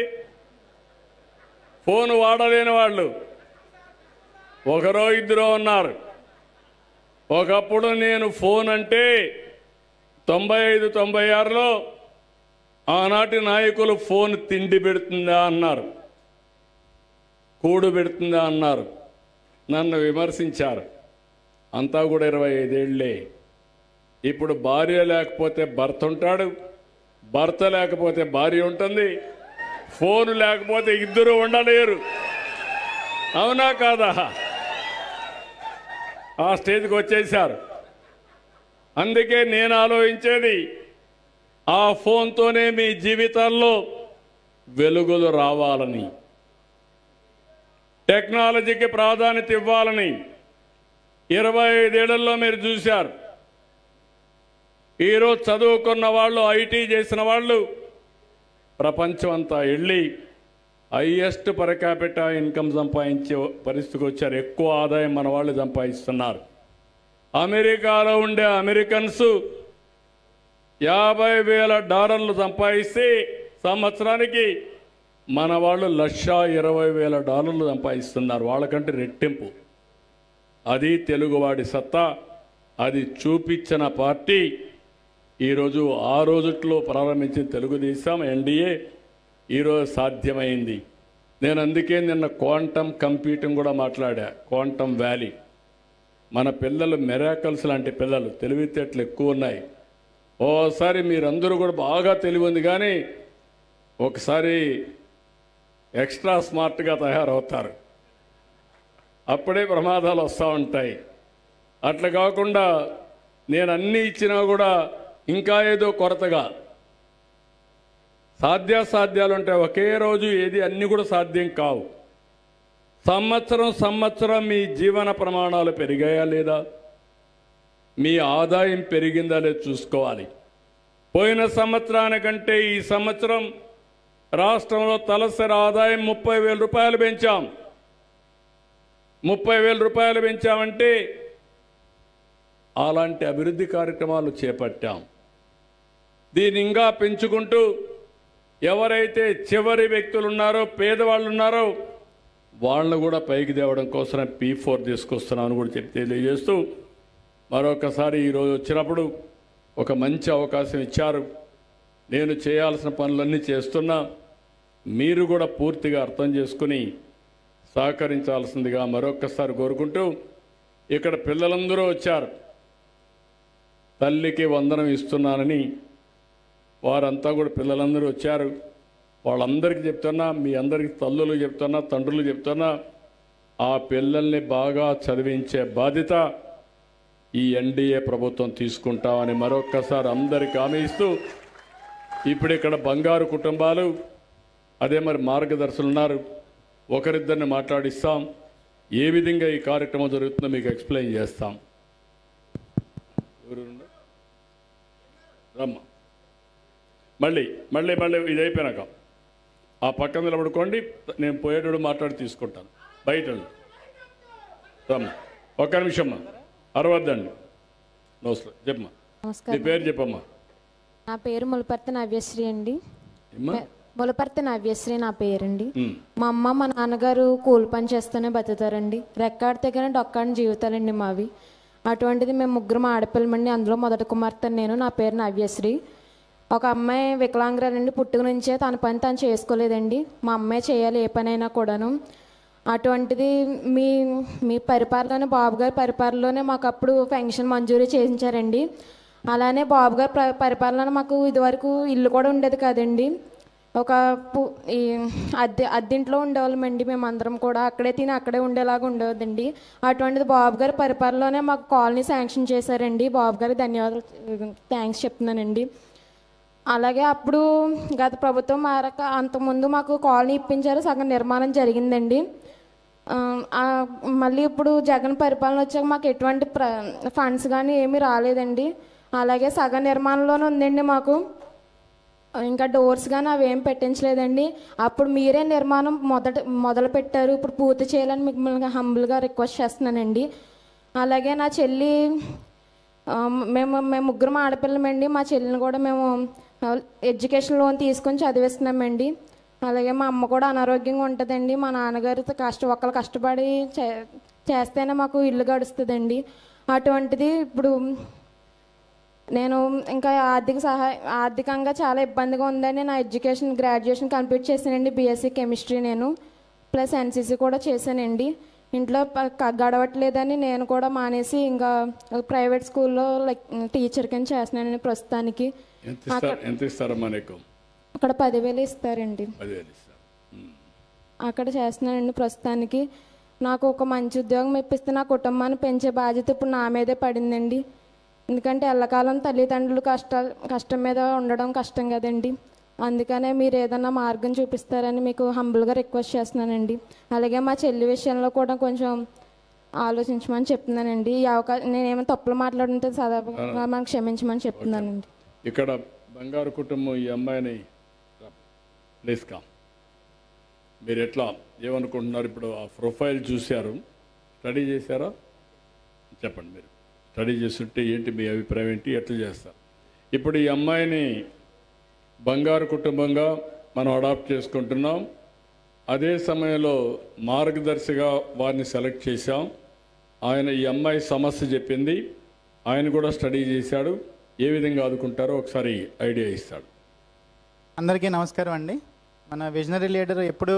ఫోన్ వాడలేని వాళ్ళు ఒకరో ఇద్దరో ఉన్నారు. ఒకప్పుడు నేను ఫోన్ అంటే 95, 96లో ఆనాటి నాయకులు ఫోన్ తిండి పెడుతుందా అన్నారు, కూడు పెడుతుందా అన్నారు, నన్ను విమర్శించారు. అంతా కూడా 25 ఏళ్లే. ఇప్పుడు భార్య లేకపోతే భర్త ఉంటాడు, భర్త లేకపోతే భార్య ఉంటుంది, ఫోన్ లేకపోతే ఇద్దరు ఉండలేరు. అవునా కాదా? ఆ స్టేజ్కి వచ్చేసారు. అందుకే నేను ఆలోచించేది ఆ ఫోన్తోనే మీ జీవితాల్లో వెలుగులు రావాలని, టెక్నాలజీకి ప్రాధాన్యత ఇవ్వాలని. 25 ఏళ్లలో మీరు చూశారు. ఈరోజు చదువుకున్న వాళ్ళు, ఐటీ చేసిన వాళ్ళు ప్రపంచం అంతా వెళ్ళి హైయెస్ట్ పర్ క్యాపిటల్ ఇన్కమ్ సంపాదించే పరిస్థితికి వచ్చారు. ఎక్కువ ఆదాయం మన వాళ్ళు సంపాదిస్తున్నారు. అమెరికాలో ఉండే అమెరికన్స్ $50,000 సంపాదిస్తే సంవత్సరానికి మన వాళ్ళు $1,20,000 సంపాదిస్తున్నారు. వాళ్ళకంటే రెట్టింపు. అది తెలుగువాడి సత్తా. అది చూపించిన పార్టీ ఈరోజు ఆ రోజుట్లో ప్రారంభించిన తెలుగుదేశం ఎన్డీఏ ఈరోజు సాధ్యమైంది. నేను అందుకే నిన్న క్వాంటమ్ కంప్యూటింగ్ కూడా మాట్లాడా. క్వాంటమ్ వ్యాలీ మన పిల్లలు మిరాకల్స్ లాంటి పిల్లలు, తెలివితేటలు ఎక్కువ ఉన్నాయి. ఓసారి మీరందరూ కూడా బాగా తెలివి ఉంది, కానీ ఒకసారి ఎక్స్ట్రా స్మార్ట్గా తయారవుతారు. అప్పుడే ప్రమాదాలు వస్తూ ఉంటాయి. అట్లా కాకుండా నేను అన్నీ ఇచ్చినా కూడా ఇంకా ఏదో కొరతగా సాధ్యాసాధ్యాలు ఉంటాయి. ఒకే రోజు ఏది అన్నీ కూడా సాధ్యం కావు. సంవత్సరం మీ జీవన ప్రమాణాలు పెరిగాయా లేదా, మీ ఆదాయం పెరిగిందా లేదా చూసుకోవాలి. పోయిన సంవత్సరానికంటే ఈ సంవత్సరం రాష్ట్రంలో తలసరి ఆదాయం 30,000 రూపాయలు పెంచాం. 30,000 రూపాయలు పెంచామంటే అలాంటి అభివృద్ధి కార్యక్రమాలు చేపట్టాం. దీన్ని ఇంకా పెంచుకుంటూ ఎవరైతే చివరి వ్యక్తులు ఉన్నారో, పేదవాళ్ళు ఉన్నారో వాళ్ళను కూడా పైకి తేవడం కోసం P4 తీసుకొస్తున్నామని కూడా తెలియజేస్తూ, మరొకసారి ఈరోజు వచ్చినప్పుడు ఒక మంచి అవకాశం ఇచ్చారు. నేను చేయాల్సిన పనులన్నీ చేస్తున్నా, మీరు కూడా పూర్తిగా అర్థం చేసుకుని సహకరించాల్సిందిగా మరొకసారి కోరుకుంటూ, ఇక్కడ పిల్లలందరూ వచ్చారు. తల్లికి వందనం ఇస్తున్నానని వారంతా కూడా పిల్లలందరూ వచ్చారు. వాళ్ళందరికీ చెప్తున్నా, మీ అందరికీ తల్లులు చెప్తున్నా, తండ్రులు చెప్తున్నా, ఆ పిల్లల్ని బాగా చదివించే బాధ్యత ఈ ఎన్డీఏ ప్రభుత్వం తీసుకుంటామని మరొక్కసారి అందరికీ హామీ ఇస్తూ, ఇప్పుడు ఇక్కడ బంగారు కుటుంబాలు, అదే మరి మార్గదర్శులు ఉన్నారు. ఒకరిద్దరిని మాట్లాడిస్తాం. ఏ విధంగా ఈ కార్యక్రమం జరుగుతుందో మీకు ఎక్స్ప్లెయిన్ చేస్తాం. రమ్మ మళ్ళీ మళ్ళీ మళ్ళీ ఇది అయిపోయినాక ఆ పక్కన నిలబడుకోండి. నేను పోయేటప్పుడు మాట్లాడి తీసుకుంటాను. బయట రమ్మ. ఒక్క నిమిషమ్మా, అరవద్దండి. నమస్కారం. చెప్పమ్మా, నీ పేరు చెప్పమ్మా. నా పేరు ములపర్తి నవ్యశ్రీ అండి. ములపర్తి నవ్యశ్రీ నా పేరండి. మా అమ్మ మా నాన్నగారు కూలి పని చేస్తూనే బతుకుతారండి. రెక్కాడితే డొక్కాడిన జీవితాలండి మావి. అటువంటిది మేము ముగ్గురం ఆడపిల్లమండి. అందులో మొదటి కుమార్తె నేను. నా పేరు నవ్యశ్రీ. ఒక అమ్మాయి వికలాంగురాలండి. పుట్టుక నుంచే తన పని తను చేసుకోలేదండి. మా అమ్మాయి చేయాలి ఏ పనైనా కూడాను. అటువంటిది మీ పరిపాలన, బాబు గారి పరిపాలనలోనే మాకు అప్పుడు పెన్షన్ మంజూరీ చేయించారండి. అలానే బాబు గారి పరిపాలన మాకు ఇదివరకు ఇల్లు కూడా ఉండేది కాదండి. ఒక ఈ అద్దెంట్లో ఉండేవాళ్ళమండి మేమందరం కూడా. అక్కడే తిని అక్కడే ఉండేలాగా ఉండేదండి. అటువంటిది బాబు గారి పరిపాలనలోనే మాకు కాలనీ శాంక్షన్ చేశారండి. బాబు గారికి ధన్యవాదాలు, థ్యాంక్స్ చెప్తున్నానండి. అలాగే అప్పుడు గత ప్రభుత్వం మారాక అంతకుముందు మాకు కాలనీ ఇప్పించారు, సగం నిర్మాణం జరిగిందండి. మళ్ళీ ఇప్పుడు జగన్ పరిపాలన వచ్చాక మాకు ఎటువంటి ఫండ్స్ కానీ ఏమీ రాలేదండి. అలాగే సగం నిర్మాణంలోనే ఉందండి మాకు. ఇంకా డోర్స్ కానీ అవి ఏం పెట్టించలేదండి. అప్పుడు మీరే నిర్మాణం మొదలు పెట్టారు. ఇప్పుడు పూర్తి చేయాలని మిమ్మల్ని హంబుల్గా రిక్వెస్ట్ చేస్తున్నానండి. అలాగే నా చెల్లి మేము ముగ్గురం ఆడపిల్లమండి. మా చెల్లిని కూడా మేము ఎడ్యుకేషన్ లోన్ తీసుకొని చదివిస్తున్నామండి. అలాగే మా అమ్మ కూడా అనారోగ్యంగా ఉంటుందండి. మా నాన్నగారితో ఒకళ్ళు కష్టపడి చేస్తేనే మాకు ఇల్లు గడుస్తుందండి. అటువంటిది ఇప్పుడు నేను ఇంకా ఆర్థికంగా చాలా ఇబ్బందిగా ఉందని నా గ్రాడ్యుయేషన్ కంప్లీట్ చేశానండి. బీఎస్సీ కెమిస్ట్రీ నేను ప్లస్ ఎన్సీసీ కూడా చేశానండి. ఇంట్లో గడవట్లేదని నేను కూడా మానేసి ఇంకా ప్రైవేట్ స్కూల్లో టీచర్ కింద చేస్తున్నానండి ప్రస్తుతానికి. ఎంత ఇస్తారమ్మా నీకు? అక్కడ 10,000 ఇస్తారండి. అక్కడ చేస్తున్నానండి ప్రస్తుతానికి. నాకు ఒక మంచి ఉద్యోగం ఇప్పిస్తే నా కుటుంబాన్ని పెంచే బాధ్యత ఇప్పుడు నా మీదే పడిందండి. ఎందుకంటే ఎల్లకాలం తల్లిదండ్రులు కష్టం మీద ఉండడం కష్టం కదండి. అందుకనే మీరు ఏదన్నా మార్గం చూపిస్తారని మీకు హంబుల్గా రిక్వెస్ట్ చేస్తున్నానండి. అలాగే మా చెల్లి విషయంలో కూడా కొంచెం ఆలోచించమని చెప్తున్నానండి. ఈ అవకాశం నేనేమో తప్పులు మాట్లాడుంటే సదాగా మనకు క్షమించమని చెప్తున్నానండి. ఇక్కడ బంగారు కుటుంబం ఈ అమ్మాయిని ప్లీజ్ కామ్, మీరు ఎట్లా ఏమనుకుంటున్నారు? ఇప్పుడు ఆ ప్రొఫైల్ చూశారు, స్టడీ చేశారా? చెప్పండి, మీరు స్టడీ చేస్తుంటే ఏంటి మీ అభిప్రాయం ఏంటి, ఎట్లా చేస్తారు? ఇప్పుడు ఈ అమ్మాయిని బంగారు కుటుంబంగా మనం అడాప్ట్ చేసుకుంటున్నాం. అదే సమయంలో మార్గదర్శిగా వారిని సెలెక్ట్ చేశాం. ఆయన ఈ అమ్మాయి సమస్య చెప్పింది, ఆయన కూడా స్టడీ చేశాడు. ఏ విధంగా ఆదుకుంటారో ఒకసారి ఐడియా ఇస్తాడు. అందరికీ నమస్కారం అండి. మన విజనరీ లీడర్ ఎప్పుడూ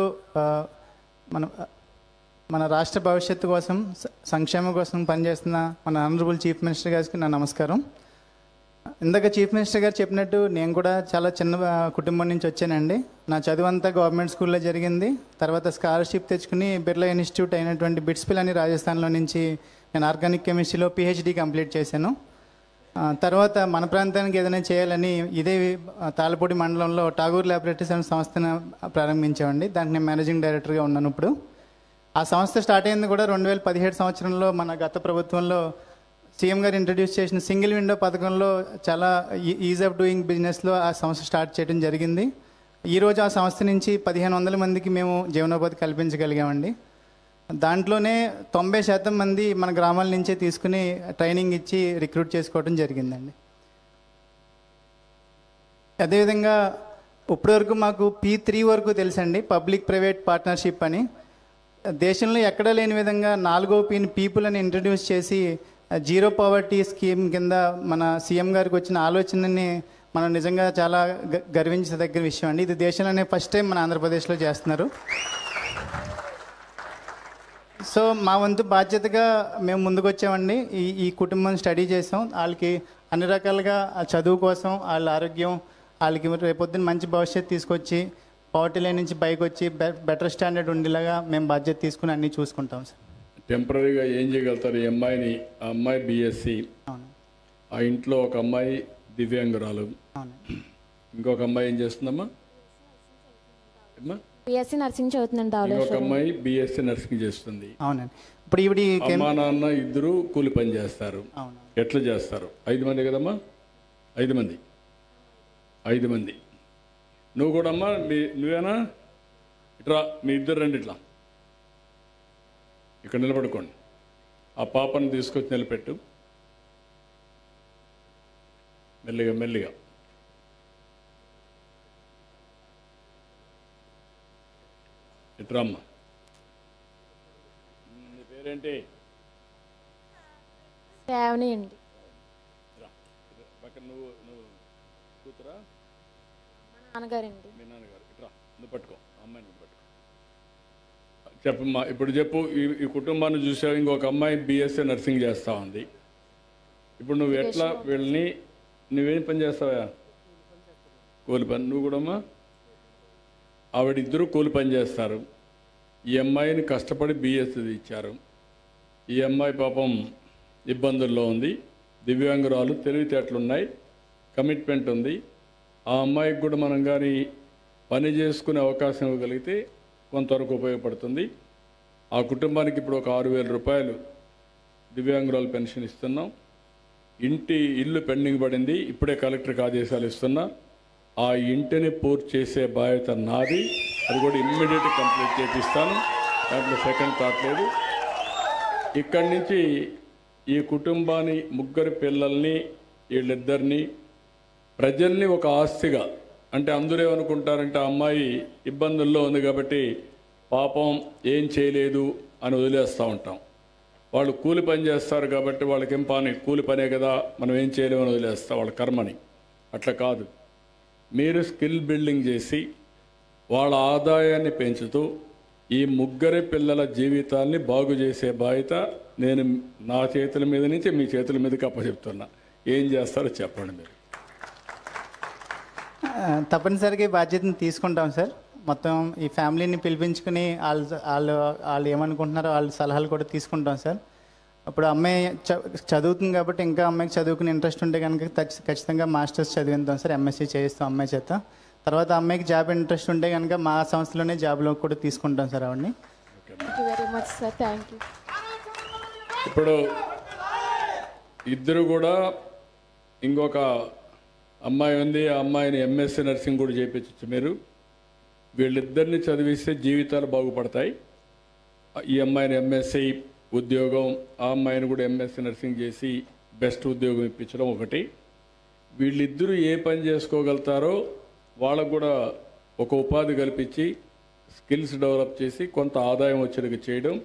మన రాష్ట్ర భవిష్యత్తు కోసం సంక్షేమం కోసం పనిచేస్తున్న మన ఆనరబుల్ చీఫ్ మినిస్టర్ గారికి నా నమస్కారం. ఇందాక చీఫ్ మినిస్టర్ గారు చెప్పినట్టు నేను కూడా చాలా చిన్న కుటుంబం నుంచి వచ్చానండి. నా చదువు అంతా గవర్నమెంట్ స్కూల్లో జరిగింది. తర్వాత స్కాలర్షిప్ తెచ్చుకుని బిర్లా ఇన్స్టిట్యూట్ అయినటువంటి బిట్స్పిల్ అని రాజస్థాన్లో నుంచి నేను ఆర్గానిక్ కెమిస్ట్రీలో PhD కంప్లీట్ చేశాను. తర్వాత మన ప్రాంతానికి ఏదైనా చేయాలని ఇదే తాళ్ళపూడి మండలంలో ఠాగూర్ ల్యాబొరేటరీస్ అనే సంస్థను ప్రారంభించామండి. దానికి నేను మేనేజింగ్ డైరెక్టర్గా ఉన్నాను. ఇప్పుడు ఆ సంస్థ స్టార్ట్ అయింది కూడా 2017 సంవత్సరంలో మన గత ప్రభుత్వంలో సీఎం గారు ఇంట్రడ్యూస్ చేసిన సింగిల్ విండో పథకంలో చాలా ఈజ్ ఆఫ్ డూయింగ్ బిజినెస్లో ఆ సంస్థ స్టార్ట్ చేయడం జరిగింది. ఈరోజు ఆ సంస్థ నుంచి 1500 మందికి మేము జీవనోపాధి కల్పించగలిగామండి. దాంట్లోనే 90% మంది మన గ్రామాల నుంచే తీసుకుని ట్రైనింగ్ ఇచ్చి రిక్రూట్ చేసుకోవడం జరిగిందండి. అదేవిధంగా ఇప్పటివరకు మాకు P3 వరకు తెలుసండి, పబ్లిక్ ప్రైవేట్ పార్ట్నర్షిప్ అని. దేశంలో ఎక్కడా లేని విధంగా 4వ Pని పీపుల్ అని ఇంట్రడ్యూస్ చేసి జీరో పవర్టీ స్కీమ్ కింద మన సీఎం గారికి వచ్చిన ఆలోచనని మనం నిజంగా చాలా గర్వించదగ్గ విషయం అండి. ఇది దేశంలోనే ఫస్ట్ టైం మన ఆంధ్రప్రదేశ్లో చేస్తున్నారు. సో మా వంతు బాధ్యతగా మేము ముందుకు వచ్చామండి. ఈ కుటుంబం స్టడీ చేసాం. వాళ్ళకి అన్ని రకాలుగా చదువు కోసం, వాళ్ళ ఆరోగ్యం, వాళ్ళకి రేపొద్దున మంచి భవిష్యత్తు తీసుకొచ్చి పవర్టీ లైన్ నుంచి పైకి వచ్చి బెటర్ స్టాండర్డ్ ఉండేలాగా మేము బాధ్యత తీసుకుని అన్నీ చూసుకుంటాం సార్. టెంపరీగా ఏం చేయగలుగుతారు? ఈ అమ్మాయిని, ఆ అమ్మాయి BSc, ఆ ఇంట్లో ఒక అమ్మాయి దివ్యాంగురాలు, ఇంకొక అమ్మాయి ఏం చేస్తుందమ్మా? BSc nursing చదువుతుందండి. ఇంకొక అమ్మాయి BSc నర్సింగ్ చేస్తుంది. అవునండి. ఇప్పుడు ఈవిడ అమ్మా నాన్న ఇద్దరు కూలి పని చేస్తారు. ఎట్లా చేస్తారు? 5 మంది కదమ్మా? 5 మంది. 5 మంది. నువ్వు కూడా అమ్మా, నువ్వేనా? ఇట్లా మీ ఇద్దరు రండి, ఇట్లా ఇక్కడ నిలబడుకోండి. ఆ పాపను తీసుకొచ్చి నిలబెట్టు. మెల్లిగా మెల్లిగా. ఇట్రా అమ్మా. నీ పేరేంటి? శ్రావణి అండి. పక్కన నువ్వు కూతురా? నాన్నగారండి. మీ నాన్నగారు. ఇట్రా, నువ్వు పట్టుకో, అమ్మాయిని పట్టుకో. చెప్పమ్మా, ఇప్పుడు చెప్పు. ఈ కుటుంబాన్ని చూసావు, ఇంకొక అమ్మాయి BSc నర్సింగ్ చేస్తా ఉంది. ఇప్పుడు నువ్వు ఎట్లా వీళ్ళని, నువ్వేం పని చేస్తావా? కూలి పని. నువ్వు కూడా అమ్మా? ఆవిడిద్దరూ కూలి పని చేస్తారు. ఈ అమ్మాయిని కష్టపడి BSc ఇచ్చారు. ఈ అమ్మాయి పాపం ఇబ్బందుల్లో ఉంది. దివ్యాంగురాలు, తెలివితేటలున్నాయి, కమిట్మెంట్ ఉంది. ఆ అమ్మాయికి కూడా మనం కానీ పని చేసుకునే అవకాశం ఇవ్వగలిగితే కొంతవరకు ఉపయోగపడుతుంది. ఆ కుటుంబానికి ఇప్పుడు ఒక 6,000 రూపాయలు దివ్యాంగురాలు పెన్షన్ ఇస్తున్నాం. ఇల్లు పెండింగ్ పడింది, ఇప్పుడే కలెక్టర్కి ఆదేశాలు ఇస్తున్నా. ఆ ఇంటిని పూర్తి చేసే బాధ్యత నాది. అది కూడా ఇమ్మీడియట్గా కంప్లీట్ చేపిస్తాను. దాంట్లో సెకండ్ థాట్ లేదు. ఇక్కడి నుంచి ఈ కుటుంబాన్ని, ముగ్గురు పిల్లల్ని, వీళ్ళిద్దరిని, ప్రజల్ని ఒక ఆస్తిగా, అంటే అందరూ ఏమనుకుంటారంటే అమ్మాయి ఇబ్బందుల్లో ఉంది కాబట్టి పాపం ఏం చేయలేదు అని వదిలేస్తూ ఉంటాం. వాళ్ళు కూలి పని చేస్తారు కాబట్టి వాళ్ళకేం పని, కూలి పనే కదా, మనం ఏం చేయలేమని వదిలేస్తాం వాళ్ళ కర్మని. అట్లా కాదు, మీరు స్కిల్ బిల్డింగ్ చేసి వాళ్ళ ఆదాయాన్ని పెంచుతూ ఈ ముగ్గురి పిల్లల జీవితాన్ని బాగు చేసే బాధ్యత నేను నా చేతుల మీద నుంచి మీ చేతుల మీదకి అప్పచెప్తున్నా. ఏం చేస్తారో చెప్పండి మీరు. తప్పనిసరిగా ఈ బాధ్యతను తీసుకుంటాం సార్. మొత్తం ఈ ఫ్యామిలీని పిలిపించుకుని వాళ్ళు ఏమనుకుంటున్నారో వాళ్ళ సలహాలు కూడా తీసుకుంటాం సార్. అప్పుడు అమ్మాయి చదువుతుంది కాబట్టి ఇంకా అమ్మాయికి చదువుకునే ఇంట్రెస్ట్ ఉంటే కనుక ఖచ్చితంగా మాస్టర్స్ చదివిస్తాం సార్. ఎంఎస్సీ చేయిస్తాం అమ్మాయి చేత. తర్వాత అమ్మాయికి జాబ్ ఇంట్రెస్ట్ ఉంటే కనుక మా సంస్థలోనే జాబ్లో కూడా తీసుకుంటాం సార్ ఆవిడని. Thank you very much sir. Thank you. ఇప్పుడు ఇద్దరు కూడా ఇంకొక అమ్మాయి ఉంది, ఆ అమ్మాయిని ఎంఎస్సీ నర్సింగ్ కూడా చేయించచ్చు మీరు. వీళ్ళిద్దరిని చదివిస్తే జీవితాలు బాగుపడతాయి. ఈ అమ్మాయిని ఎంఎస్సీ ఉద్యోగం, ఆ అమ్మాయిని కూడా ఎంఎస్సీ నర్సింగ్ చేసి బెస్ట్ ఉద్యోగం ఇప్పించడం ఒకటి. వీళ్ళిద్దరూ ఏ పని చేసుకోగలుగుతారో వాళ్ళకు కూడా ఒక ఉపాధి కల్పించి స్కిల్స్ డెవలప్ చేసి కొంత ఆదాయం వచ్చేట్టుగా చేయడం.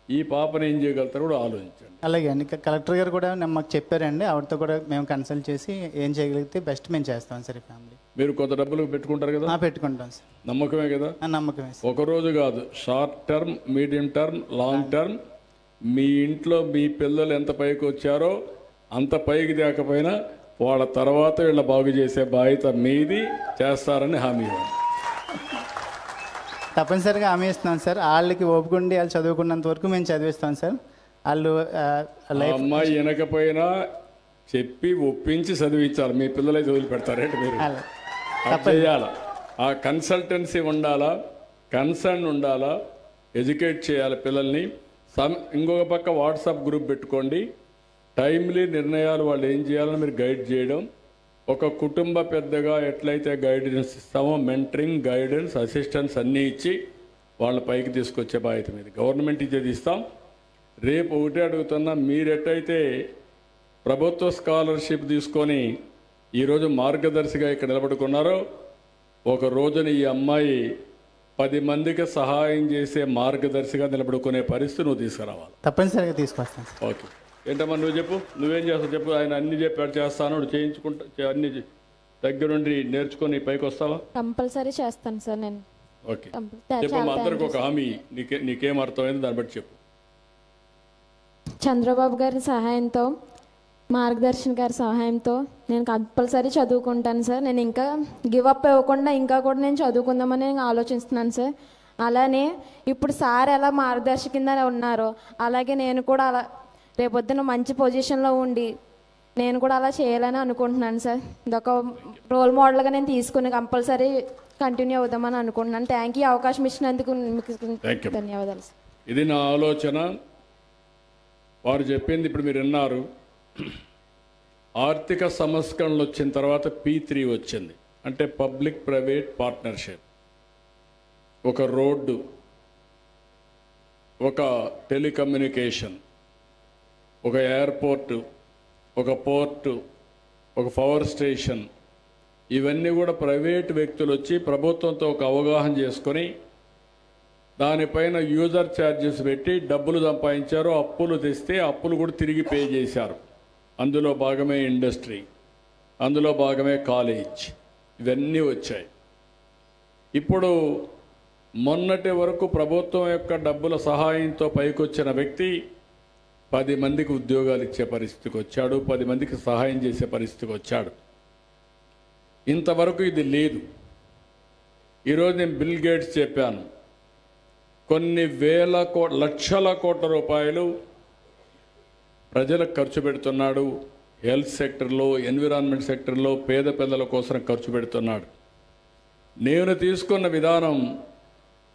ఈ పాపను ఏం చేయగలుగుతారో కూడా ఆలోచించండి. అలాగే అండి, కలెక్టర్ గారు కూడా మాకు చెప్పారండి. ఆవిడతో కూడా మేము కన్సల్ట్ చేసి ఏం చేయగలిగితే బెస్ట్ మేము చేస్తాం సార్. ఈ ఫ్యామిలీ మీరు కొంత డబ్బులు పెట్టుకుంటారు కదా? పెట్టుకుంటాం సార్. నమ్మకమే కదా? నమ్మకమే సార్. ఒక రోజు కాదు, short term, medium term, long term. మీ ఇంట్లో మీ పిల్లలు ఎంత పైకి వచ్చారో అంత పైకి దాకపోయినా వాళ్ళ తర్వాత వీళ్ళ బాగు చేసే బాధ్యత మీది, చేస్తారని హామీ ఇవ్వండి. తప్పనిసరిగా హామీ ఇస్తున్నాం సార్. వాళ్ళకి ఓపుకుండి వాళ్ళు చదువుకున్నంత వరకు మేము చదివిస్తాం సార్. వాళ్ళు అమ్మాయి వినకపోయినా చెప్పి ఒప్పించి చదివించాలి. మీ పిల్లలైతే వదిలిపెడతారేంటి మీరు? చేయాలా? ఆ కన్సల్టెన్సీ ఉండాలా, కన్సర్న్ ఉండాలా, ఎడ్యుకేట్ చేయాలి పిల్లల్ని. ఇంకొక పక్క వాట్సాప్ గ్రూప్ పెట్టుకోండి. టైమ్లీ నిర్ణయాలు వాళ్ళు ఏం చేయాలని మీరు గైడ్ చేయడం. ఒక కుటుంబ పెద్దగా ఎట్లయితే గైడెన్స్ ఇస్తామో మెంటరింగ్, గైడెన్స్, అసిస్టెన్స్ అన్నీ ఇచ్చి వాళ్ళ పైకి తీసుకొచ్చే బాధ్యత మీద గవర్నమెంట్ ఇచ్చేది ఇస్తాం. రేపు ఒకటే అడుగుతున్నా, మీరెట్టయితే ప్రభుత్వ స్కాలర్షిప్ తీసుకొని ఈరోజు మార్గదర్శిగా ఇక్కడ నిలబడుకున్నారో, ఒక రోజున ఈ అమ్మాయి 10 మందికి సహాయం చేసే మార్గదర్శిగా నిలబడుకునే పరిస్థితి నువ్వు తీసుకురావాలి. తప్పనిసరిగా తీసుకొస్తాను. ఓకే, ఏంటమ్మా నువ్వు చెప్పు, నువ్వేం చేస్తావు చెప్పు. ఆయన అన్ని చెప్పాడు చేస్తాను, చేయించుకుంటా, అన్ని దగ్గరుండి నేర్చుకొని పైకి వస్తావా? కంపల్సరీ చేస్తాను సార్ నేను. ఓకే చెప్పమ్మా, అందరికి ఒక హామీ, నీకేం అర్థమైంది దాన్ని బట్టి చెప్పు. చంద్రబాబు గారి సహాయంతో, మార్గదర్శన్ గారి సహాయంతో నేను కంపల్సరీ చదువుకుంటాను సార్. నేను ఇంకా గివ్ అప్ ఇవ్వకుండా ఇంకా కూడా నేను చదువుకుందామని నేను ఆలోచిస్తున్నాను సార్. అలానే ఇప్పుడు సార్ ఎలా మార్గదర్శి కింద ఉన్నారో అలాగే నేను కూడా అలా రేపొద్దున మంచి పొజిషన్లో ఉండి నేను కూడా అలా చేయాలని అనుకుంటున్నాను సార్. ఇదొక రోల్ మోడల్గా నేను తీసుకుని కంపల్సరీ కంటిన్యూ అవుదామని అనుకుంటున్నాను. థ్యాంక్ యూ, అవకాశం ఇచ్చినందుకు మీకు ధన్యవాదాలు సార్. ఇది నా ఆలోచన. వారు చెప్పింది ఇప్పుడు మీరు విన్నారు. ఆర్థిక సంస్కరణలు వచ్చిన తర్వాత P3 వచ్చింది, అంటే పబ్లిక్ ప్రైవేట్ పార్ట్నర్షిప్. ఒక రోడ్డు, ఒక టెలికమ్యూనికేషన్, ఒక ఎయిర్పోర్టు, ఒక పోర్టు, ఒక పవర్ స్టేషన్, ఇవన్నీ కూడా ప్రైవేట్ వ్యక్తులు వచ్చి ప్రభుత్వంతో ఒక అవగాహన చేసుకొని దానిపైన యూజర్ ఛార్జెస్ పెట్టి డబ్బులు సంపాదించారు. అప్పులు తెస్తే అప్పులు కూడా తిరిగి పే చేశారు. అందులో భాగమే ఇండస్ట్రీ, అందులో భాగమే కాలేజ్, ఇవన్నీ వచ్చాయి. ఇప్పుడు మొన్నటి వరకు ప్రభుత్వం యొక్క డబ్బుల సహాయంతో పైకొచ్చిన వ్యక్తి 10 మందికి ఉద్యోగాలు ఇచ్చే పరిస్థితికి వచ్చాడు, 10 మందికి సహాయం చేసే పరిస్థితికి వచ్చాడు. ఇంతవరకు ఇది లేదు. ఈరోజు నేను బిల్ గేట్స్ చెప్పాను, కొన్ని లక్షల కోట్ల రూపాయలు ప్రజలకు ఖర్చు పెడుతున్నాడు. హెల్త్ సెక్టర్లో, ఎన్విరాన్మెంట్ సెక్టర్లో పేద పిల్లల కోసం ఖర్చు పెడుతున్నాడు. నేను తీసుకున్న విధానం,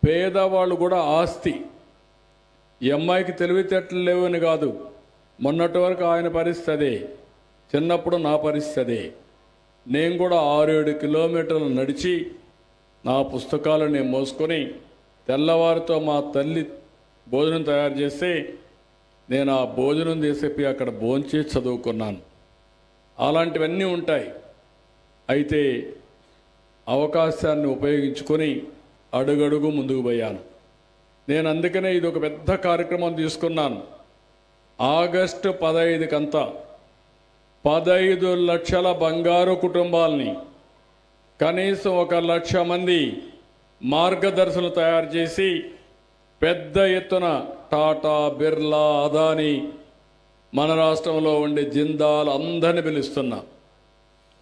పేదవాళ్ళు కూడా ఆస్తి. ఈ అమ్మాయికి తెలివితేటలు లేవని కాదు, మొన్నటి వరకు ఆయన పరిస్థితి అదే, చిన్నప్పుడు నా పరిస్థితి అదే. నేను కూడా 6-7 కిలోమీటర్లు నడిచి నా పుస్తకాలను నేను మోసుకొని తెల్లవారితో మా తల్లి భోజనం తయారు చేస్తే నేను ఆ భోజనం చేసేపి అక్కడ భోంచేసి చదువుకున్నాను. అలాంటివన్నీ ఉంటాయి. అయితే అవకాశాన్ని ఉపయోగించుకొని అడుగడుగు ముందుకు పోయాను. నేను అందుకనే ఇది ఒక పెద్ద కార్యక్రమం తీసుకున్నాను. ఆగస్టు 15కంతా 15 లక్షల బంగారు కుటుంబాలని, కనీసం 1 లక్ష మంది మార్గదర్శులు తయారు చేసి పెద్ద ఎత్తున టాటా, బిర్లా, అదానీ, మన రాష్ట్రంలో ఉండే జిందాల్ అందరిని పిలుస్తున్నా.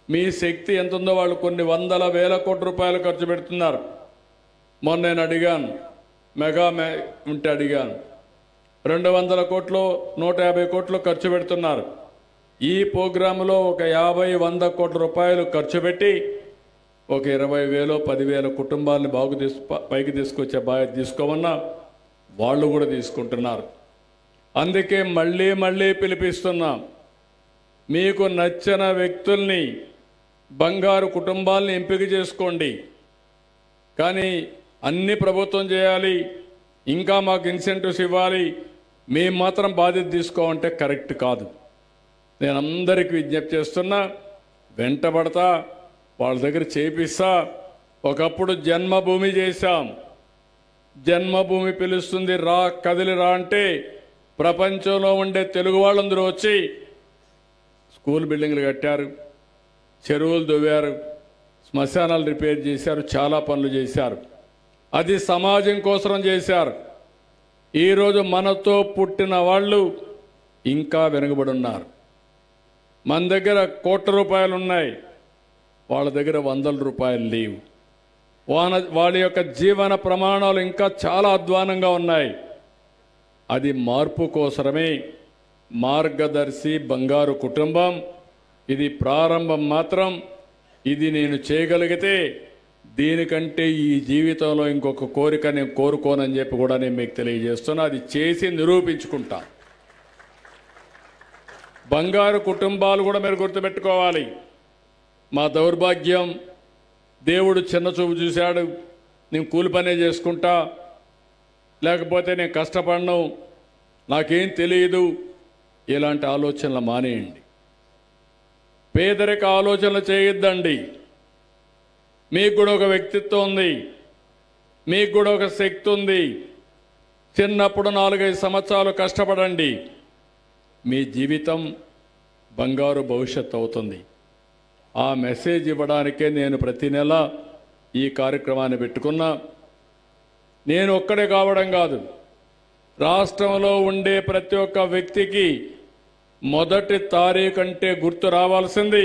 మీ శక్తి ఎంత ఉందో వాళ్ళు కొన్ని వందల వేల కోట్ల రూపాయలు ఖర్చు పెడుతున్నారు. మొన్న నేను అడిగాను, ఉంటే అడిగాను, 200 కోట్లు 150 కోట్లు ఖర్చు పెడుతున్నారు. ఈ ప్రోగ్రాంలో ఒక 50-100 కోట్ల రూపాయలు ఖర్చు పెట్టి ఒక 20,000 10,000 కుటుంబాలను పైకి తీసుకొచ్చే బాధ్యత తీసుకోమన్నా వాళ్ళు కూడా తీసుకుంటున్నారు. అందుకే మళ్ళీ పిలిపిస్తున్నాం. మీకు నచ్చిన వ్యక్తుల్ని, బంగారు కుటుంబాలని ఎంపిక చేసుకోండి. కానీ అన్ని ప్రభుత్వం చేయాలి, ఇంకా మాకు ఇన్సెంటివ్స్ ఇవ్వాలి, మేము మాత్రం బాధ్యత తీసుకోమంటే కరెక్ట్ కాదు. నేను అందరికీ విజ్ఞప్తి చేస్తున్నా, వెంటబడతా, వాళ్ళ దగ్గర చేపిస్తా. ఒకప్పుడు జన్మభూమి చేశాం. జన్మభూమి పిలుస్తుంది, రా కదిలి రా అంటే ప్రపంచంలో ఉండే తెలుగు వాళ్ళందరూ వచ్చి స్కూల్ బిల్డింగ్లు కట్టారు, చెరువులు దువ్వారు, శ్మశానాలు రిపేర్ చేశారు, చాలా పనులు చేశారు. అది సమాజం కోసం చేశారు. ఈరోజు మనతో పుట్టిన వాళ్ళు ఇంకా వెనుకబడి ఉన్నారు. మన దగ్గర కోట్ల రూపాయలు ఉన్నాయి, వాళ్ళ దగ్గర 100 రూపాయలు లేవు. వాళ్ళ యొక్క జీవన ప్రమాణాలు ఇంకా చాలా అధ్వానంగా ఉన్నాయి. అది మార్పు కోసమే మార్గదర్శి బంగారు కుటుంబం. ఇది ప్రారంభం మాత్రం. ఇది నేను చేయగలిగితే దీనికంటే ఈ జీవితంలో ఇంకొక కోరిక నేను కోరుకోనని చెప్పి కూడా నేను మీకు తెలియజేస్తున్నా. అది చేసి నిరూపించుకుంటా. బంగారు కుటుంబాలు కూడా మీరు గుర్తుపెట్టుకోవాలి. మా దౌర్భాగ్యం, దేవుడు చిన్న చూపు చూశాడు, నేను కూలి పనే చేసుకుంటా, లేకపోతే నేను కష్టపడను, నాకేం తెలియదు, ఇలాంటి ఆలోచనలు మానేయండి. పేదరిక ఆలోచనలు చేయొద్దండి. మీకు కూడా ఒక వ్యక్తిత్వం ఉంది, మీకు కూడా ఒక శక్తి ఉంది. చిన్నప్పుడు 4-5 సంవత్సరాలు కష్టపడండి, మీ జీవితం బంగారు భవిష్యత్తు అవుతుంది. ఆ మెసేజ్ ఇవ్వడానికే నేను ప్రతి నెల ఈ కార్యక్రమాన్ని పెట్టుకున్నా. నేను ఒక్కడే కావడం కాదు, రాష్ట్రంలో ఉండే ప్రతి ఒక్క వ్యక్తికి మొదటి తారీఖు అంటే గుర్తు రావాల్సింది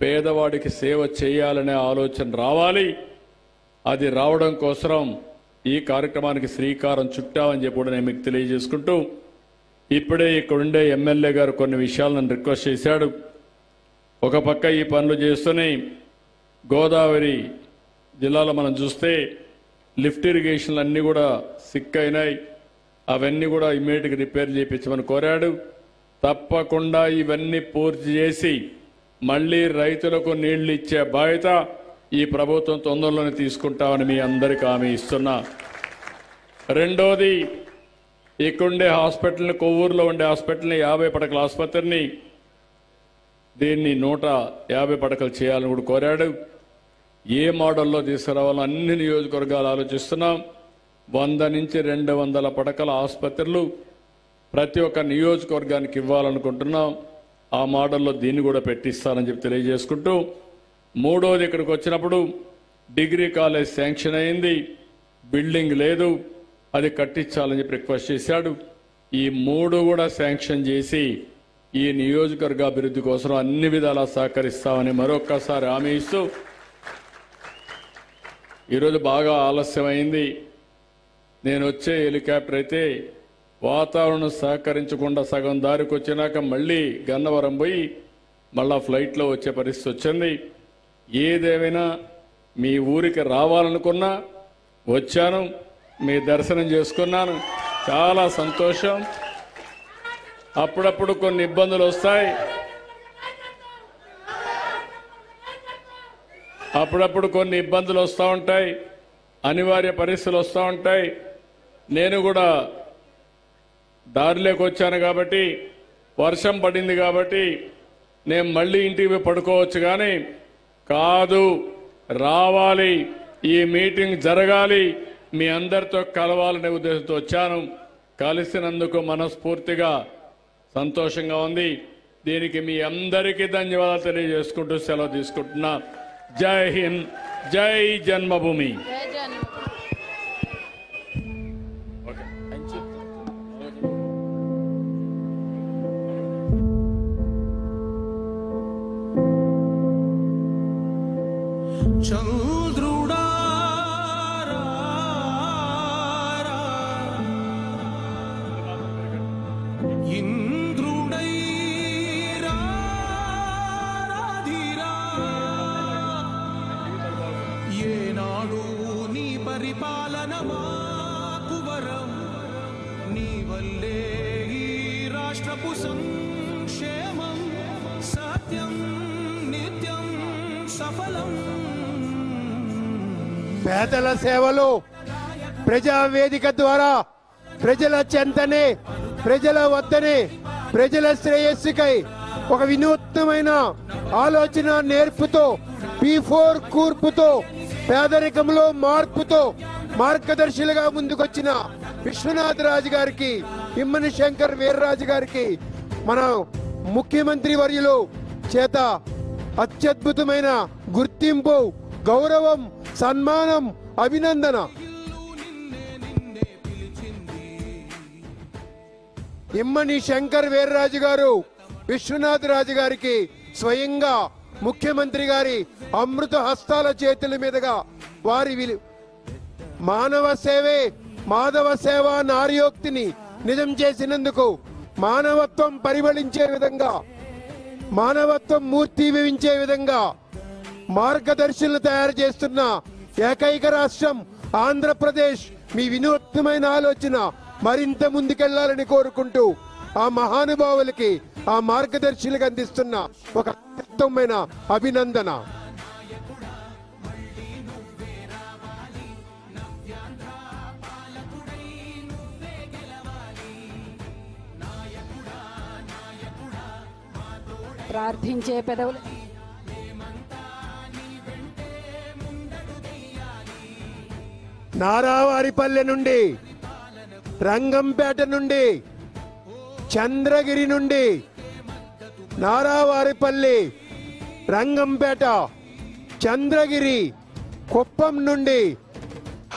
పేదవాడికి సేవ చేయాలనే ఆలోచన రావాలి. అది రావడం కోసం ఈ కార్యక్రమానికి శ్రీకారం చుట్టామని చెప్పి కూడా నేను మీకు తెలియజేసుకుంటూ, ఇప్పుడే ఇక్కడుండే ఎమ్మెల్యే గారు కొన్ని విషయాలు నన్ను రిక్వెస్ట్ చేశాడు. ఒక పక్క ఈ పనులు చేస్తూనే గోదావరి జిల్లాలో మనం చూస్తే లిఫ్ట్ ఇరిగేషన్లు అన్నీ కూడా సిక్ అయినాయి. అవన్నీ కూడా ఇమ్మీడియట్గా రిపేర్ చేయించమని కోరాడు. తప్పకుండా ఇవన్నీ పూర్తి చేసి మళ్ళీ రైతులకు నీళ్లు ఇచ్చే బాధ్యత ఈ ప్రభుత్వం తొందరలోనే తీసుకుంటామని మీ అందరికీ హామీ ఇస్తున్నా. రెండోది, ఇక్కడుండే హాస్పిటల్ని, కొవ్వూరులో ఉండే హాస్పిటల్ని 50 పడకల ఆసుపత్రిని దీన్ని 150 పడకలు చేయాలని కూడా కోరాడు. ఏ మోడల్లో తీసుకురావాలో అన్ని నియోజకవర్గాలు ఆలోచిస్తున్నాం. 100 నుంచి 200 పడకల ఆసుపత్రులు ప్రతి ఒక్క నియోజకవర్గానికి ఇవ్వాలనుకుంటున్నాం. ఆ మోడల్లో దీన్ని కూడా పెట్టిస్తానని చెప్పి తెలియజేసుకుంటూ, మూడోది, ఇక్కడికి వచ్చినప్పుడు డిగ్రీ కాలేజ్ శాంక్షన్ అయింది, బిల్డింగ్ లేదు, అది కట్టించాలని చెప్పి రిక్వెస్ట్ చేశాడు. ఈ 3 కూడా శాంక్షన్ చేసి ఈ నియోజకవర్గ అభివృద్ధి కోసం అన్ని విధాలా సహకరిస్తామని మరొక్కసారి హామీ ఇస్తూ, ఈరోజు బాగా ఆలస్యమైంది. నేను వచ్చే హెలికాప్టర్ అయితే వాతావరణం సహకరించకుండా సగం దారికి వచ్చినాక మళ్ళీ గన్నవరం పోయి మళ్ళా ఫ్లైట్లో వచ్చే పరిస్థితి వచ్చింది. ఏదేమైనా మీ ఊరికి రావాలనుకున్నా వచ్చాను, మీ దర్శనం చేసుకున్నాను, చాలా సంతోషం. అప్పుడప్పుడు కొన్ని ఇబ్బందులు వస్తాయి, అప్పుడప్పుడు కొన్ని ఇబ్బందులు వస్తూ ఉంటాయి, అనివార్య పరిస్థితులు వస్తూ ఉంటాయి. నేను కూడా దారిలోకి వచ్చాను కాబట్టి వర్షం పడింది కాబట్టి నేను మళ్ళీ ఇంటికి పడుకోవచ్చు, కానీ కాదు, రావాలి, ఈ మీటింగ్ జరగాలి, మీ అందరితో కలవాలనే ఉద్దేశంతో వచ్చాను. కలిసినందుకు మనస్ఫూర్తిగా సంతోషంగా ఉంది. దీనికి మీ అందరికీ ధన్యవాదాలు తెలియజేసుకుంటూ సెలవు తీసుకుంటున్నా. జై హింద్, జై జన్మభూమి. చంద్రుడా ఇంద్రుడై రాధిరా, ఏనాడు నీ పరిపాలన మాకు వరం, నీ వల్లే ఈ రాష్ట్రపు సంక్షేమం సత్యం నిత్యం సఫలం. పేదల సేవలు ప్రజావేదిక ద్వారా ప్రజల చెంతనే, ప్రజల వద్దనే, ప్రజల శ్రేయస్సుకై ఒక వినూత్నమైన ఆలోచన నేర్పుతో, P4 కూర్పుతో, పేదరికంలో మార్పుతో మార్గదర్శులుగా ముందుకొచ్చిన విశ్వనాథ్ రాజు గారికి, ఇమ్మని శంకర్ వీర్రాజు గారికి మన ముఖ్యమంత్రి వర్యులు చేత అత్యద్భుతమైన గుర్తింపు, గౌరవం, సన్మానం, అభినందన. ఇమ్మని శంకర్ వీర్రాజు గారు విశ్వనాథ్ రాజు గారికి స్వయంగా ముఖ్యమంత్రి గారి అమృత హస్తాల చేతుల మీదుగా వారి మానవ సేవే మాధవ సేవ నార్యోక్తిని నిజం చేసినందుకు, మానవత్వం పరిమళించే విధంగా, మానవత్వం మూర్తిభవించే విధంగా మార్గదర్శులు తయారు చేస్తున్న ఏకైక రాష్ట్రం ఆంధ్రప్రదేశ్. మీ వినూత్నమైన ఆలోచన మరింత ముందుకెళ్లాలని కోరుకుంటూ ఆ మహానుభావులకి, ఆ మార్గదర్శులకు అందిస్తున్న ఒక అత్యుత్తమమైన అభినందన. ప్రార్థించే పెదవులు నారావారిపల్లె నుండి, రంగంపేట నుండి, చంద్రగిరి నుండి, నారావారిపల్లి, రంగంపేట, చంద్రగిరి, కుప్పం నుండి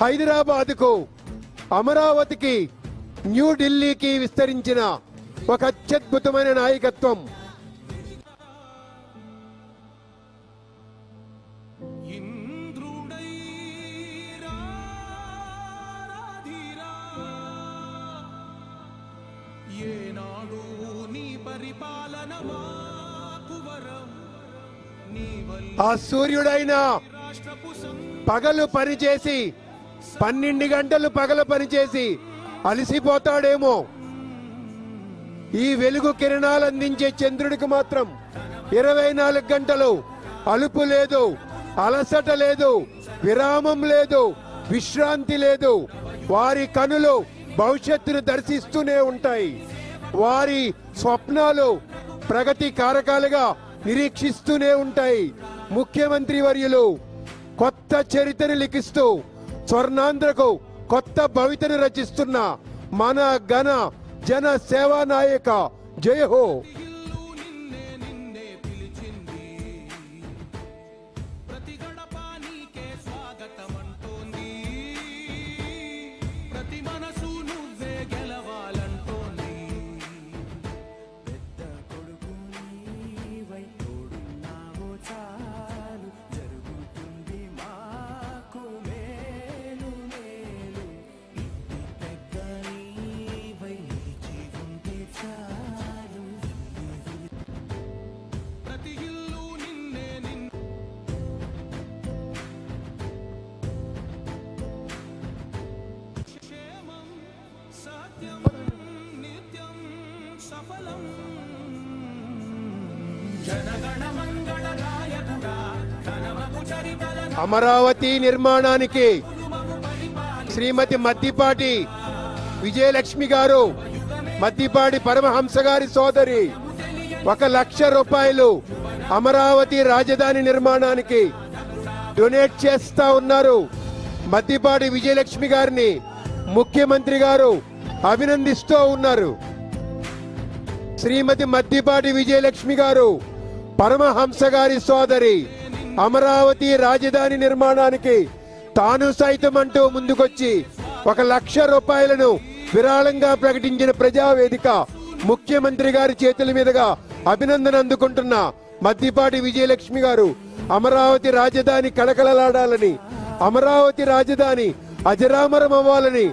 హైదరాబాద్కు, అమరావతికి, న్యూఢిల్లీకి విస్తరించిన ఒక అత్యద్భుతమైన నాయకత్వం. ఆ సూర్యుడైనా పగలు పనిచేసి 12 గంటలు పగలు పనిచేసి అలసిపోతాడేమో, ఈ వెలుగు కిరణాలు అందించే చంద్రుడికి మాత్రం 24 గంటలు అలుపు లేదు, అలసట లేదు, విరామం లేదు, విశ్రాంతి లేదు. వారి కనులు భవిష్యత్తును దర్శిస్తూనే ఉంటాయి. వారి స్వప్నాలు ప్రగతి కారకాలుగా నిరీక్షిస్తూనే ఉంటాయి. ముఖ్యమంత్రి వర్యులు కొత్త చరిత్రను లిఖిస్తూ స్వర్ణాంధ్రకు కొత్త భవితను రచిస్తున్న మన ఘన జన సేవా నాయక. జై హో. అమరావతి నిర్మాణానికి శ్రీమతి మద్దిపాటి విజయలక్ష్మి గారు మద్దిపాటి పరమహంస గారి సోదరి 1,00,000 రూపాయలు అమరావతి రాజధాని నిర్మాణానికి డొనేట్ చేస్తా ఉన్నారు. మద్దిపాటి విజయలక్ష్మి గారిని ముఖ్యమంత్రి గారు అభినందిస్తూ ఉన్నారు. శ్రీమతి మద్దిపాటి విజయలక్ష్మి గారు పరమహంస గారి సోదరి అమరావతి రాజధాని నిర్మాణానికి తాను సైతం అంటూ ముందుకొచ్చి 1,00,000 రూపాయలను విరాళంగా ప్రకటించిన ప్రజావేదిక ముఖ్యమంత్రి గారి చేతుల మీదుగా అభినందన అందుకుంటున్న మద్దిపాటి విజయలక్ష్మి గారు అమరావతి రాజధాని కళకళలాడాలని, అమరావతి రాజధాని అజరామరం అవ్వాలని,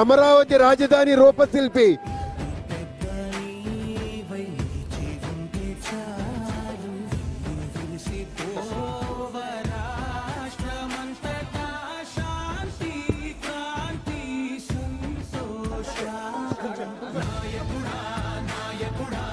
అమరావతి రాజధాని రూపశిల్పి నాయకుడా